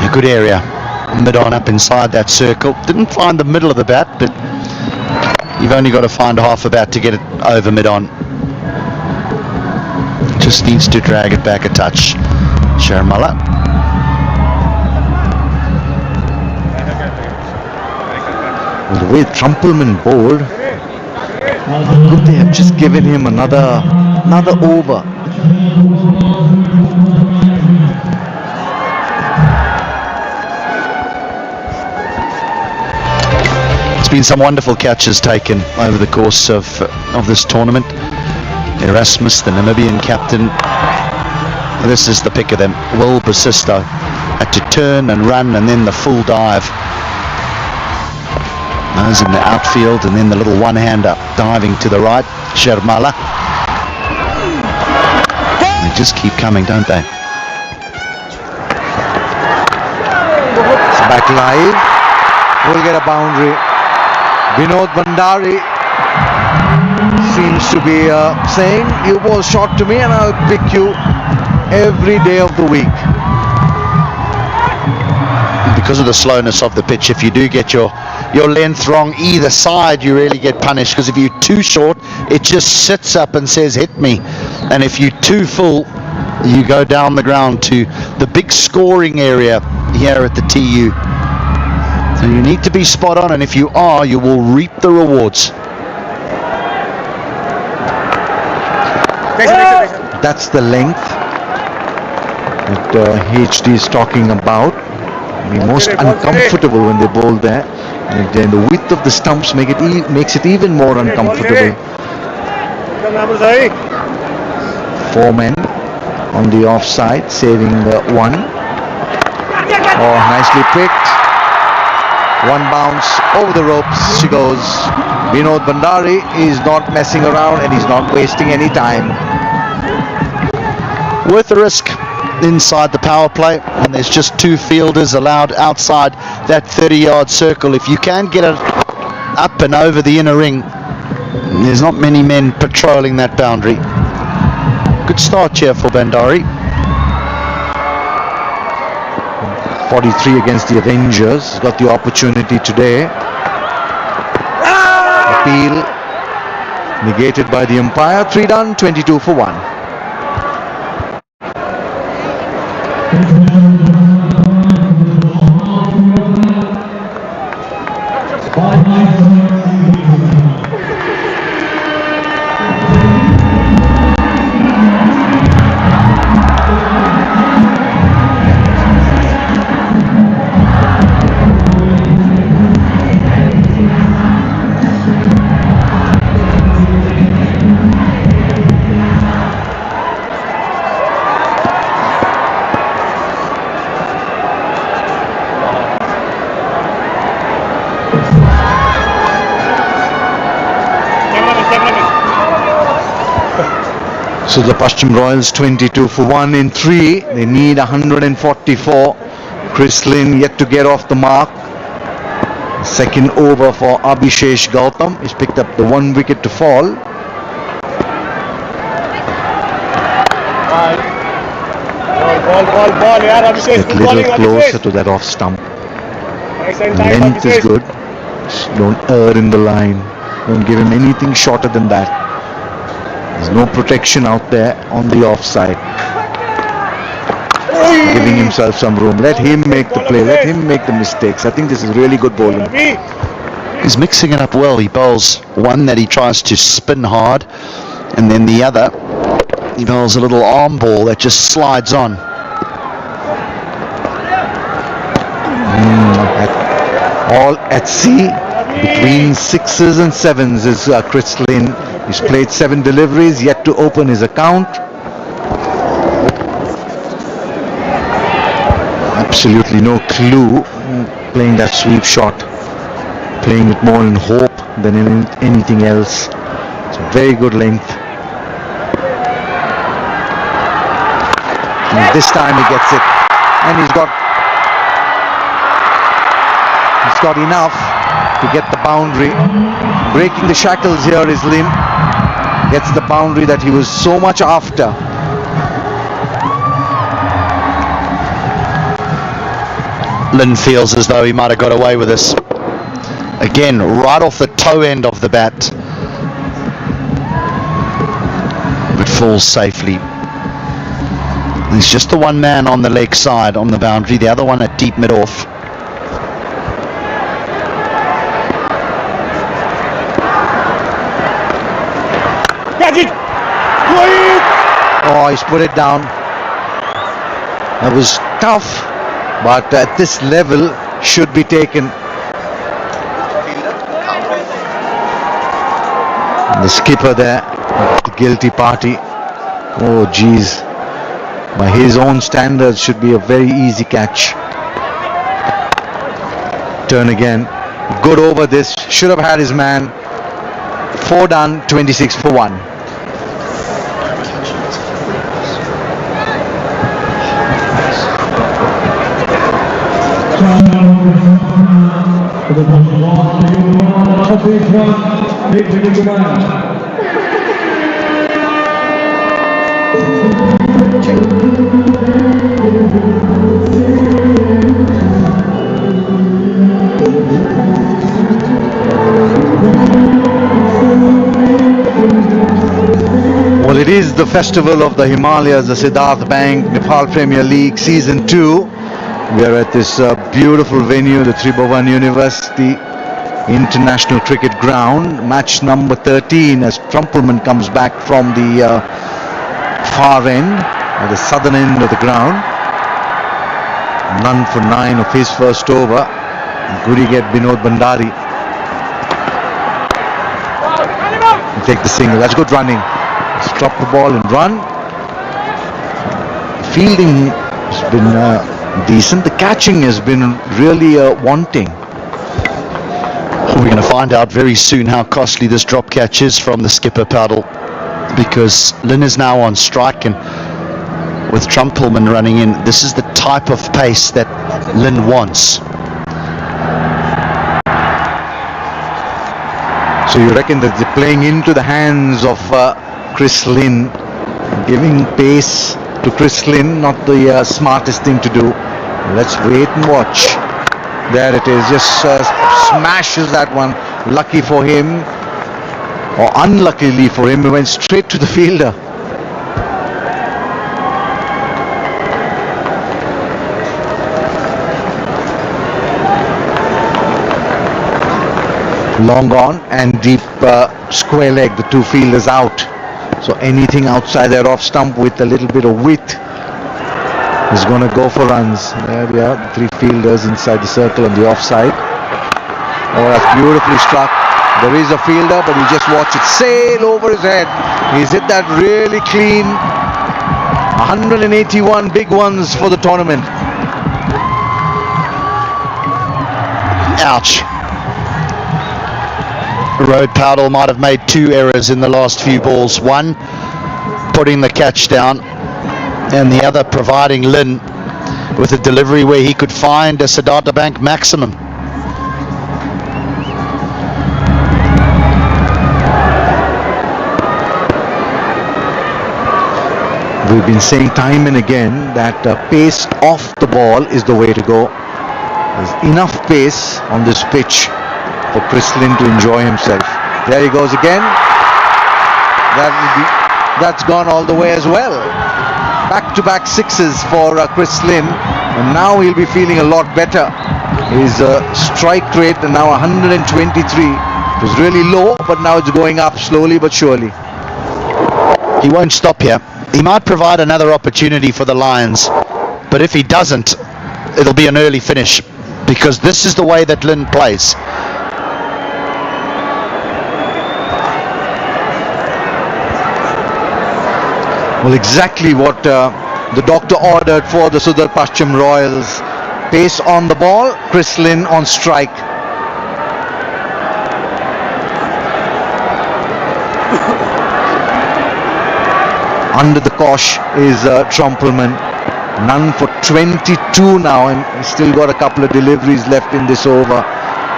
A good area. Mid-on up inside that circle. Didn't find the middle of the bat, but you've only got to find half a bat to get it over mid-on. Just needs to drag it back a touch. Sher Malla. Well, the way Trumpelman bowled, could they have just given him another over? Been some wonderfбыл catches taken over the course of this tournament. Erasmus, the Namibian captain, this is the pick of them. Will Brasisto had to turn and run and then the full dive. Those in the outfield and then the little one-hander diving to the right. Sher Malla. They just keep coming, don't they? It's back live. We'll get a boundary. Vinod Bhandari seems to be saying, you bowl short to me and I'll pick you every day of the week. Because of the slowness of the pitch, if you do get your length wrong either side, you really get punished, because if you're too short, it just sits up and says hit me, and if you're too full, you go down the ground to the big scoring area here at the TU. So you need to be spot on, and if you are, you will reap the rewards. That's the length that HD is talking about. Be most uncomfortable when they bowl there, and then the width of the stumps makes it even more uncomfortable. 4 men on the offside, saving one. Oh, nicely picked. One bounce over the ropes she goes. Vinod Bhandari is not messing around and he's not wasting any time. Worth the risk inside the power play, and there's just 2 fielders allowed outside that 30-yard circle. If you can get it up and over the inner ring, there's not many men patrolling that boundary. Good start here for Bhandari. 43 against the Avengers. Got the opportunity today. Appeal negated by the umpire. 3 done, 22 for 1. Sudhurpaschim Royals 22 for 1 in 3. They need 144. Chris Lynn yet to get off the mark. Second over for Abhishesh Gautam. He's picked up the 1 wicket to fall. Get a little closer to that off stump. Length is good. Just don't err in the line. Don't give him anything shorter than that. There's no protection out there on the offside. Giving himself some room. Let him make the play. Let him make the mistakes. I think this is really good bowling. He's mixing it up well. He bowls one that he tries to spin hard, and then the other, he bowls a little arm ball that just slides on. All at sea, between 6s and 7s is Chris Lynn. He's played 7 deliveries, yet to open his account. Absolutely no clue playing that sweep shot. Playing it more in hope than in anything else. It's a very good length. And this time he gets it. And he's got enough to get the boundary. Breaking the shackles here is Lynn. Gets the boundary that he was so much after. Lynn feels as though he might have got away with this. Again, right off the toe end of the bat. But falls safely. There's just the one man on the leg side on the boundary, the other one at deep mid-off. Oh, he's put it down. That was tough, but at this level should be taken. The skipper there, the guilty party. Oh geez, by his own standards should be a very easy catch. Turn again, good over this, should have had his man. 4 done, 26 for 1. Well, it is the festival of the Himalayas, the Siddharth Bank Nepal Premier League Season 2. We are at this beautiful venue, the Tribhuvan University International Cricket Ground. Match number 13 as Trumpelman comes back from the far end, at the southern end of the ground. None for 9 of his first over. Good get Binod Bandari. And take the single. That's good running. Let's drop the ball and run. Fielding has been decent. The catching has been really wanting. We're going to find out very soon how costly this drop catch is from the skipper paddle, because Lynn is now on strike, and with Trumpelman running in, this is the type of pace that Lynn wants. So you reckon that they're playing into the hands of Chris Lynn, giving pace to Chris Lynn, not the smartest thing to do. Let's wait and watch. There it is, just smashes that one. Lucky for him, or unluckily for him, he went straight to the fielder. Long on and deep square leg, the 2 fielders out. So anything outside their off stump with a little bit of width is going to go for runs. There we are, the 3 fielders inside the circle on the offside. Oh, that's beautifully struck. There is a fielder, but you just watch it sail over his head. He's hit that really clean. 181 big ones for the tournament. Ouch. Road Powdle might have made 2 errors in the last few balls. One, putting the catch down, and the other providing Lynn with a delivery where he could find a Siddharth Bank maximum. We've been saying time and again that pace off the ball is the way to go. There's enough pace on this pitch for Chris Lynn to enjoy himself. There he goes again. That's gone all the way as well. Back-to-back 6s for Chris Lynn, and now he'll be feeling a lot better. His strike rate now 123. It was really low, but now it's going up slowly but surely. He won't stop here. He might provide another opportunity for the Lions, but if he doesn't, it'll be an early finish, because this is the way that Lynn plays. Well, exactly what the doctor ordered for the Sudhurpaschim Royals. Pace on the ball, Chris Lynn on strike. Under the cosh is Trumpelman. None for 22 now, and he's still got a couple of deliveries left in this over.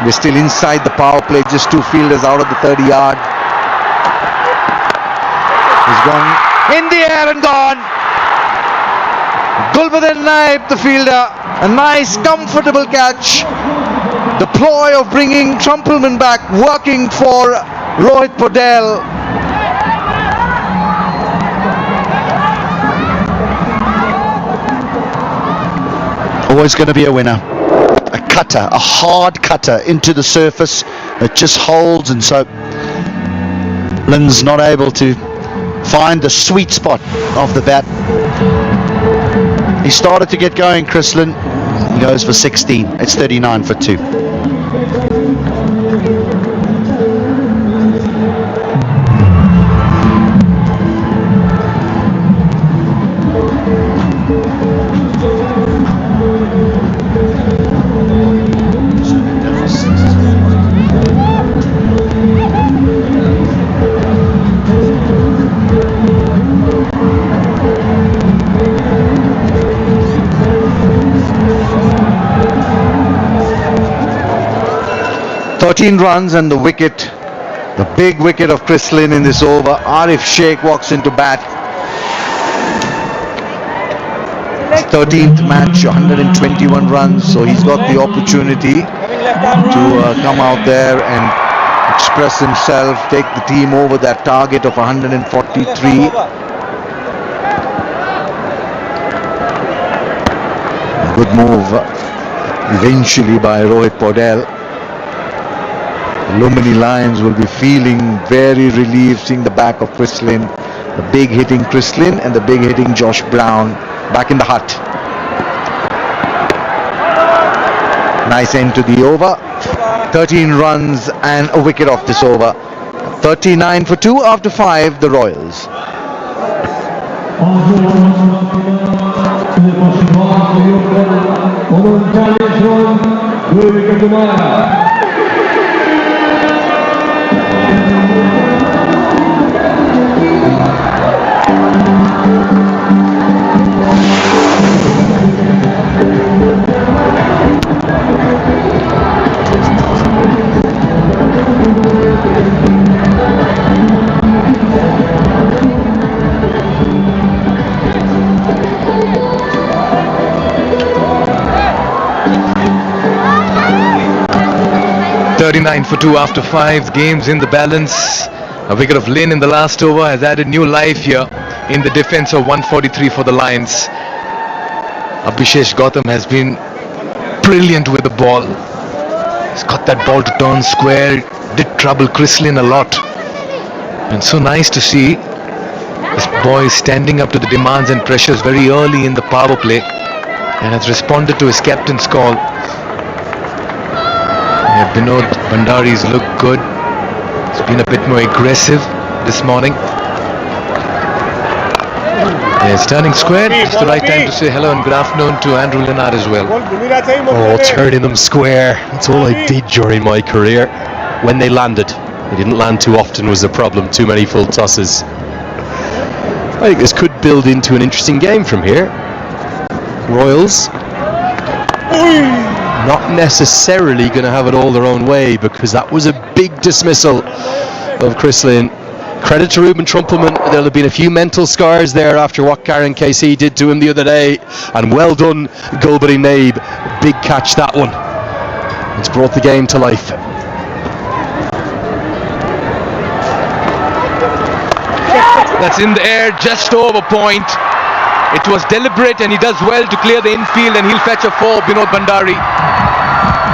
They're still inside the power play, just 2 fielders out of the 30-yard. He's gone in the air and gone. Gulbadan Naib, the fielder, a nice comfortable catch. The ploy of bringing Trumpelman back, working for Rohit Podell. Always going to be a winner. A cutter, a hard cutter into the surface. It just holds, and so Lynn's not able to find the sweet spot of the bat. He started to get going, Chris Lynn. He goes for 16. It's 39 for 2. Runs and the wicket, the big wicket of Chris Lynn in this over. Arif Sheikh walks into bat. His 13th match, 121 runs, so he's got the opportunity to come out there and express himself, take the team over that target of 143. Good move eventually by Rohit Podell. Lumbini Lions will be feeling very relieved seeing the back of Chris Lynn, the big hitting Chris Lynn and the big hitting Josh Brown back in the hut. Nice end to the over. 13 runs and a wicket off this over. 39 for 2 after 5, the Royals. For 2 after 5, games in the balance. A wicket of Lynn in the last over has added new life here in the defense of 143 for the Lions. Abhishesh Gautam has been brilliant with the ball. He's got that ball to turn square, did trouble Chris Lynn a lot. And so nice to see this boy standing up to the demands and pressures very early in the power play and has responded to his captain's call. Binod Bhandari's look good. He's been a bit more aggressive this morning. Yes, turning square. It's the right time to say hello and good afternoon to Andrew Leonard as well. Oh, turning them square. That's all I did during my career. When they landed. They didn't land too often was the problem. Too many full tosses. I think this could build into an interesting game from here. Royals not necessarily going to have it all their own way, because that was a big dismissal of Chris Lynn. Credit to Ruben Trumpelman. There'll have been a few mental scars there after what Karen KC did to him the other day, and well done Gulbadan Naib. Big catch, that one. It's brought the game to life. That's in the air, just over point. It was deliberate and he does well to clear the infield, and he'll fetch a 4, Binod Bhandari.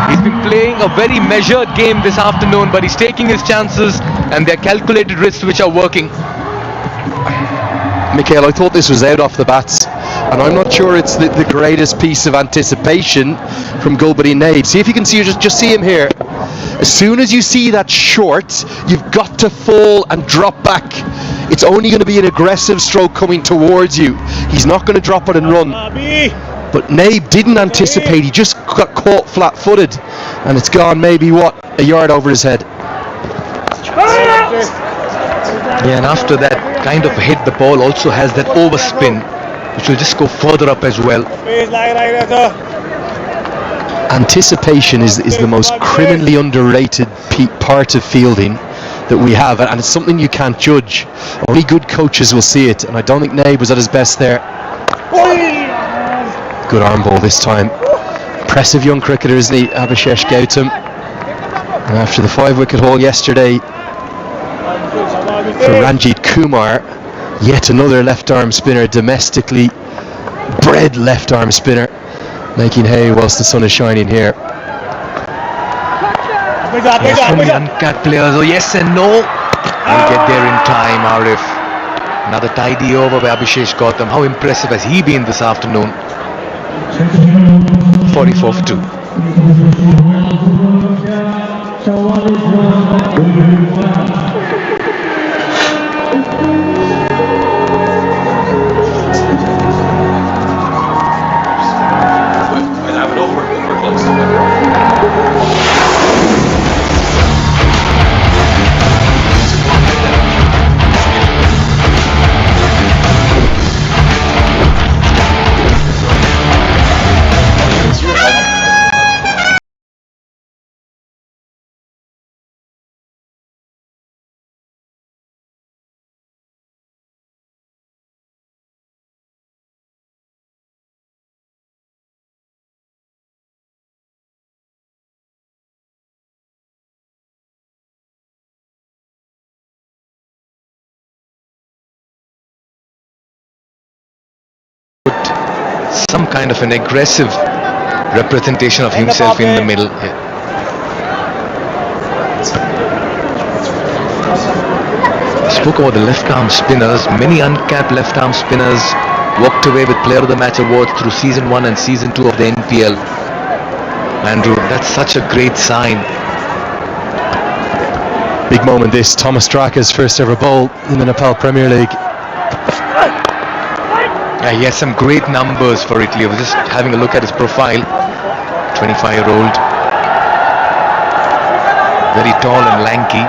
He's been playing a very measured game this afternoon, but he's taking his chances, and they're calculated risks which are working. Mikhail, I thought this was out off the bats, and I'm not sure it's the greatest piece of anticipation from Gulbari Naib. See if you can see, just see him here. As soon as you see that short, you've got to fall and drop back. It's only going to be an aggressive stroke coming towards you. He's not going to drop it and run. But Naib didn't anticipate, he just got caught flat-footed, and it's gone maybe, a yard over his head. Yeah, and after that kind of hit, the ball also has that overspin, which will just go further up as well. Anticipation is the most criminally underrated part of fielding that we have, and it's something you can't judge. Only good coaches will see it, and I don't think Naib was at his best there. Good arm ball this time. Impressive young cricketer, isn't he, Abhishesh Gautam? And after the 5-wicket haul yesterday for Ranjit Kumar, yet another left-arm spinner, domestically bred left-arm spinner, making hay whilst the sun is shining here. Yes, from the uncapped players, oh yes and no. He'll get there in time, Arif. Another tidy over by Abhishesh Gautam. How impressive has he been this afternoon? 44 for 2. Some kind of an aggressive representation of himself in the middle. Spoke about the left-arm spinners. Many uncapped left-arm spinners walked away with Player of the Match awards through Season 1 and Season 2 of the NPL. Andrew, that's such a great sign. Big moment this, Thomas Straka's first ever bowl in the Nepal Premier League. He has some great numbers for Italy. I was just having a look at his profile. 25-year-old. Very tall and lanky.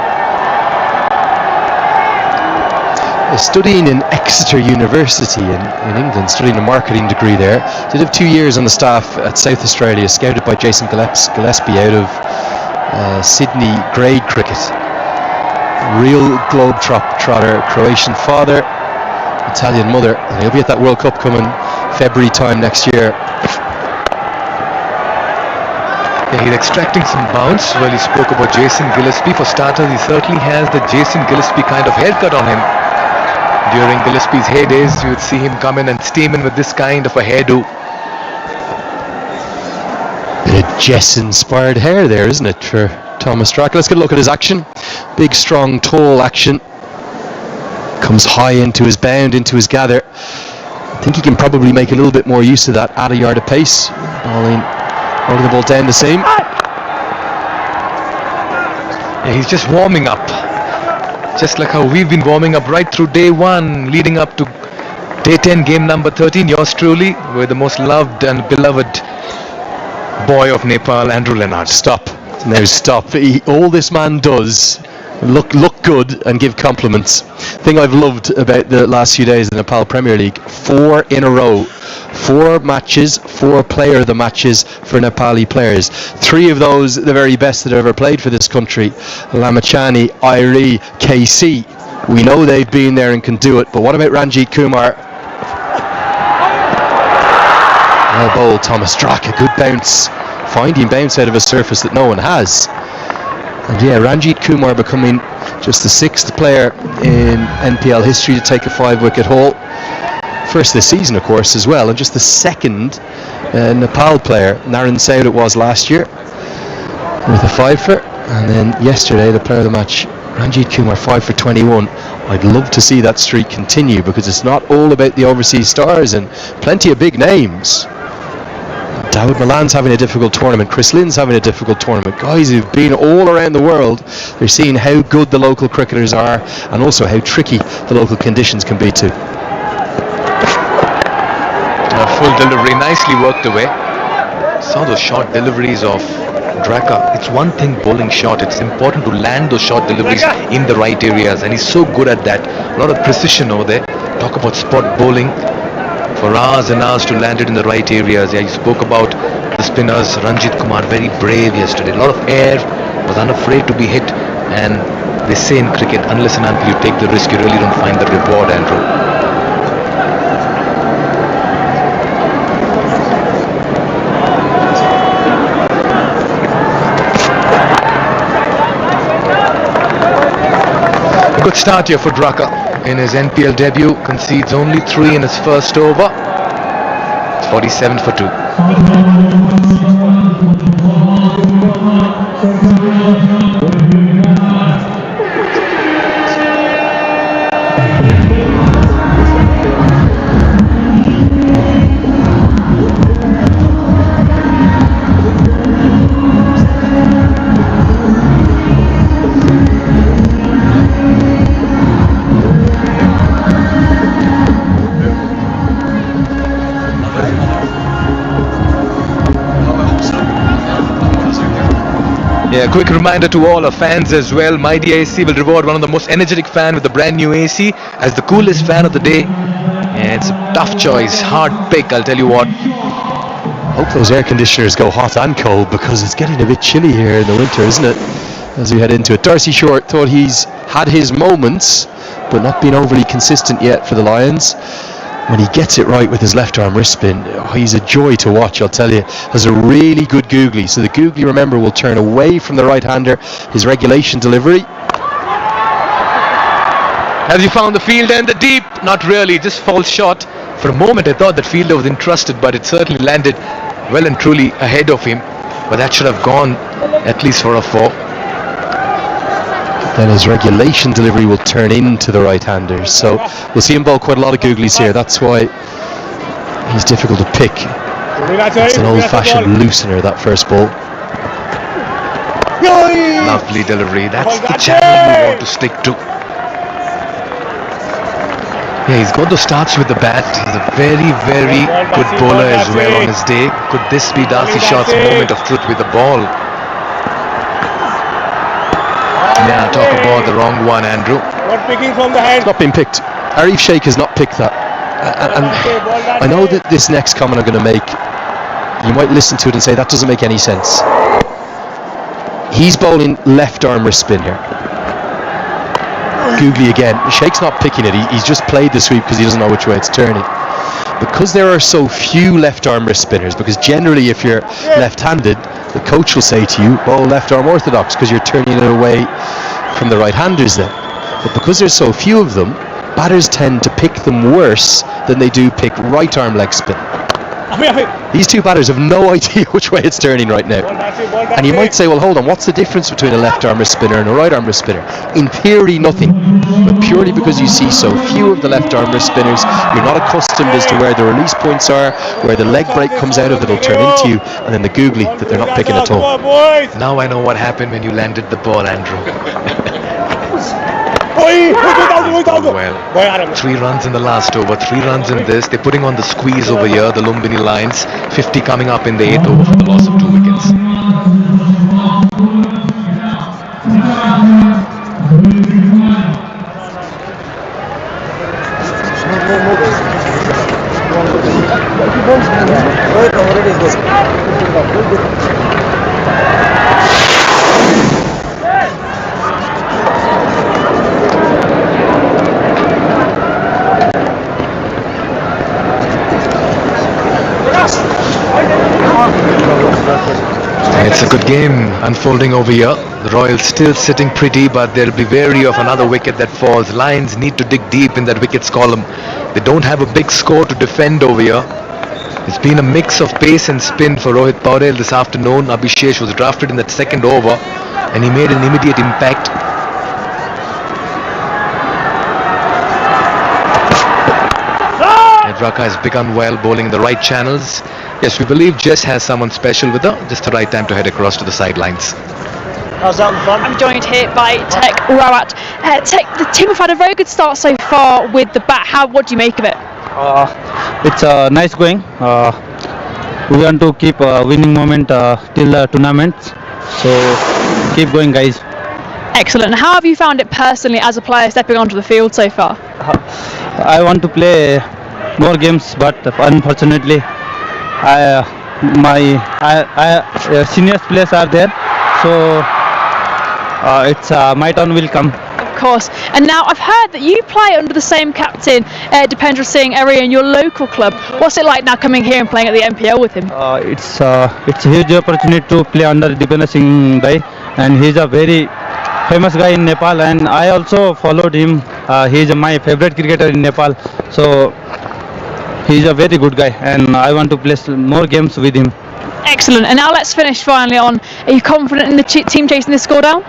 Studying in Exeter University in England, studying a marketing degree there. Did have 2 years on the staff at South Australia, scouted by Jason Gillespie out of Sydney grade cricket. Real globe-trotter, Croatian father, Italian mother, and he'll be at that World Cup coming February time next year. Yeah, he's extracting some bounce. Well, he spoke about Jason Gillespie. For starters, he certainly has the Jason Gillespie kind of haircut on him. During Gillespie's heydays, you would see him come in and steam in with this kind of a hairdo. Bit of Jess-inspired hair there, isn't it, for Thomas Straka? Let's get a look at his action. Big, strong, tall action. Comes high into his bound, into his gather. I think he can probably make a little bit more use of that, add a yard of pace. Holding the ball down the seam. Yeah, he's just warming up. Just like how we've been warming up right through day 1, leading up to day 10, game number 13. Yours truly, we're the most loved and beloved boy of Nepal, Andrew Leonard. Stop. Now stop. All this man does, look good and give compliments. Thing I've loved about the last few days in the Nepal Premier League, 4 in a row. 4 matches, 4 player of the matches for Nepali players. 3 of those the very best that ever played for this country. Lamachani, Irie, KC. We know they've been there and can do it, but what about Ranjit Kumar? Well bowled, Thomas Straka, good bounce. Finding bounce out of a surface that no one has. And yeah, Ranjit Kumar becoming just the 6th player in NPL history to take a 5-wicket haul. First this season, of course, as well, and just the 2nd Nepal player. Naren Saud it was last year. with a 5-for, and then yesterday the player of the match, Ranjit Kumar, 5 for 21. I'd love to see that streak continue because it's not all about the overseas stars and plenty of big names. Dawood Milan's having a difficult tournament, Chris Lynn's having a difficult tournament. Guys who've been all around the world, they're seeing how good the local cricketers are and also how tricky the local conditions can be too. A full delivery, nicely worked away. Saw those short deliveries of Draka. It's one thing bowling short, it's important to land those short deliveries in the right areas, and he's so good at that. A lot of precision over there. Talk about spot bowling, for hours and hours to land it in the right areas. Yeah, you spoke about the spinners. Ranjit Kumar, very brave yesterday. A lot of air, was unafraid to be hit, and they say in cricket, unless and until you take the risk, you really don't find the reward, Andrew. Good start here for Draka in his NPL debut, concedes only 3 in his first over. It's 47 for 2. Yeah, quick reminder to all our fans as well. Mighty AC will reward one of the most energetic fan with the brand new AC as the coolest fan of the day. Yeah, it's a tough choice, hard pick, I'll tell you what. Hope those air conditioners go hot and cold because it's getting a bit chilly here in the winter, isn't it? As we head into it. Darcy Short thought he's had his moments, but not been overly consistent yet for the Lions. When he gets it right with his left arm wrist spin, he's a joy to watch, I'll tell you. Has a really good googly. So the googly, remember, will turn away from the right-hander. His regulation delivery. Have you found the field and the deep? Not really, just falls short. For a moment I thought that fielder was entrusted, but it certainly landed well and truly ahead of him. But that should have gone at least for a 4. Then his regulation delivery will turn into the right-handers. So we'll see him bowl quite a lot of googlies here. That's why he's difficult to pick. It's an old-fashioned loosener, that first ball. Lovely delivery. That's the channel you want to stick to. Yeah, he's got the starts with the bat. He's a very, very good bowler as well on his day. Could this be Darcy Short's moment of truth with the ball? Yeah, talk about the wrong one, Andrew. Not picking from the hand. It's not been picked. Arif Sheikh has not picked that. And I know that this next comment I'm going to make, you might listen to it and say that doesn't make any sense. He's bowling left arm wrist spin here. Googly again. Sheikh's not picking it. He's just played the sweep because he doesn't know which way it's turning. Because there are so few left arm wrist spinners, because generally if you're left-handed, the coach will say to you, bowl left arm orthodox because you're turning it away from the right-handers then. But because there's so few of them, batters tend to pick them worse than they do pick right arm leg spin. These two batters have no idea which way it's turning right now. And you might say, well, hold on, what's the difference between a left arm wrist spinner and a right arm wrist spinner? In theory, nothing. But purely because you see so few of the left arm wrist spinners, you're not accustomed as to where the release points are, where the leg break comes out of, it'll turn into you, and then the googly that they're not picking at all. Now I know what happened when you landed the ball, Andrew. Well, 3 runs in the last over, 3 runs in this. They're putting on the squeeze over here, the Lumbini Lions. 50 coming up in the 8th over for the loss of 2 wickets. It's a good game unfolding over here. The Royals still sitting pretty, but they'll be wary of another wicket that falls. Lions need to dig deep in that wickets column. They don't have a big score to defend over here. It's been a mix of pace and spin for Rohit Paudel this afternoon. Abhishek was drafted in that second over and he made an immediate impact. Raka has begun well, bowling in the right channels. Yes, we believe Jess has someone special with her. Just the right time to head across to the sidelines. I'm joined here by Tech Rawat. Tech, the team have had a very good start so far with the bat. What do you make of it? It's nice going. We want to keep winning moment till the tournament. So keep going, guys. Excellent. How have you found it personally as a player stepping onto the field so far? I want to play more games, but unfortunately, my senior players are there, so it's my turn will come. Of course. And now I've heard that you play under the same captain, Dipendra Singh area in your local club. What's it like now coming here and playing at the MPL with him? It's a huge opportunity to play under Dipendra Singh guy, and he's a very famous guy in Nepal, and I also followed him. He's my favorite cricketer in Nepal, so he's a very good guy, and I want to play more games with him. Excellent. And now let's finish finally on, are you confident in the team chasing this score down?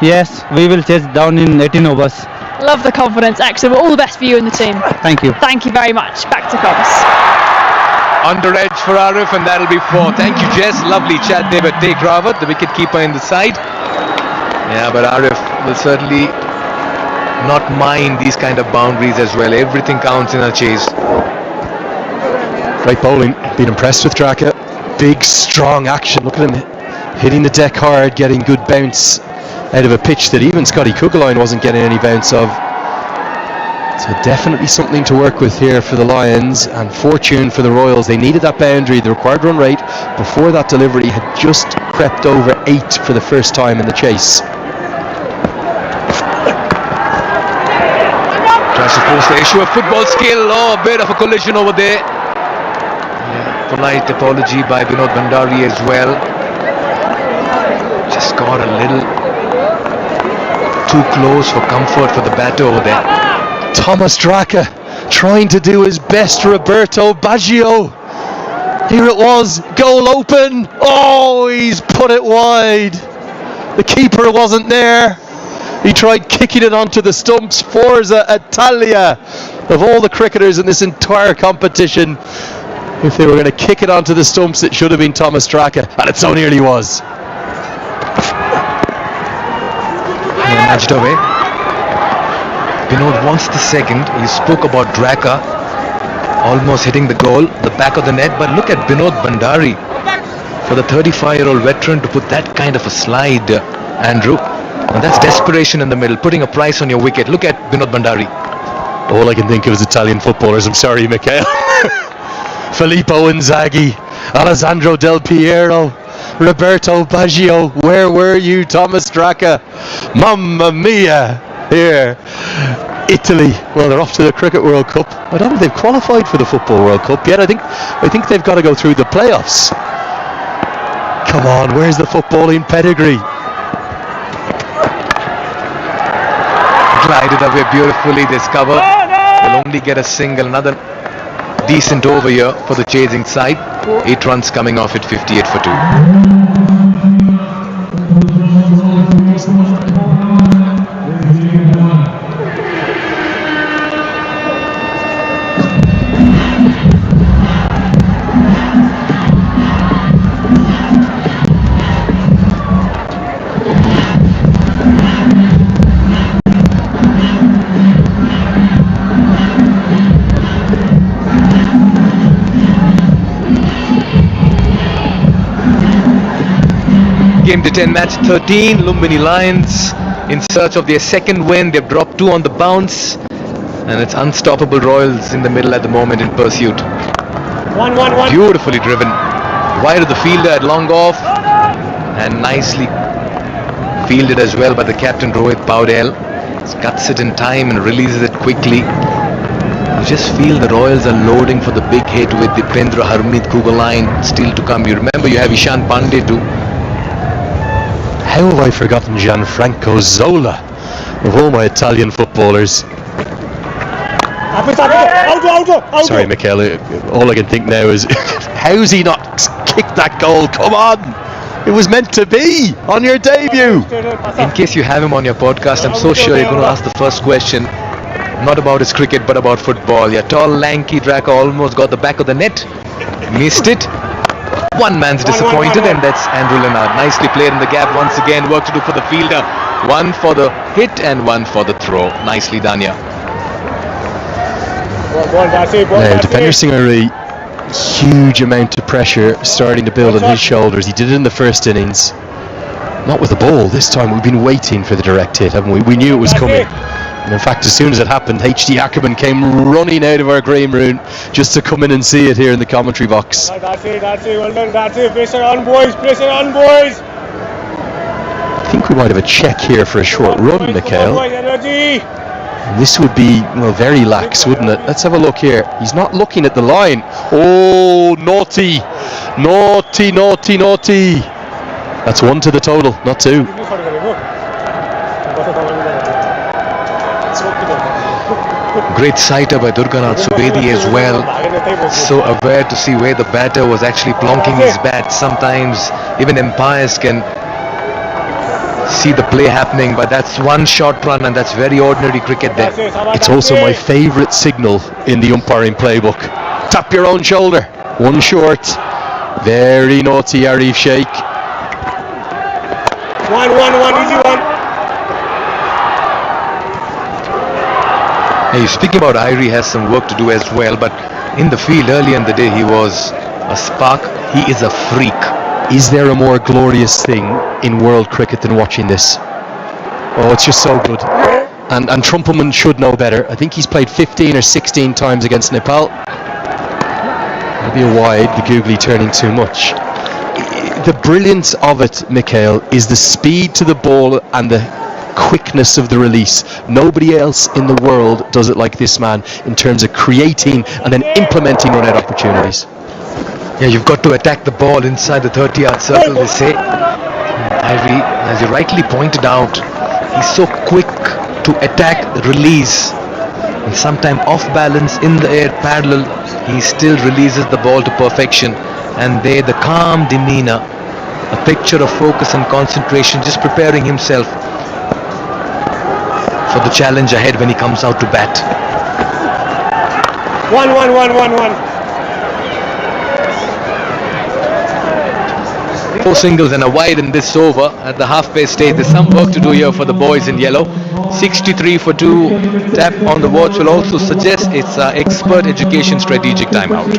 Yes, we will chase down in 18 overs. Love the confidence. Excellent. All the best for you and the team. Thank you. Thank you very much. Back to comms. Under edge for Arif, and that'll be 4. Thank you, Jess. Lovely chat there with Tech Rawat, the wicket keeper in the side. Yeah, but Arif will certainly not mind these kind of boundaries as well. Everything counts in a chase. Great bowling. Been impressed with Draka. Big, strong action. Look at him hitting the deck hard, getting good bounce out of a pitch that even Scotty Kugeline wasn't getting any bounce of. So definitely something to work with here for the Lions, and fortune for the Royals. They needed that boundary. The required run rate before that delivery had just crept over 8 for the first time in the chase. Tries to force the issue of football skill. Oh, a bit of a collision over there. Yeah, polite apology by Vinod Bhandari as well. Just got a little too close for comfort for the batter over there. Thomas Draka trying to do his best Roberto Baggio. Here it was, goal open. Oh, he's put it wide. The keeper wasn't there. He tried kicking it onto the stumps. Forza Italia, of all the cricketers in this entire competition, if they were going to kick it onto the stumps, it should have been Thomas Draka, and it so nearly was. Nudged away. Vinod wants the second. You spoke about Draka almost hitting the goal, the back of the net, but look at Vinod Bhandari, for the 35-year-old veteran to put that kind of a slide, Andrew. And that's desperation in the middle, putting a price on your wicket. Look at Vinod Bhandari. All I can think of is Italian footballers. I'm sorry, Mikhail. Filippo Inzaghi, Alessandro Del Piero, Roberto Baggio. Where were you, Thomas Draka? Mamma mia! Here, Italy. Well, they're off to the Cricket World Cup. I don't think they've qualified for the Football World Cup yet. I think they've got to go through the playoffs. Come on, where's the footballing pedigree? Glided away beautifully. This cover will only get a single. Another decent over here for the chasing side. 8 runs coming off at 58 for 2. Game to 10, match 13. Lumbini Lions in search of their second win. They've dropped 2 on the bounce, and it's unstoppable Royals in the middle at the moment in pursuit. 1-1-1. Beautifully driven wide of the fielder at long off, and nicely fielded as well by the captain Rohit Paudel. Cuts it in time and releases it quickly. You just feel the Royals are loading for the big hit with Dipendra, Harmeet, Kugeline still to come. You remember you have Ishan Pandey too. How have I forgotten Gianfranco Zola, of all my Italian footballers? Sorry, Michael. All I can think now is, how's he not kicked that goal? Come on! It was meant to be on your debut. In case you have him on your podcast, I'm so sure you're going to ask the first question, not about his cricket, but about football. Your tall, lanky Draka almost got the back of the net, missed it. One man's disappointed, and that's Andrew Leonard. Nicely played in the gap once again. Work to do for the fielder. One for the hit and one for the throw. Nicely done, yeah. Now, defender Singh, huge amount of pressure starting to build on his shoulders. He did it in the first innings. Not with the ball this time. We've been waiting for the direct hit, haven't we? We knew it was coming. And in fact, as soon as it happened, HD Ackerman came running out of our green room just to come in and see it here in the commentary box. That's it, well done, that's it. Pressure on, boys, boys. I think we might have a check here for a short run, Mikhail. This would be, well, very lax, wouldn't it? Let's have a look here. He's not looking at the line. Oh, naughty. That's 1 to the total, not 2. Great sighter by Durganath Subedi as well. So aware to see where the batter was actually plonking his bat. Sometimes even umpires can see the play happening, but that's one short run, and that's very ordinary cricket there. It's also my favourite signal in the umpiring playbook. Tap your own shoulder. One short. Very naughty, Arif Sheikh. One, easy one. Hey, speaking about Irie, has some work to do as well, but in the field early in the day he was a spark. He is a freak. Is there a more glorious thing in world cricket than watching this? Oh, it's just so good. And Trumpelman should know better. I think he's played 15 or 16 times against Nepal. Maybe a wide, the googly turning too much. The brilliance of it, Mikhail, is the speed to the ball and the quickness of the release. Nobody else in the world does it like this man in terms of creating and then implementing run-out opportunities. Yeah, you've got to attack the ball inside the 30-yard circle, they say. Irie, as you rightly pointed out, he's so quick to attack, release, and sometimes off balance in the air, parallel, he still releases the ball to perfection. And there, the calm demeanor, a picture of focus and concentration, just preparing himself for the challenge ahead when he comes out to bat. One. 4 singles and a wide in this over at the half-pace stage. There's some work to do here for the boys in yellow. 63 for 2. Tap on the watch will also suggest it's expert education strategic timeout.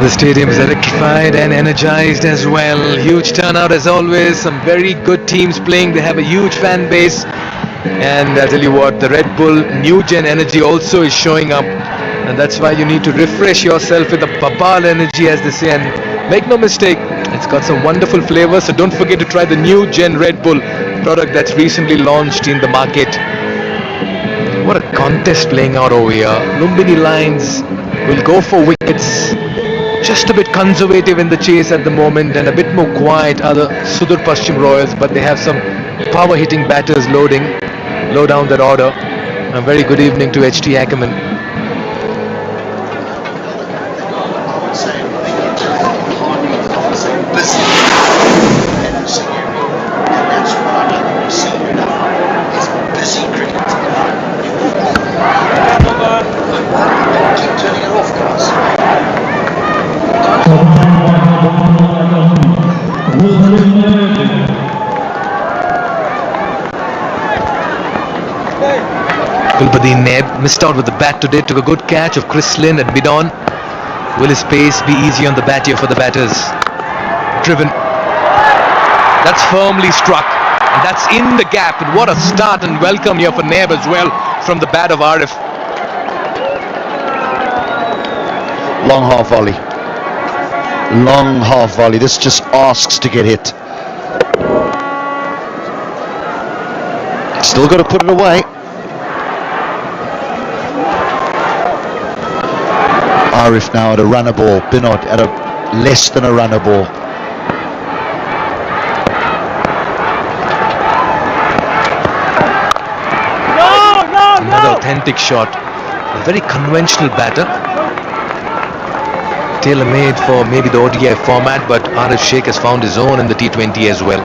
The stadium is electrified and energized as well. Huge turnout as always. Some very good teams playing. They have a huge fan base. And I tell you what, the Red Bull New Gen energy also is showing up. And that's why you need to refresh yourself with the Babal energy, as they say. And make no mistake, it's got some wonderful flavors. So don't forget to try the New Gen Red Bull product that's recently launched in the market. What a contest playing out over here. Lumbini Lions will go for wickets. Just a bit conservative in the chase at the moment, and a bit more quiet are the Sudhurpaschim Royals, but they have some power hitting batters low down that order. A very good evening to HT Ackerman. Kulbadin Neb missed out with the bat today, took a good catch of Chris Lynn at mid-on. Will his pace be easy on the bat here for the batters? Driven. That's firmly struck. And that's in the gap. And what a start and welcome here for Neb as well from the bat of Arif. Long half volley. Long half volley. This just asks to get hit. Still got to put it away. Arif now at a runner ball. Binod at a less than a runner ball. Another authentic shot. A very conventional batter. Tailor-made for maybe the ODI format, but Arif Sheikh has found his own in the T20 as well.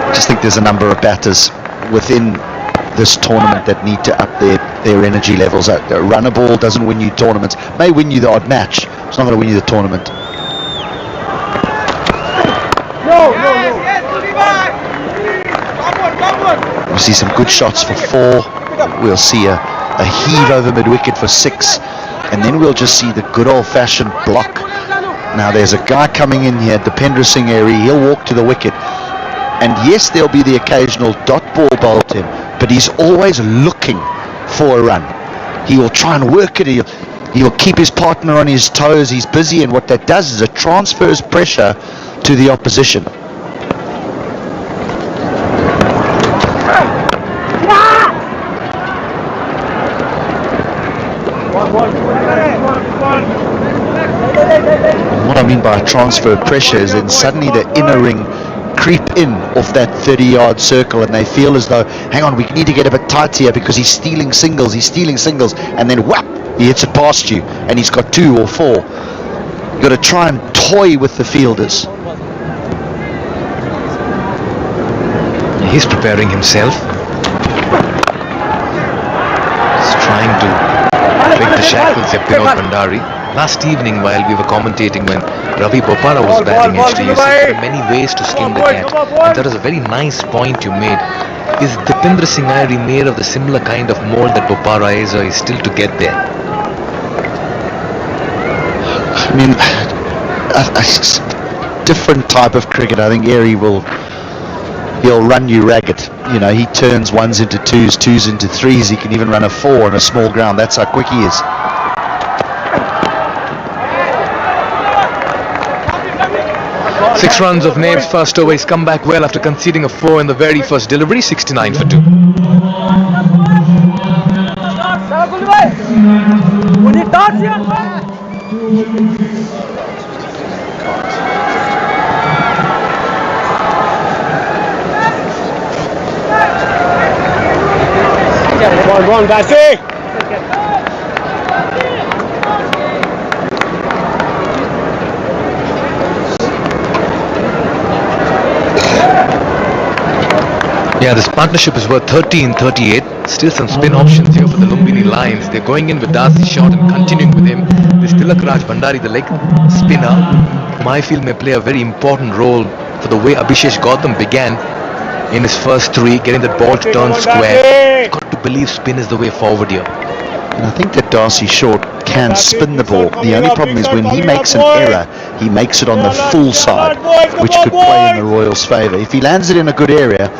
I just think there's a number of batters within this tournament that need to up their energy levels. A runner ball doesn't win you tournaments. May win you the odd match. It's not going to win you the tournament. We'll see some good shots for 4. We'll see a heave over mid-wicket for 6. And then we'll just see the good old-fashioned block. Now there's a guy coming in here, Dipendra Singh Airy. He'll walk to the wicket. And yes, there'll be the occasional dot ball bowled to him, but he's always looking for a run. He will try and work it. He'll keep his partner on his toes. He's busy, and what that does is it transfers pressure to the opposition. What I mean by transfer of pressure is then suddenly the inner ring creep in off that 30-yard circle, and they feel as though, hang on, we need to get a bit tight here because he's stealing singles, and then whap, he hits it past you, and he's got 2 or 4. You've got to try and toy with the fielders. He's preparing himself. He's trying to break the shackles of Binod Bhandari. Last evening, while we were commentating, when Ravi Bopara was batting HT, you said there are many ways to skin the cat. And that was a very nice point you made. Is Dipendra Singh Airy made of the similar kind of mold that Bopara is, or is still to get there? I mean, a different type of cricket. I think Airy he'll run you ragged. You know, he turns 1s into 2s, 2s into 3s. He can even run a 4 on a small ground. That's how quick he is. Six runs of Nabe's first over. He's come back well after conceding a 4 in the very first delivery. 69 for 2. Go on, Darcy. Yeah, this partnership is worth 13-38. Still some spin options here for the Lumbini Lions. They're going in with Darcy Short and continuing with him. This Tilak Raj Bhandari, the leg spinner, whom I feel may play a very important role for the way Abhishek Gautam began in his first 3, getting the ball to turn square. Got to believe spin is the way forward here. And I think that Darcy Short can spin the ball. The only problem is when he makes an error, he makes it on the full side, which could play in the Royals' favour. If he lands it in a good area,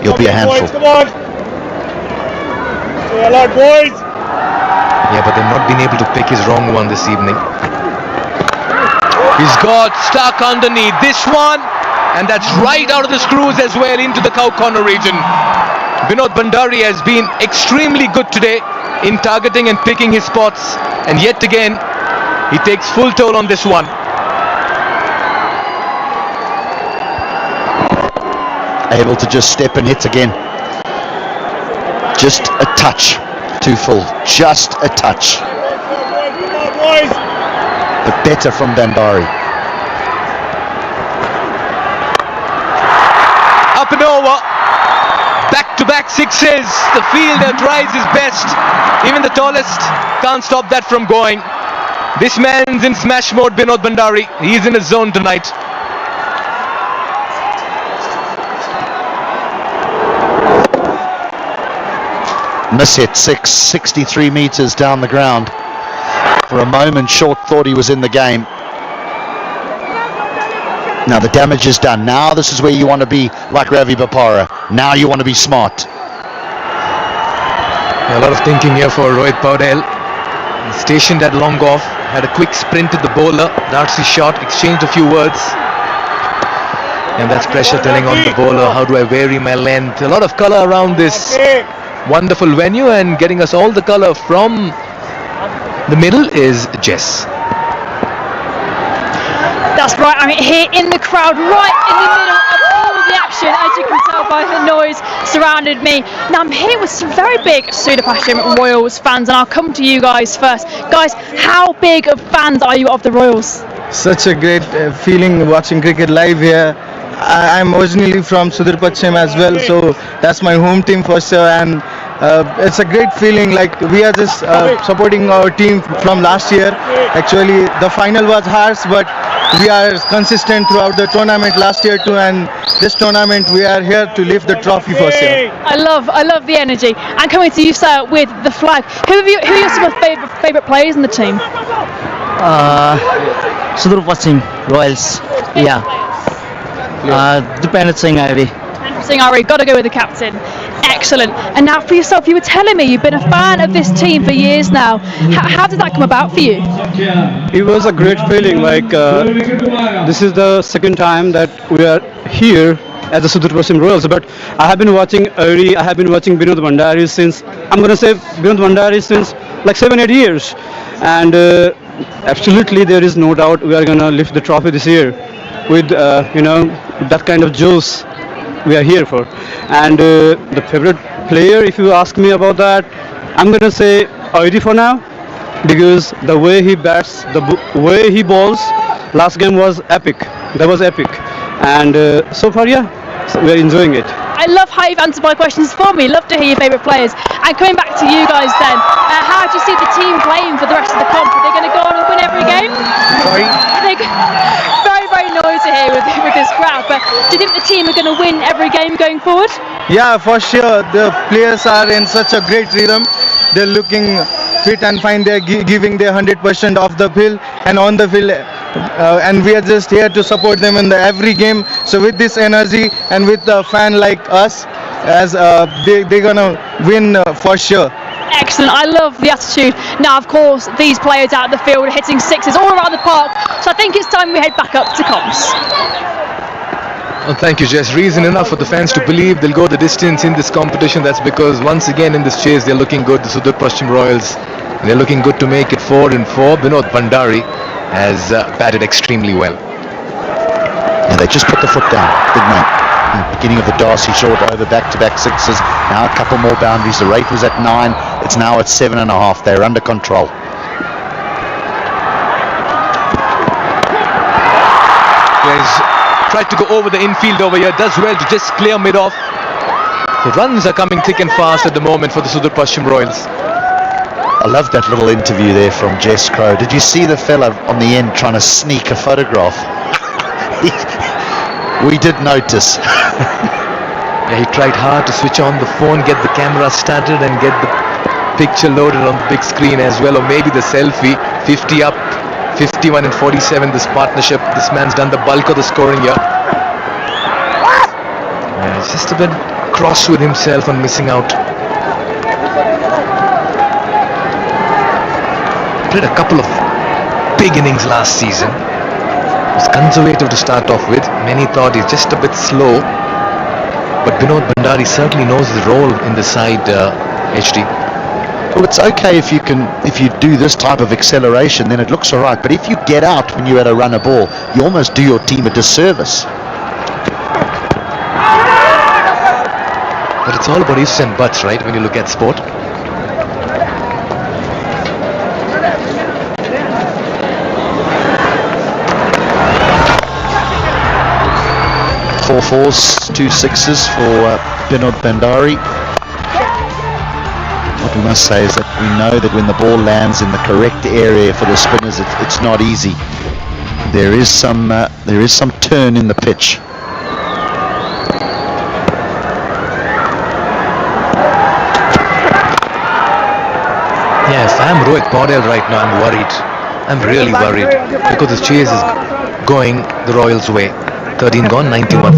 he'll be a handful. Yeah, but they've not been able to pick his wrong one this evening. He's got stuck underneath this one, and that's right out of the screws as well into the cow corner region. Binod Bhandari has been extremely good today in targeting and picking his spots, and yet again he takes full toll on this one. Able to just step and hit again. Just a touch too full, just a touch. But better from Bhandari. Up and over. Back-to-back sixes. The fielder tries his best. Even the tallest can't stop that from going. This man's in smash mode, Binod Bhandari. He's in his zone tonight. Miss hit 63 metres down the ground. For a moment, Short thought he was in the game. Now the damage is done. Now this is where you want to be like Ravi Bopara. Now you want to be smart. A lot of thinking here for Rohit Paudel. Stationed at long off, had a quick sprint to the bowler. Darcy shot, exchanged a few words. And that's pressure telling on the bowler. How do I vary my length? A lot of colour around this wonderful venue, and getting us all the colour from the middle is Jess. That's right, I'm here in the crowd, right in the middle of all of the action, as you can tell by the noise surrounded me. Now I'm here with some very big Sudhurpaschim Royals fans, and I'll come to you guys first. Guys, how big of fans are you of the Royals? Such a great feeling watching cricket live here. I'm originally from Sudhurpaschim as well, so that's my home team for sure, and it's a great feeling. Like, we are just supporting our team from last year. Actually, the final was harsh, but we are consistent throughout the tournament last year too, and this tournament we are here to lift the trophy for sure. I love the energy. And coming to you, sir, with the flag, who are your some of favourite players in the team? Sudhurpaschim Royals. Yeah. Dipendra Singh Ari. Singh Ari, got to go with the captain. Excellent. And now for yourself, you were telling me you've been a fan of this team for years now. How did that come about for you? It was a great feeling. Like, this is the second time that we are here as the Sudhurpaschim Royals, but I have been watching Ari, I have been watching Binod Bhandari since, I'm going to say Binod Bhandari since like 7-8 years, and absolutely there is no doubt we are going to lift the trophy this year with that kind of juice we are here for. And the favorite player, if you ask me about that, I'm going to say Ari for now, because the way he bats, the way he bowls, last game was epic. That was epic. And so far, yeah, so we're enjoying it. I love how you've answered my questions for me. Love to hear your favourite players. And coming back to you guys then, how do you see the team playing for the rest of the comp? Are they going to go on and win every game? Sorry? Very, very noisy here with this crowd. But do you think the team are going to win every game going forward? Yeah, for sure. The players are in such a great rhythm. They're looking fit and fine. They're giving their 100% off the field and on the field. And we are just here to support them in every game. So with this energy and with a fan like us, as they're gonna win for sure. Excellent, I love the attitude. Now, of course, these players out of the field are hitting sixes all around the park. So I think it's time we head back up to comms. Well, thank you, Jess. Reason enough for the fans to believe they'll go the distance in this competition. That's because once again in this chase they're looking good. The Sudhurpaschim Royals, they're looking good to make it 4-4. Binod Bhandari has batted extremely well. Yeah, they just put the foot down, didn't they? Beginning of the Darcy Short over back-to-back sixes. Now a couple more boundaries. The rate was at 9. It's now at 7.5. They're under control. He's tried to go over the infield over here. Does well to just clear mid-off. The runs are coming thick and fast at the moment for the Sudhurpaschim Royals. I love that little interview there from Jess Crow. Did you see the fella on the end trying to sneak a photograph? We did notice. Yeah, he tried hard to switch on the phone, get the camera started and get the picture loaded on the big screen as well, or maybe the selfie. 50 up, 51 and 47, this partnership. This man's done the bulk of the scoring here. Yeah, he's just a bit cross with himself on missing out. Played a couple of big innings last season. Was conservative to start off with. Many thought he's just a bit slow, but Binod Bhandari certainly knows his role in the side. HD. Well, it's okay if you do this type of acceleration, then it looks all right. But if you get out when you're at a runner ball, you almost do your team a disservice. But it's all about ifs and buts, right, when you look at sport. Four fours, 2 6s for Binod Bhandari. What we must say is that we know that when the ball lands in the correct area for the spinners, it's not easy. There is some turn in the pitch. Yeah, if I'm Rohit Paudel right now, I'm worried. I'm really worried because the chase is going the Royals' way. 13 gone, 91.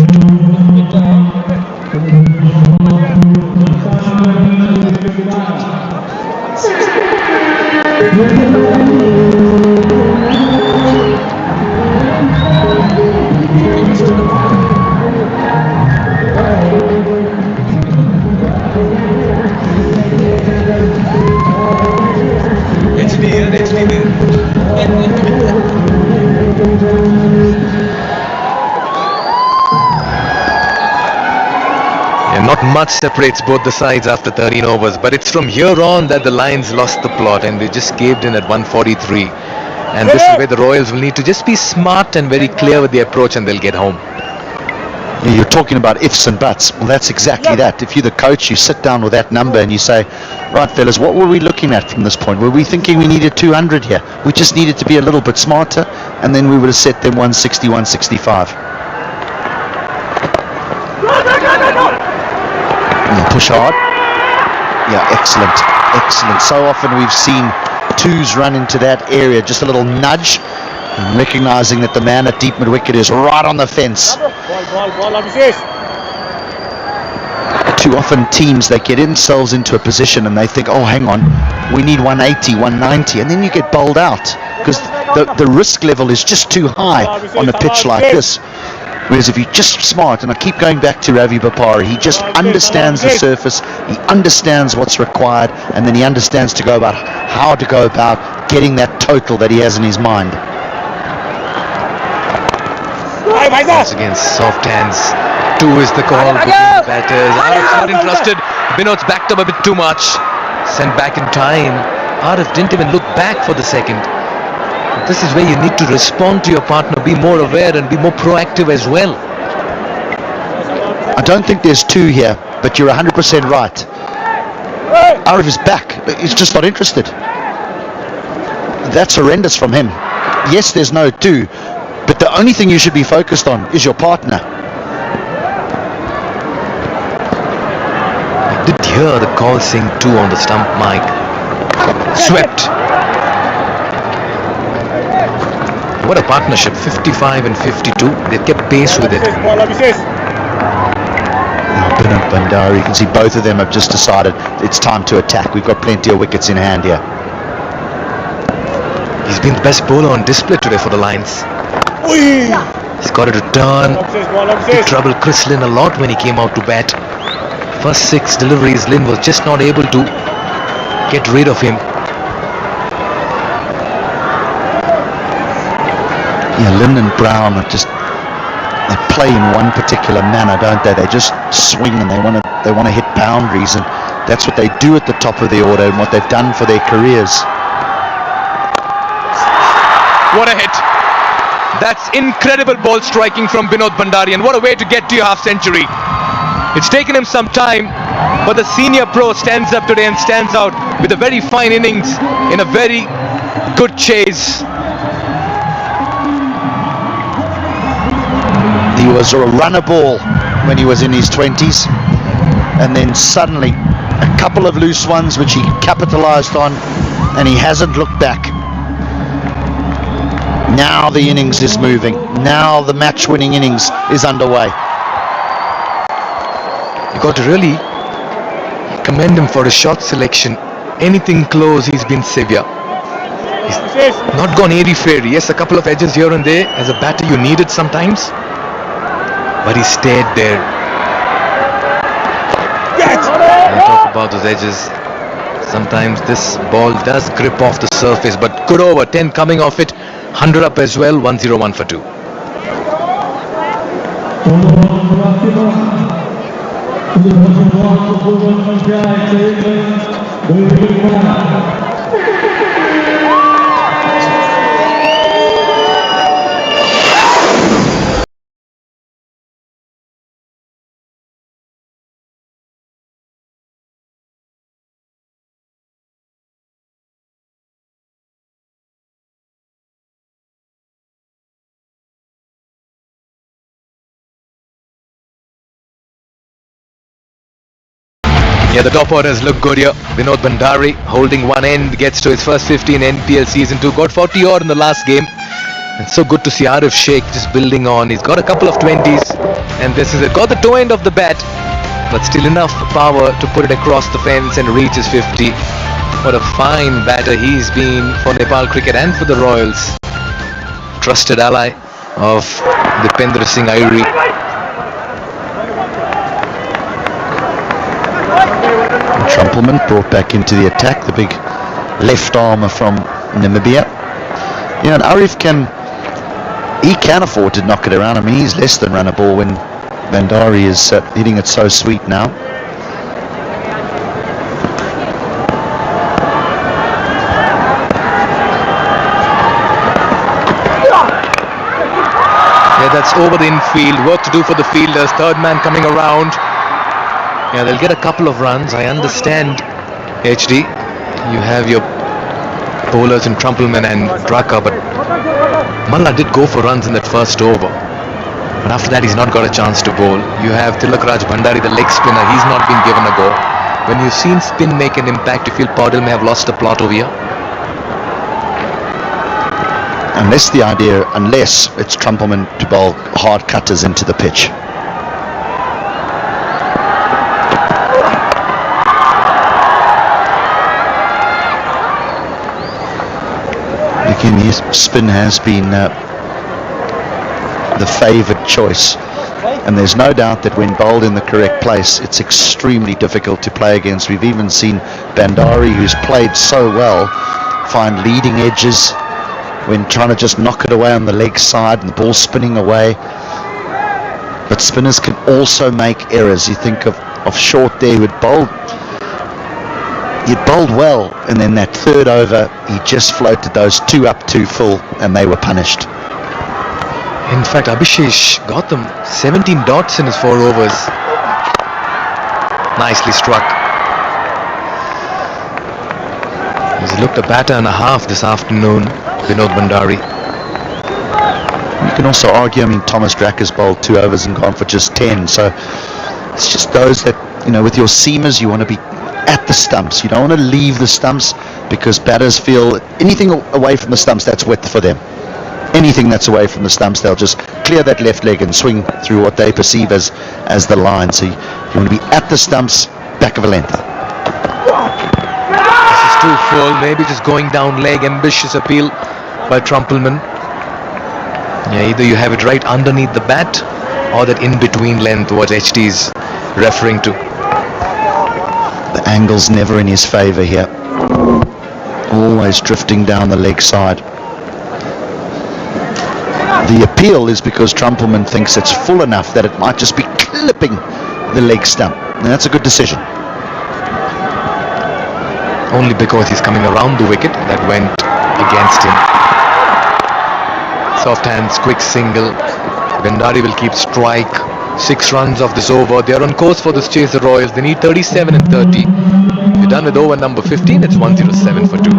Not much separates both the sides after 13 overs, but it's from here on that the Lions lost the plot and they just caved in at 143. And this is where the Royals will need to just be smart and very clear with the approach, and they'll get home. You're talking about ifs and buts. Well, that's exactly that. If you're the coach, you sit down with that number and you say, right, fellas, what were we looking at from this point? Were we thinking we needed 200 here? We just needed to be a little bit smarter, and then we would have set them 160, 165. Push hard. Yeah, excellent. So often we've seen twos run into that area, just a little nudge, and recognizing that the man at deep mid-wicket is right on the fence. Too often teams, they get themselves into a position and they think, oh, hang on, we need 180, 190, and then you get bowled out because the risk level is just too high on a pitch like this. Whereas if you're just smart, and I keep going back to Ravi Bopara, he just understands the surface, he understands what's required, and then he understands how to go about getting that total that he has in his mind. Once again, soft hands. 2 is the call between the batters. Arif's not interested. Binod's backed up a bit too much. Sent back in time. Arif didn't even look back for the second. This is where you need to respond to your partner, be more aware and be more proactive as well. I don't think there's 2 here, but you're 100% right. Arif is back, he's just not interested. That's horrendous from him. Yes, there's no 2, but the only thing you should be focused on is your partner. I did hear the call saying 2 on the stump mic. Swept. What a partnership, 55 and 52. They kept pace with it. Binod Bhandari, you can see both of them have just decided it's time to attack. We've got plenty of wickets in hand here. He's been the best bowler on display today for the Lions. He's got it to turn. He troubled Chris Lynn a lot when he came out to bat. First 6 deliveries, Lynn was just not able to get rid of him. Yeah, Lynn and Brown are they play in one particular manner, don't they? They just swing and they want to hit boundaries, and that's what they do at the top of the order and what they've done for their careers. What a hit! That's incredible ball striking from Binod Bhandari, and what a way to get to your half century. It's taken him some time, but the senior pro stands up today and stands out with a very fine innings in a very good chase. He was a runner ball when he was in his 20s. and then suddenly a couple of loose ones which he capitalized on, and he hasn't looked back. Now the innings is moving. Now the match-winning innings is underway. You got to really commend him for his shot selection. Anything close, he's been severe. He's not gone airy-fairy. Yes, a couple of edges here and there. As a batter, you need it sometimes. But he stayed there. I talk about those edges. Sometimes this ball does grip off the surface, but good over. 10 coming off it. 100 up as well. 101 for 2. Yeah, the top orders look good here. Vinod Bhandari holding one end, gets to his first 50 in NPL season 2, got 40 odd in the last game. It's so good to see Arif Sheikh just building on. He's got a couple of 20s, and this is it. Got the toe end of the bat, but still enough power to put it across the fence and reach his 50. What a fine batter he's been for Nepal cricket and for the Royals. Trusted ally of Dipendra Singh Airi. Trumpelman brought back into the attack, the big left armer from Namibia. You know, and Arif can afford to knock it around. I mean, he's less than run a ball when Bhandari is hitting it so sweet now. Yeah, that's over the infield. Work to do for the fielders. Third man coming around. Yeah, they'll get a couple of runs. I understand, HD. You have your bowlers in Trumpelman and Draka, but Malla did go for runs in that first over. But after that, he's not got a chance to bowl. You have Tilakraj Bhandari, the leg spinner. He's not been given a go. When you've seen spin make an impact, you feel Paudel may have lost the plot over here. Unless it's Trumpelman to bowl hard cutters into the pitch. Again, his spin has been the favoured choice, and there's no doubt that when bowled in the correct place, it's extremely difficult to play against. We've even seen Bhandari, who's played so well, find leading edges when trying to just knock it away on the leg side and the ball spinning away. But spinners can also make errors. You think of Short there, who'd bowled well, and then that third over he just floated those two up too full and they were punished. In fact, Abhishek got them 17 dots in his 4 overs. Nicely struck. He's looked a batter and a half this afternoon, Vinod Bhandari. You can also argue, I mean, Thomas Draka's bowled 2 overs and gone for just 10, so it's just those that, you know, with your seamers you want to be at the stumps. You don't want to leave the stumps, because batters feel anything away from the stumps, that's width for them. Anything that's away from the stumps, they'll just clear that left leg and swing through what they perceive as the line. So you want to be at the stumps, back of a length. This is too full, maybe just going down leg. Ambitious appeal by Trumpelman. Yeah, either you have it right underneath the bat or that in-between length, what HD is referring to. The angle's never in his favour here. Always drifting down the leg side. The appeal is because Trumpelman thinks it's full enough that it might just be clipping the leg stump. And that's a good decision. Only because he's coming around the wicket that went against him. Soft hands, quick single. Bhandari will keep strike. 6 runs off this over. They are on course for this chase, the Royals. They need 37 and 30. You're done with over number 15. It's 107 for 2.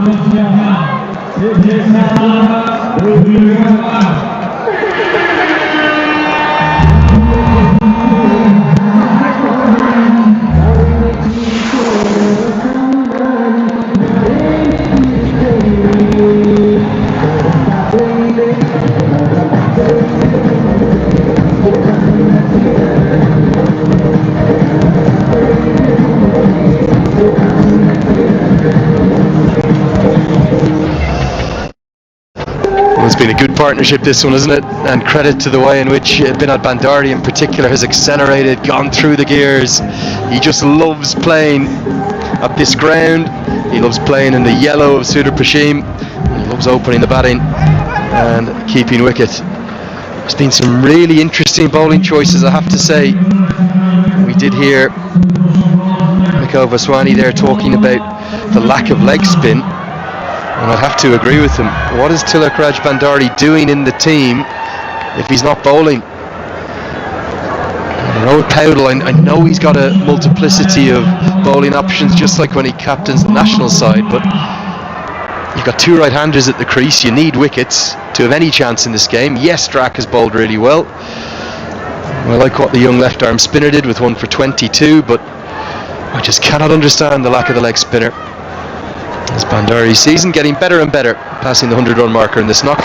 good partnership, this one, isn't it? And credit to the way in which Binod Bandari in particular has accelerated, gone through the gears. He just loves playing at this ground. He loves playing in the yellow of Sudhurpaschim. He loves opening the batting and keeping wicket. There's been some really interesting bowling choices, I have to say. We did hear Mikhail Vaswani there talking about the lack of leg spin, and I'd have to agree with him. What is Tilakraj Bandari doing in the team if he's not bowling? Rohit Powdell, I know he's got a multiplicity of bowling options, just like when he captains the national side, but you've got two right-handers at the crease. You need wickets to have any chance in this game. Yes, Drac has bowled really well. I like what the young left-arm spinner did with 1 for 22, but I just cannot understand the lack of the leg spinner. As Bandari's season getting better and better, passing the 100-run marker in this knock.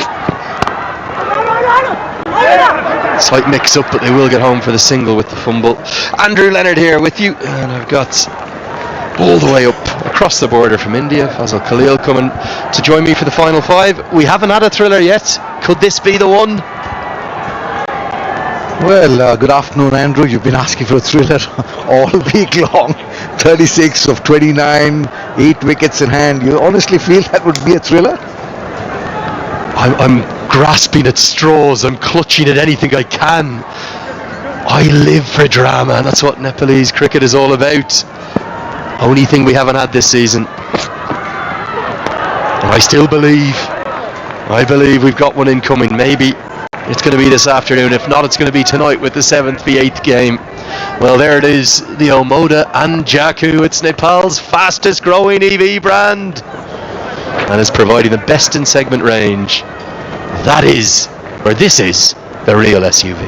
Slight mix-up, but they will get home for the single with the fumble. Andrew Leonard here with you, and I've got all the way up across the border from India, Fazal Khalil coming to join me for the final five. We haven't had a thriller yet. Could this be the one? Well, good afternoon, Andrew. You've been asking for a thriller all week long. 36 of 29, 8 wickets in hand. You honestly feel that would be a thriller? I'm grasping at straws. I'm clutching at anything I can. I live for drama, and that's what Nepalese cricket is all about. Only thing we haven't had this season. And I still believe. I believe we've got one incoming. Maybe it's going to be this afternoon. If not, it's going to be tonight with the 7th v 8th game. Well, there it is, the Omoda and Jakku. It's Nepal's fastest growing EV brand, and is providing the best in segment range. That is, or this is, the real SUV.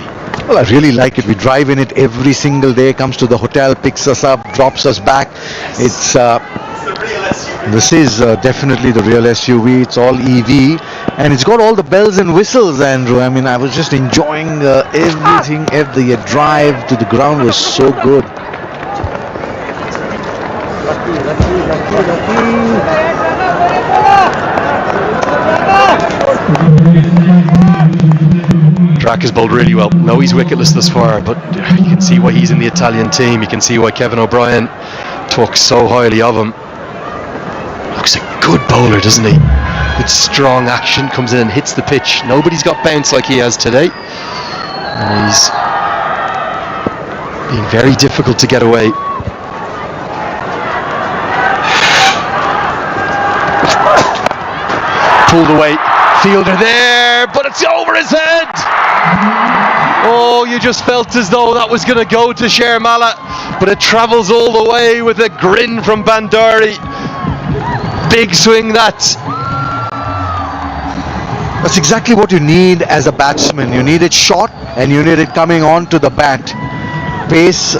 Well, I really like it. We drive in it every single day. Comes to the hotel, picks us up, drops us back. It's this is definitely the real SUV. It's all EV, and it's got all the bells and whistles, Andrew. I mean, I was just enjoying everything. The drive to the ground was so good. Drac has bowled really well. No, he's wicketless thus far, but you can see why he's in the Italian team. You can see why Kevin O'Brien talks so highly of him. Looks a good bowler, doesn't he? Good strong action, comes in and hits the pitch. Nobody's got bounce like he has today, and he's being very difficult to get away. Pulled away, fielder there, but it's over his head. Oh, you just felt as though that was going to go to Sharmala, but it travels all the way with a grin from Bandari. Big swing that. That's exactly what you need as a batsman. You need it short and you need it coming on to the bat. Pace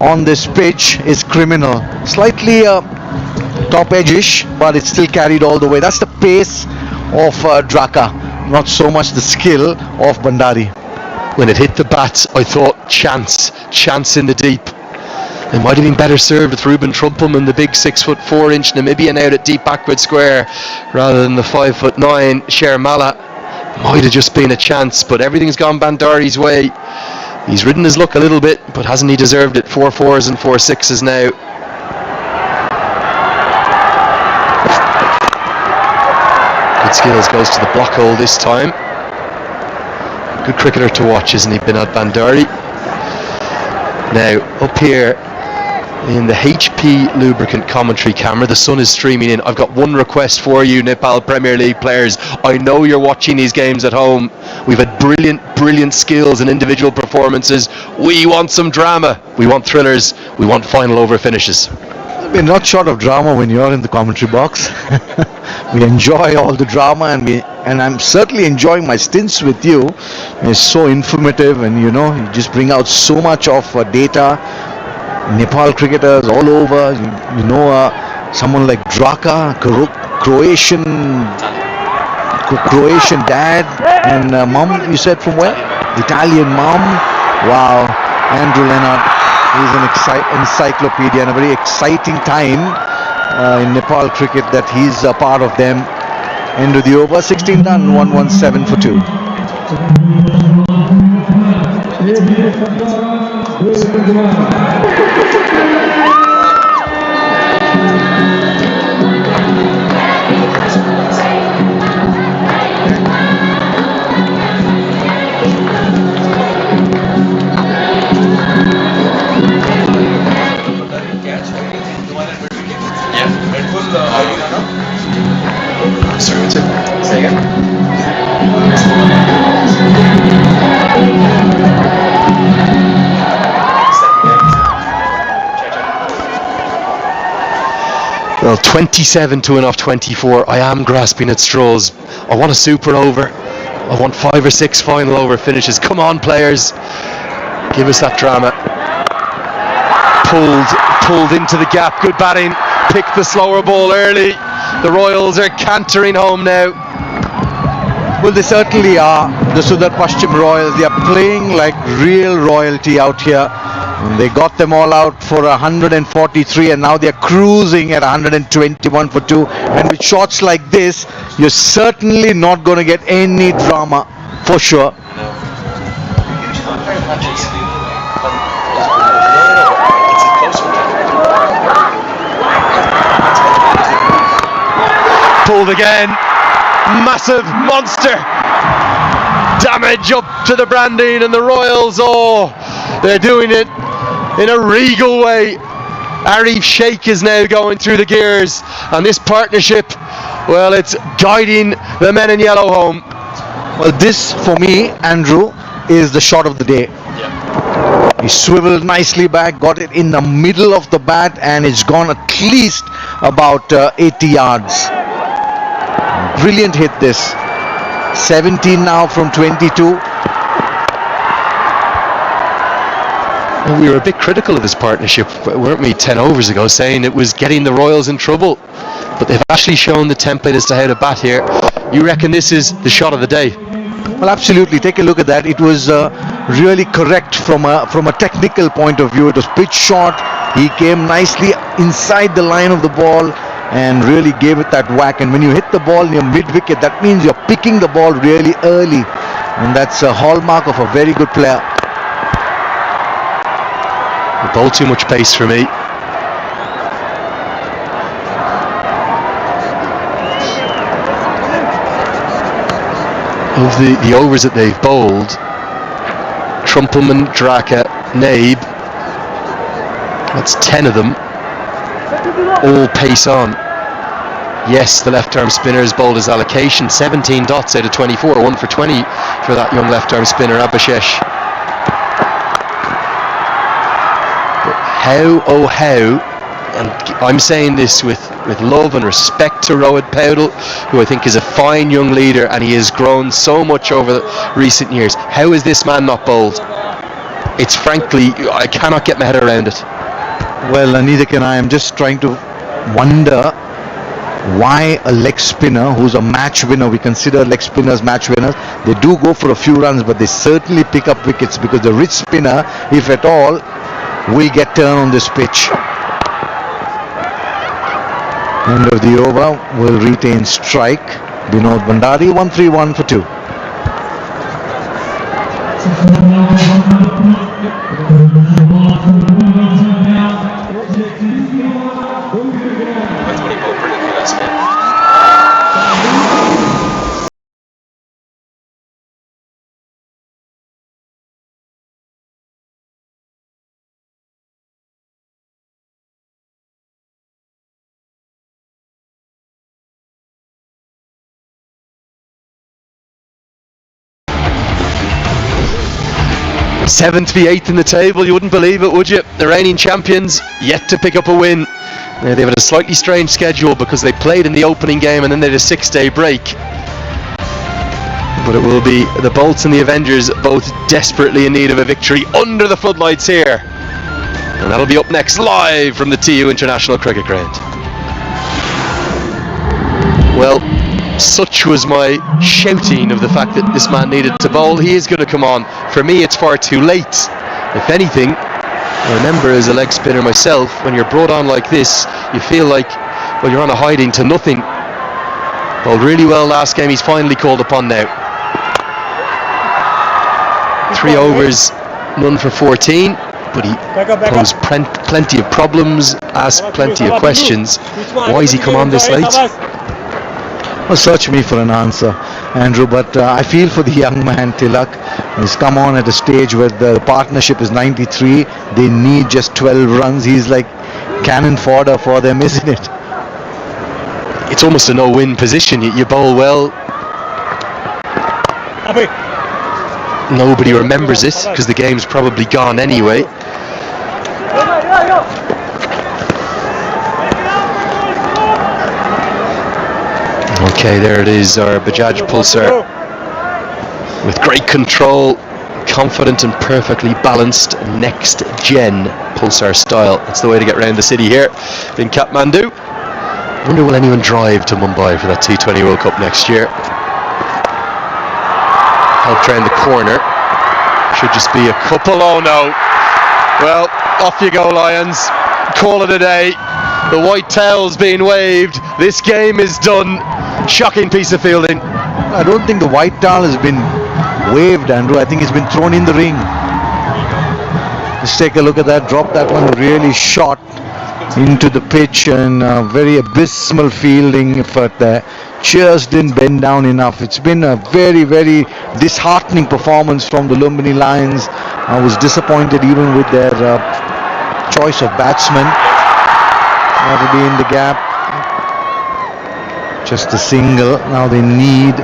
on this pitch is criminal. Slightly top edge-ish, but it's still carried all the way. That's the pace of Draka, not so much the skill of Bandari. When it hit the bat, I thought chance in the deep. It might have been better served with Ruben Trumpelman, the big 6'4" Namibian, out at deep backward square rather than the 5'9" Sharmala. Might have just been a chance, but everything's gone Bandari's way. He's ridden his luck a little bit, but hasn't he deserved it? 4 4s and 4 6s now. Good skills, goes to the block hole this time. Good cricketer to watch, isn't he, Binod Bandari? Now, up here in the HP lubricant commentary camera, the sun is streaming in. I've got one request for you, Nepal Premier League players. I know you're watching these games at home. We've had brilliant skills and individual performances. We want some drama. We want thrillers. We want final over finishes. We're not short of drama when you're in the commentary box. We enjoy all the drama, and I'm certainly enjoying my stints with you. It's so informative, and you just bring out so much of data. Nepal cricketers all over. Someone like Draka, Croatian dad, and mum. You said from where? Italian mum. Wow, Andrew Leonard. He's an encyclopedia, and a very exciting time in Nepal cricket that he's a part of them. End of the over, 16 done, 117 for 2. Sorry, what's it? Say again. Well, 27 to win off 24. I am grasping at straws. I want a super over. I want 5 or 6 final over finishes. Come on, players. Give us that drama. Pulled into the gap. Good batting. Picked the slower ball early. The Royals are cantering home now. Well, they certainly are. The Sudhurpaschim Royals, they are playing like real royalty out here. And they got them all out for 143 and now they're cruising at 121 for 2. And with shots like this, you're certainly not going to get any drama, for sure. Pulled again. Massive monster damage up to the branding, and the Royals, they're doing it in a regal way. Arif Sheikh is now going through the gears, and this partnership, well, it's guiding the men in yellow home. Well, this for me, Andrew, is the shot of the day. He swiveled nicely back, got it in the middle of the bat, and it's gone at least about 80 yards. Brilliant hit this. 17 now from 22. Well, we were a bit critical of this partnership, weren't we, 10 overs ago, saying it was getting the Royals in trouble. But they've actually shown the template as to how to bat here. You reckon this is the shot of the day? Well, absolutely. Take a look at that. It was really correct from a technical point of view. It was pitch short. He came nicely inside the line of the ball and really gave it that whack. And when you hit the ball near mid-wicket, that means you're picking the ball really early, and that's a hallmark of a very good player. The ball too much pace for me. Of the overs that they've bowled, Trumpelman, Draka, Nabe, that's 10 of them, all pace on. Yes, the left-arm spinner has bowled his allocation, 17 dots out of 24, 1 for 20 for that young left-arm spinner, Abhishek. But how, and I'm saying this with love and respect to Rohit Paudel, who I think is a fine young leader, and he has grown so much over the recent years. How is this man not bowled? It's frankly, I cannot get my head around it. Well, neither can I. I'm just trying to wonder why a leg spinner who's a match winner, we consider leg spinners match winners, they do go for a few runs, but they certainly pick up wickets, because the rich spinner, if at all, will get turn on this pitch. End of the over, will retain strike. Binod Bandari, 131 for 2. Seventh v 8th in the table, you wouldn't believe it, would you? The reigning champions yet to pick up a win. They've had a slightly strange schedule because they played in the opening game and then they had a 6-day break. But it will be the Bolts and the Avengers both desperately in need of a victory under the floodlights here. And that'll be up next, live from the TU International Cricket Ground. Well, such was my shouting of the fact that this man needed to bowl. He is going to come on. For me, it's far too late. If anything, I remember as a leg spinner myself, when you're brought on like this, you feel like, well, you're on a hiding to nothing. Bowled really well last game. He's finally called upon now. 3 overs, none for 14, but he posed plenty of problems, asked plenty of questions. Why has he come on this late? Well, search me for an answer, Andrew, but I feel for the young man, Tilak. He's come on at a stage where the partnership is 93. They need just 12 runs. He's like cannon fodder for them, isn't it? It's almost a no-win position. You bowl well. Nobody remembers it because the game's probably gone anyway. Okay, there it is, our Bajaj Pulsar with great control, confident and perfectly balanced next gen Pulsar style. That's the way to get around the city here in Kathmandu. I wonder will anyone drive to Mumbai for that T20 World Cup next year. Helped round the corner. Should just be a couple. Oh no. Well, off you go, Lions. Call it a day. The white towel's being waved. This game is done. Shocking piece of fielding. I don't think the white towel has been waved, Andrew. I think it's been thrown in the ring. Just take a look at that. Drop that one really short into the pitch, and very abysmal fielding effort there. Just didn't bend down enough. It's been a very, very disheartening performance from the Lumbini Lions. I was disappointed even with their choice of batsmen. That'll be in the gap. Just a single. Now they need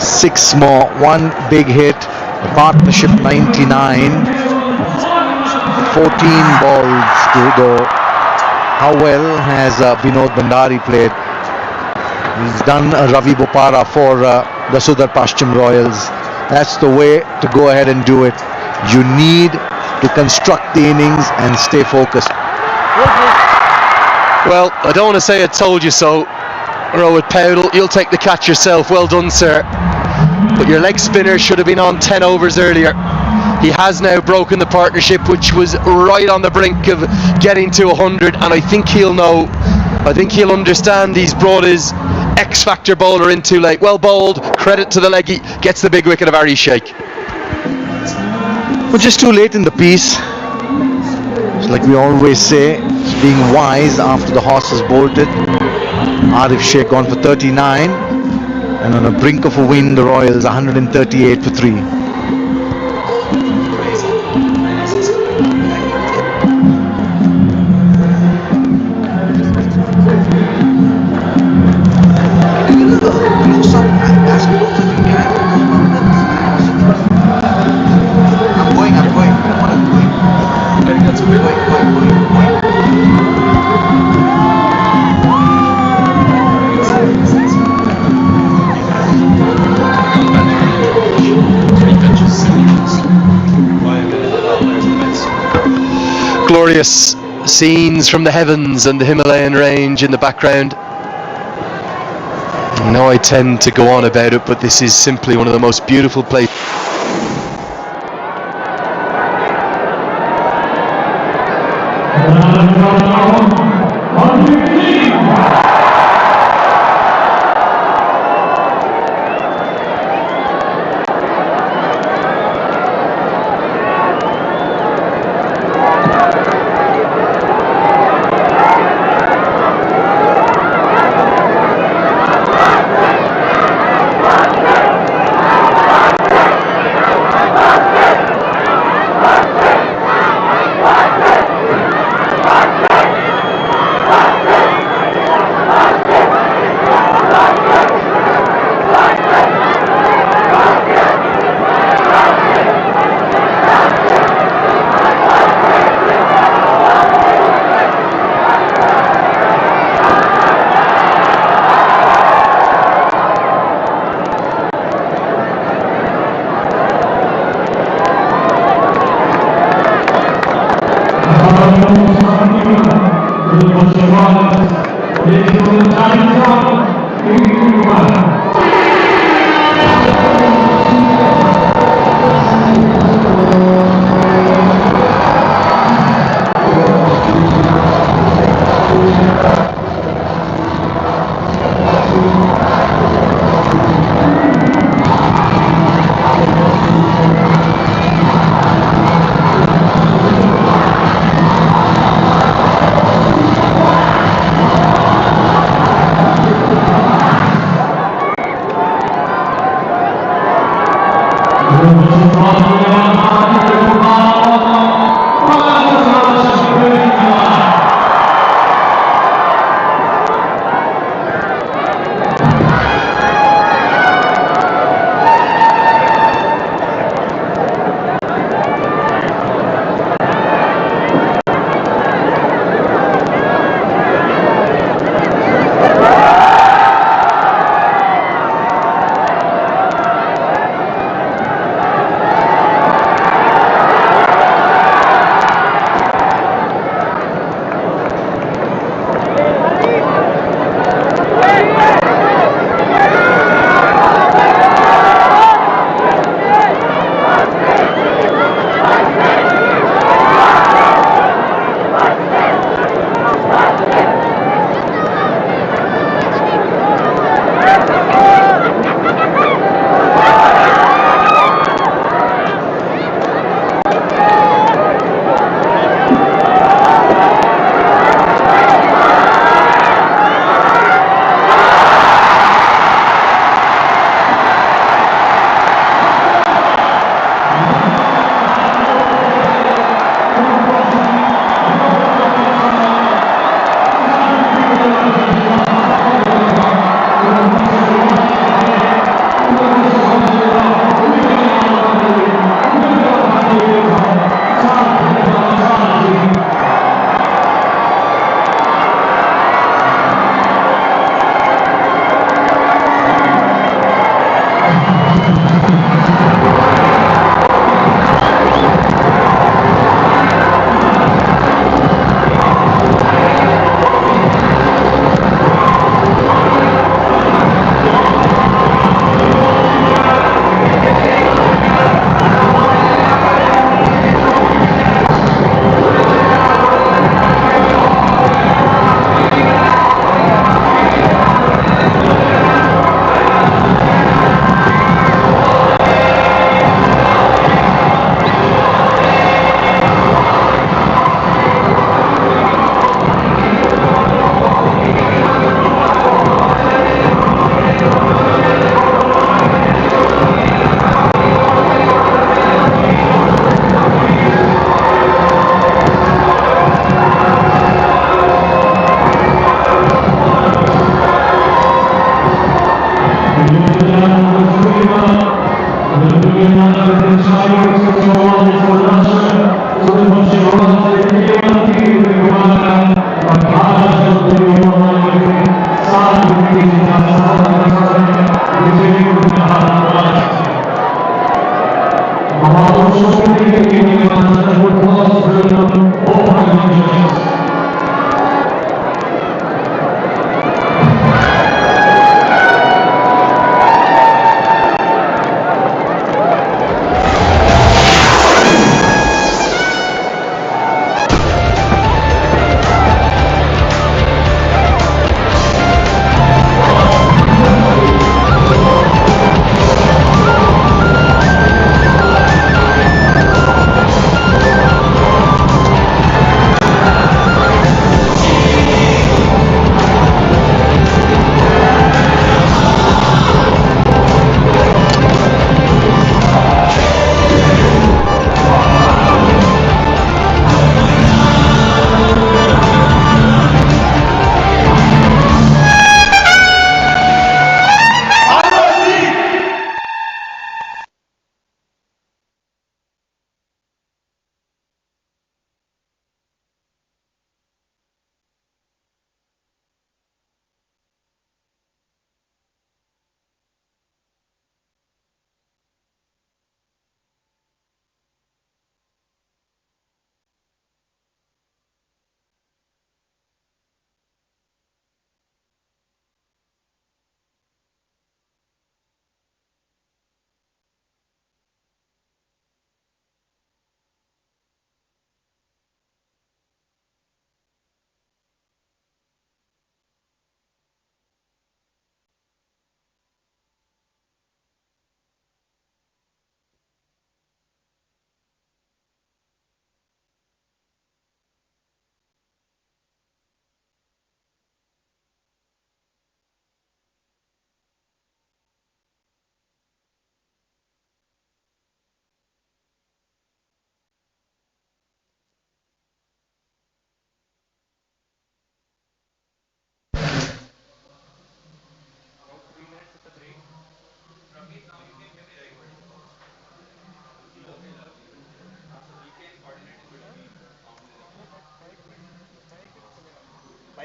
6 more. One big hit. The partnership 99. 14 balls to go. How well has Vinod Bhandari played? He's done a Ravi Bopara for the Sudhurpaschim Royals. That's the way to go ahead and do it. You need to construct the innings and stay focused. Well, I don't want to say I told you so, Rohit Powdell. You'll take the catch yourself. Well done, sir. But your leg spinner should have been on 10 overs earlier. He has now broken the partnership, which was right on the brink of getting to 100, and I think he'll know. I think he'll understand he's brought his X-factor bowler in too late. Well bowled, credit to the leggy, gets the big wicket of Ari Sheikh. Well, just too late in the piece. It's like we always say, it's being wise after the horse has bolted. Arif Sheikh gone for 39, and on the brink of a win, the Royals 138 for 3. Glorious scenes from the heavens and the Himalayan range in the background. I know I tend to go on about it, but this is simply one of the most beautiful places.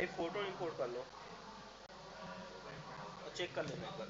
भाई photo import कर लो और check कर लेना एक बार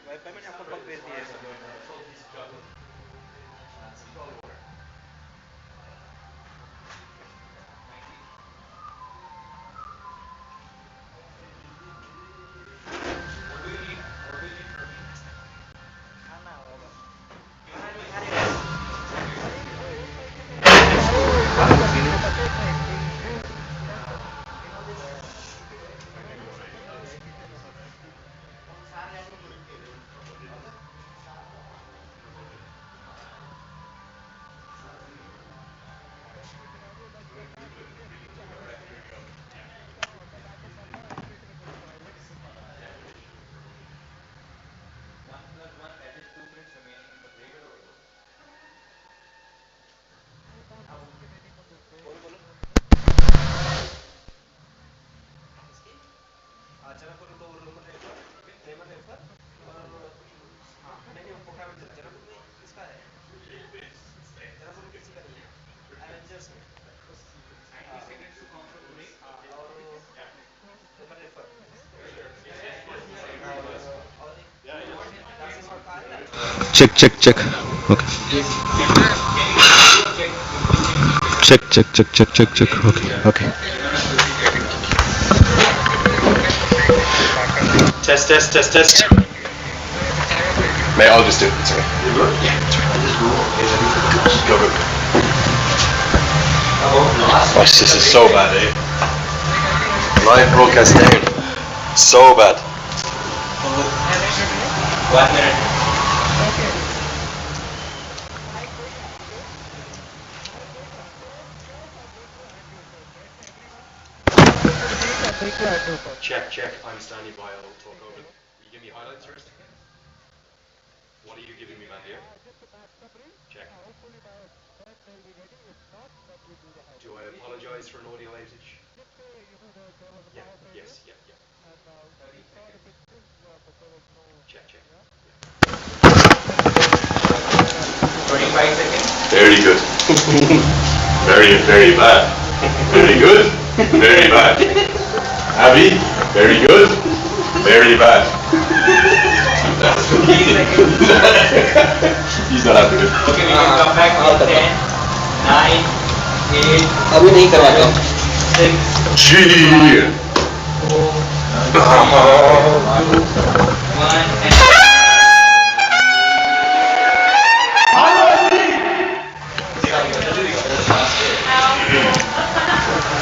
wifi मैंने आपको कब भेज दिया है Check. Okay. Check. Okay. Test. Mate, I'll just do it. It's okay. Go. Oh, this is so bad, eh? Live broadcast down. So bad. 1 minute. Check. I'm standing by. I'll talk over. You give me highlights first. What are you giving me, man, here? Check. Do I apologise for an audio outage? Yeah. Yes. Check. 25 seconds. Very good. Very bad. Very good. Very bad. Abby, very good. Very bad. He's not happy. Okay, we can come back in 10, 9, 8. अभी नहीं करवाता 6. Gee. 1.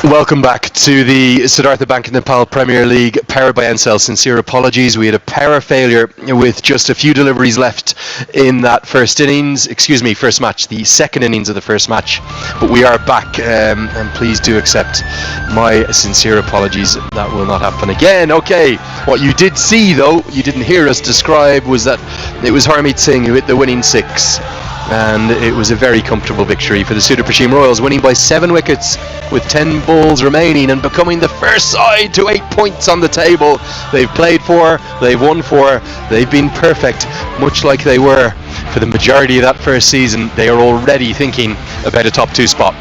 Welcome back to the Siddhartha Bank Nepal Premier League, powered by Ncell. Sincere apologies. We had a power failure with just a few deliveries left in that first match, the second innings of the first match. But we are back, and please do accept my sincere apologies. That will not happen again. Okay, what you did see, though, you didn't hear us describe, was that it was Harmeet Singh who hit the winning 6. And it was a very comfortable victory for the Sudhurpaschim Royals, winning by 7 wickets with 10 balls remaining and becoming the first side to 8 points on the table. They've played 4, they've won 4, they've been perfect, much like they were for the majority of that first season. They are already thinking about a top 2 spot.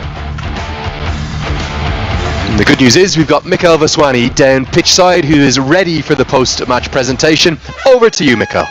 And the good news is we've got Mikhail Vaswani down pitch side, who is ready for the post-match presentation. Over to you, Mikhail.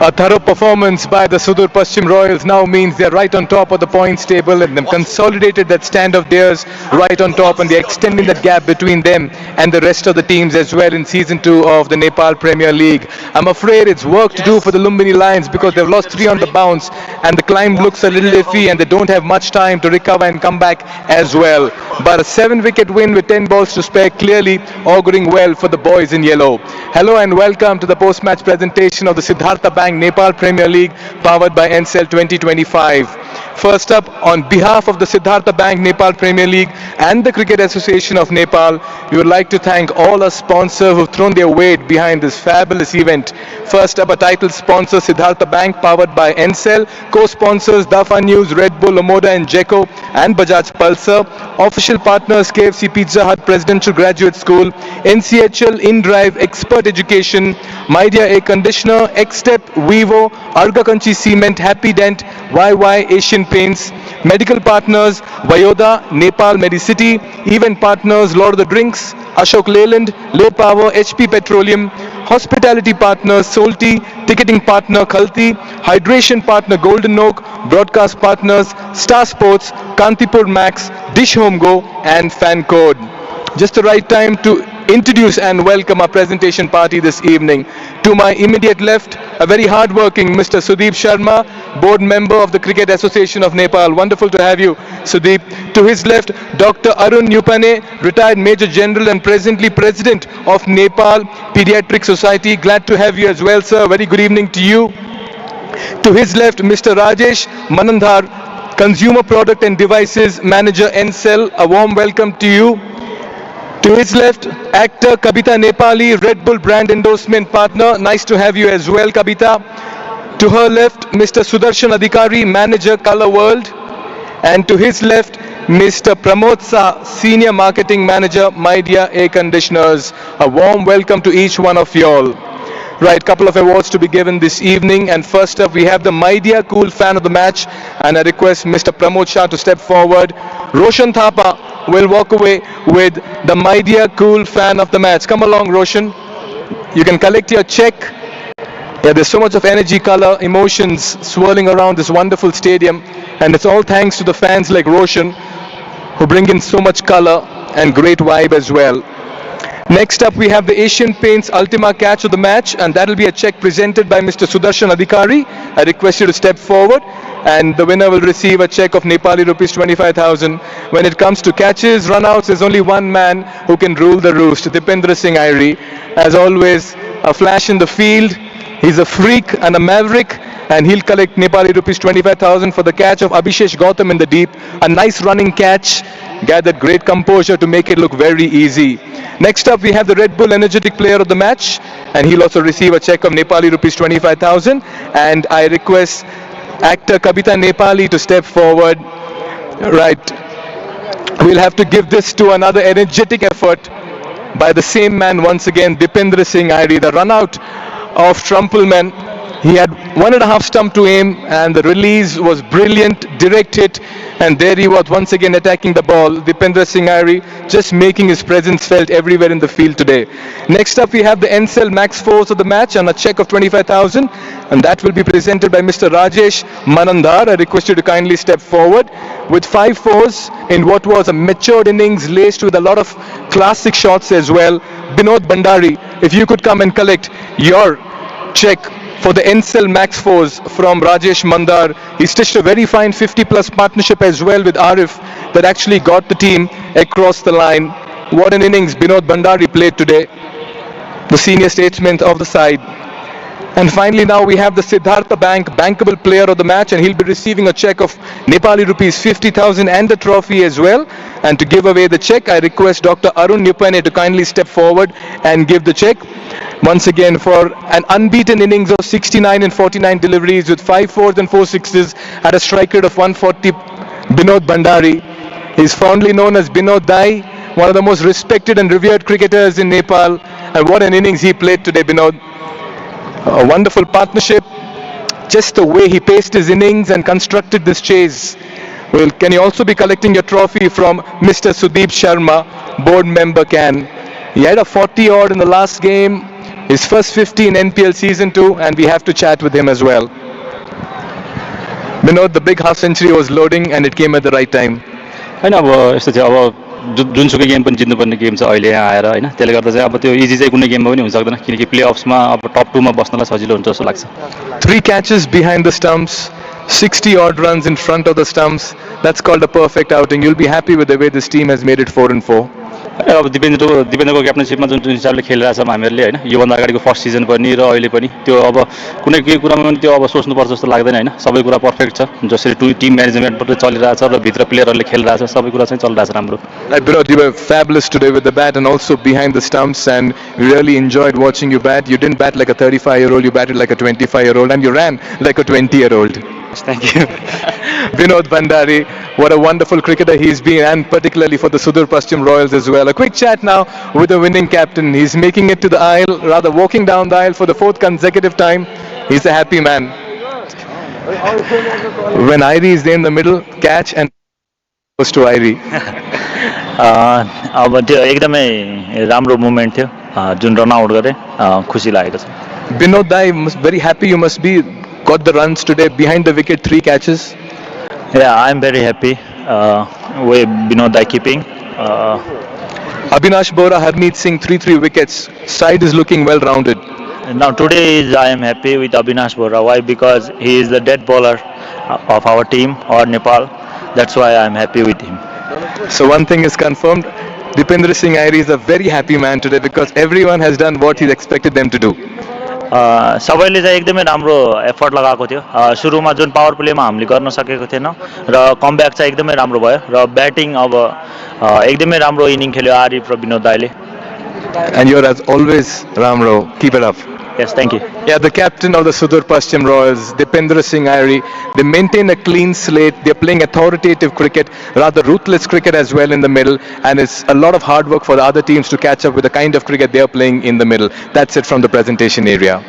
A thorough performance by the Sudhurpaschim Royals now means they're right on top of the points table, and they've consolidated that stand of theirs right on top, and they're extending that gap between them and the rest of the teams as well in Season 2 of the Nepal Premier League. I'm afraid it's work to do for the Lumbini Lions because they've lost 3 on the bounce, and the climb looks a little iffy, and they don't have much time to recover and come back as well. But a 7-wicket win with 10 balls to spare, clearly auguring well for the boys in yellow. Hello and welcome to the post-match presentation of the Siddhartha Bank Nepal Premier League, powered by NCL 2025. First up, on behalf of the Siddhartha Bank Nepal Premier League and the Cricket Association of Nepal, we would like to thank all our sponsors who've thrown their weight behind this fabulous event. First up, a title sponsor, Siddhartha Bank, powered by NCL. Co-sponsors, Dafa News, Red Bull, Omoda and Jeko, and Bajaj Pulsar. Official partners, KFC Pizza Hut Presidential Graduate School, NCHL InDrive Expert Education, Mydia Air Conditioner, Xstep, Vivo, Argakanchi Cement, Happy Dent, YY Asian Paints. Medical partners, Vayoda, Nepal Medicity. Event partners, Lord of the Drinks, Ashok Leyland, Leh Power, HP Petroleum. Hospitality partners, Solti. Ticketing partner, Khalti. Hydration partner, Golden Oak. Broadcast partners, Star Sports, Kantipur Max, Dish Home Go, and Fan Code. Just the right time to introduce and welcome our presentation party this evening. To my immediate left, a very hard-working Mr. Sudeep Sharma, board member of the Cricket Association of Nepal. Wonderful to have you, Sudeep. To his left, Dr. Arun Nupane, retired Major General and presently President of Nepal Pediatric Society. Glad to have you as well, sir. Very good evening to you. To his left, Mr. Rajesh Manandhar, Consumer Product and Devices Manager, NCL. A warm welcome to you. To his left, actor Kabita Nepali, Red Bull brand endorsement partner. Nice to have you as well, Kabita. To her left, Mr. Sudarshan Adhikari, manager, Color World. And to his left, Mr. Pramod Sa, senior marketing manager, Mydia Air Conditioners. A warm welcome to each one of y'all. Right, couple of awards to be given this evening, and first up we have the Mydia Cool Fan of the Match, and I request Mr. Pramod Shah to step forward. Roshan Thapa will walk away with the Mydia Cool Fan of the Match. Come along, Roshan. You can collect your check. Yeah, there's so much of energy, color, emotions swirling around this wonderful stadium, and it's all thanks to the fans like Roshan who bring in so much color and great vibe as well. Next up we have the Asian Paints Ultima Catch of the Match, and that will be a check presented by Mr. Sudarshan Adhikari. I request you to step forward, and the winner will receive a check of Nepali rupees 25,000. When it comes to catches, runouts, there's only one man who can rule the roost, Dipendra Singh Airi. As always, a flash in the field. He's a freak and a maverick, and he'll collect Nepali rupees 25,000 for the catch of Abhishesh Gautam in the deep. A nice running catch, gathered great composure to make it look very easy. Next up we have the Red Bull Energetic Player of the Match, and he'll also receive a check of Nepali rupees 25,000. And I request actor Kabita Nepali to step forward. Right, we'll have to give this to another energetic effort by the same man once again, Dipendra Singh Airi, the run out of Trumpelman. He had 1.5 stump to aim, and the release was brilliant, direct hit, and there he was once again attacking the ball. Dipendra Singh Airi just making his presence felt everywhere in the field today. Next up we have the NCL Max Force of the match and a check of 25,000, and that will be presented by Mr. Rajesh Manandhar. I request you to kindly step forward. With 5 fours in what was a matured innings laced with a lot of classic shots as well, Binod Bandari, if you could come and collect your check for the NCL Max Force from Rajesh Mandar. He stitched a very fine 50-plus partnership as well with Arif that actually got the team across the line. What an innings Binod Bandari played today, the senior statesman of the side. And finally now we have the Siddhartha Bank Bankable Player of the Match, and he'll be receiving a check of Nepali rupees 50,000 and a trophy as well. And to give away the check, I request Dr. Arun Nupane to kindly step forward and give the check. Once again, for an unbeaten innings of 69 and 49 deliveries with 5 fours and 4 sixes at a strike rate of 140, Binod Bandari. He's fondly known as Binod Dai, one of the most respected and revered cricketers in Nepal. And what an innings he played today, Binod. A wonderful partnership, just the way he paced his innings and constructed this chase. Well, can you also be collecting your trophy from Mr. Sudeep Sharma, board member can. He had a 40 odd in the last game, His first 50 in NPL season 2, and we have to chat with him as well. Vinod, the big half century was loading and it came at the right time. हैन अब यस्तो थियो अब जुनसुकै game पनि जित्नुपर्ने game छ अहिले यहाँ आएर हैन त्यसले गर्दा चाहिँ अब त्यो इजी चाहिँ कुनै गेममा पनि हुन सक्दैन किनकि प्लेअफ्समा अब टप 2 मा बस्नलाई सजिलो हुन्छ जस्तो लाग्छ 3 catches behind the stumps, 60 odd runs in front of the stumps. That's called a perfect outing. You'll be happy with the way this team has made it 4-4. अब दिपेन्द्रको क्याप्टनसिपमा जुन हिसाबले खेलिरहेछौँ हामीहरूले हैन योभन्दा अगाडिको फर्स्ट सिजन पनि र अहिले पनि त्यो अब कुनै केही कुरामा पनि त्यो अब सोच्नुपर्छ जस्तो लाग्दैन हैन सबै कुरा परफेक्ट छ जसरी टिम म्यानेजमेन्टबाट चलिरहेछ र भित्र प्लेयरहरूले खेलिरहेछ सबै कुरा चाहिँ चलिरहेछ राम्रो Vinod, you were fabulous today with the bat and also behind the stumps, and we really enjoyed watching you bat. You didn't bat like a 35-year-old, you batted like a 25-year-old, and you ran like a 20-year-old. Thank you. Vinod Bhandari, what a wonderful cricketer he's been, and particularly for the Sudhurpaschim Royals as well. A quick chat now with the winning captain. He's making it to the aisle, rather walking down the aisle for the 4th consecutive time. He's a happy man. When Irie is there in the middle, catch and goes to Irie. अब त्यो एकदमै राम्रो moment थियो जुन run out गरे खुसी लागेको छ Vinod Dai, very happy you must be. Got the runs today behind the wicket, 3 catches. Yeah, I'm very happy with Vinod Dai keeping. Abhinash Bora, Harmeet Singh, 3 wickets. Side is looking well rounded. Now today I am happy with Abhinash Bora. Why? Because he is the dead bowler of our team or Nepal. That's why I am happy with him. So one thing is confirmed. Dipendra Singh Irie is a very happy man today because everyone has done what he expected them to do. सबैले चाहिँ एकदमै राम्रो effort लगाएको थियो सुरुमा जुन power प्लेमा हामीले गर्न सकेको थिएन र कमब्याक चाहिँ एकदमै राम्रो भयो र ब्याटिङ अब एकदमै राम्रो इनिङ खेल्यो आरिफ र विनोद दाइले And you're as always Ramro, keep it up. Yes, thank you. Yeah, the captain of the Sudhurpaschim Royals, Dipendra Singh Irie, they maintain a clean slate. They're playing authoritative cricket, rather ruthless cricket as well in the middle, and it's a lot of hard work for the other teams to catch up with the kind of cricket they're playing in the middle. That's it from the presentation area.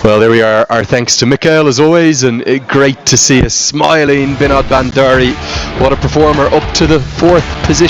Well, there we are. Our thanks to Mikhail as always, and great to see a smiling Vinod Bhandari. What a performer, up to the 4th position.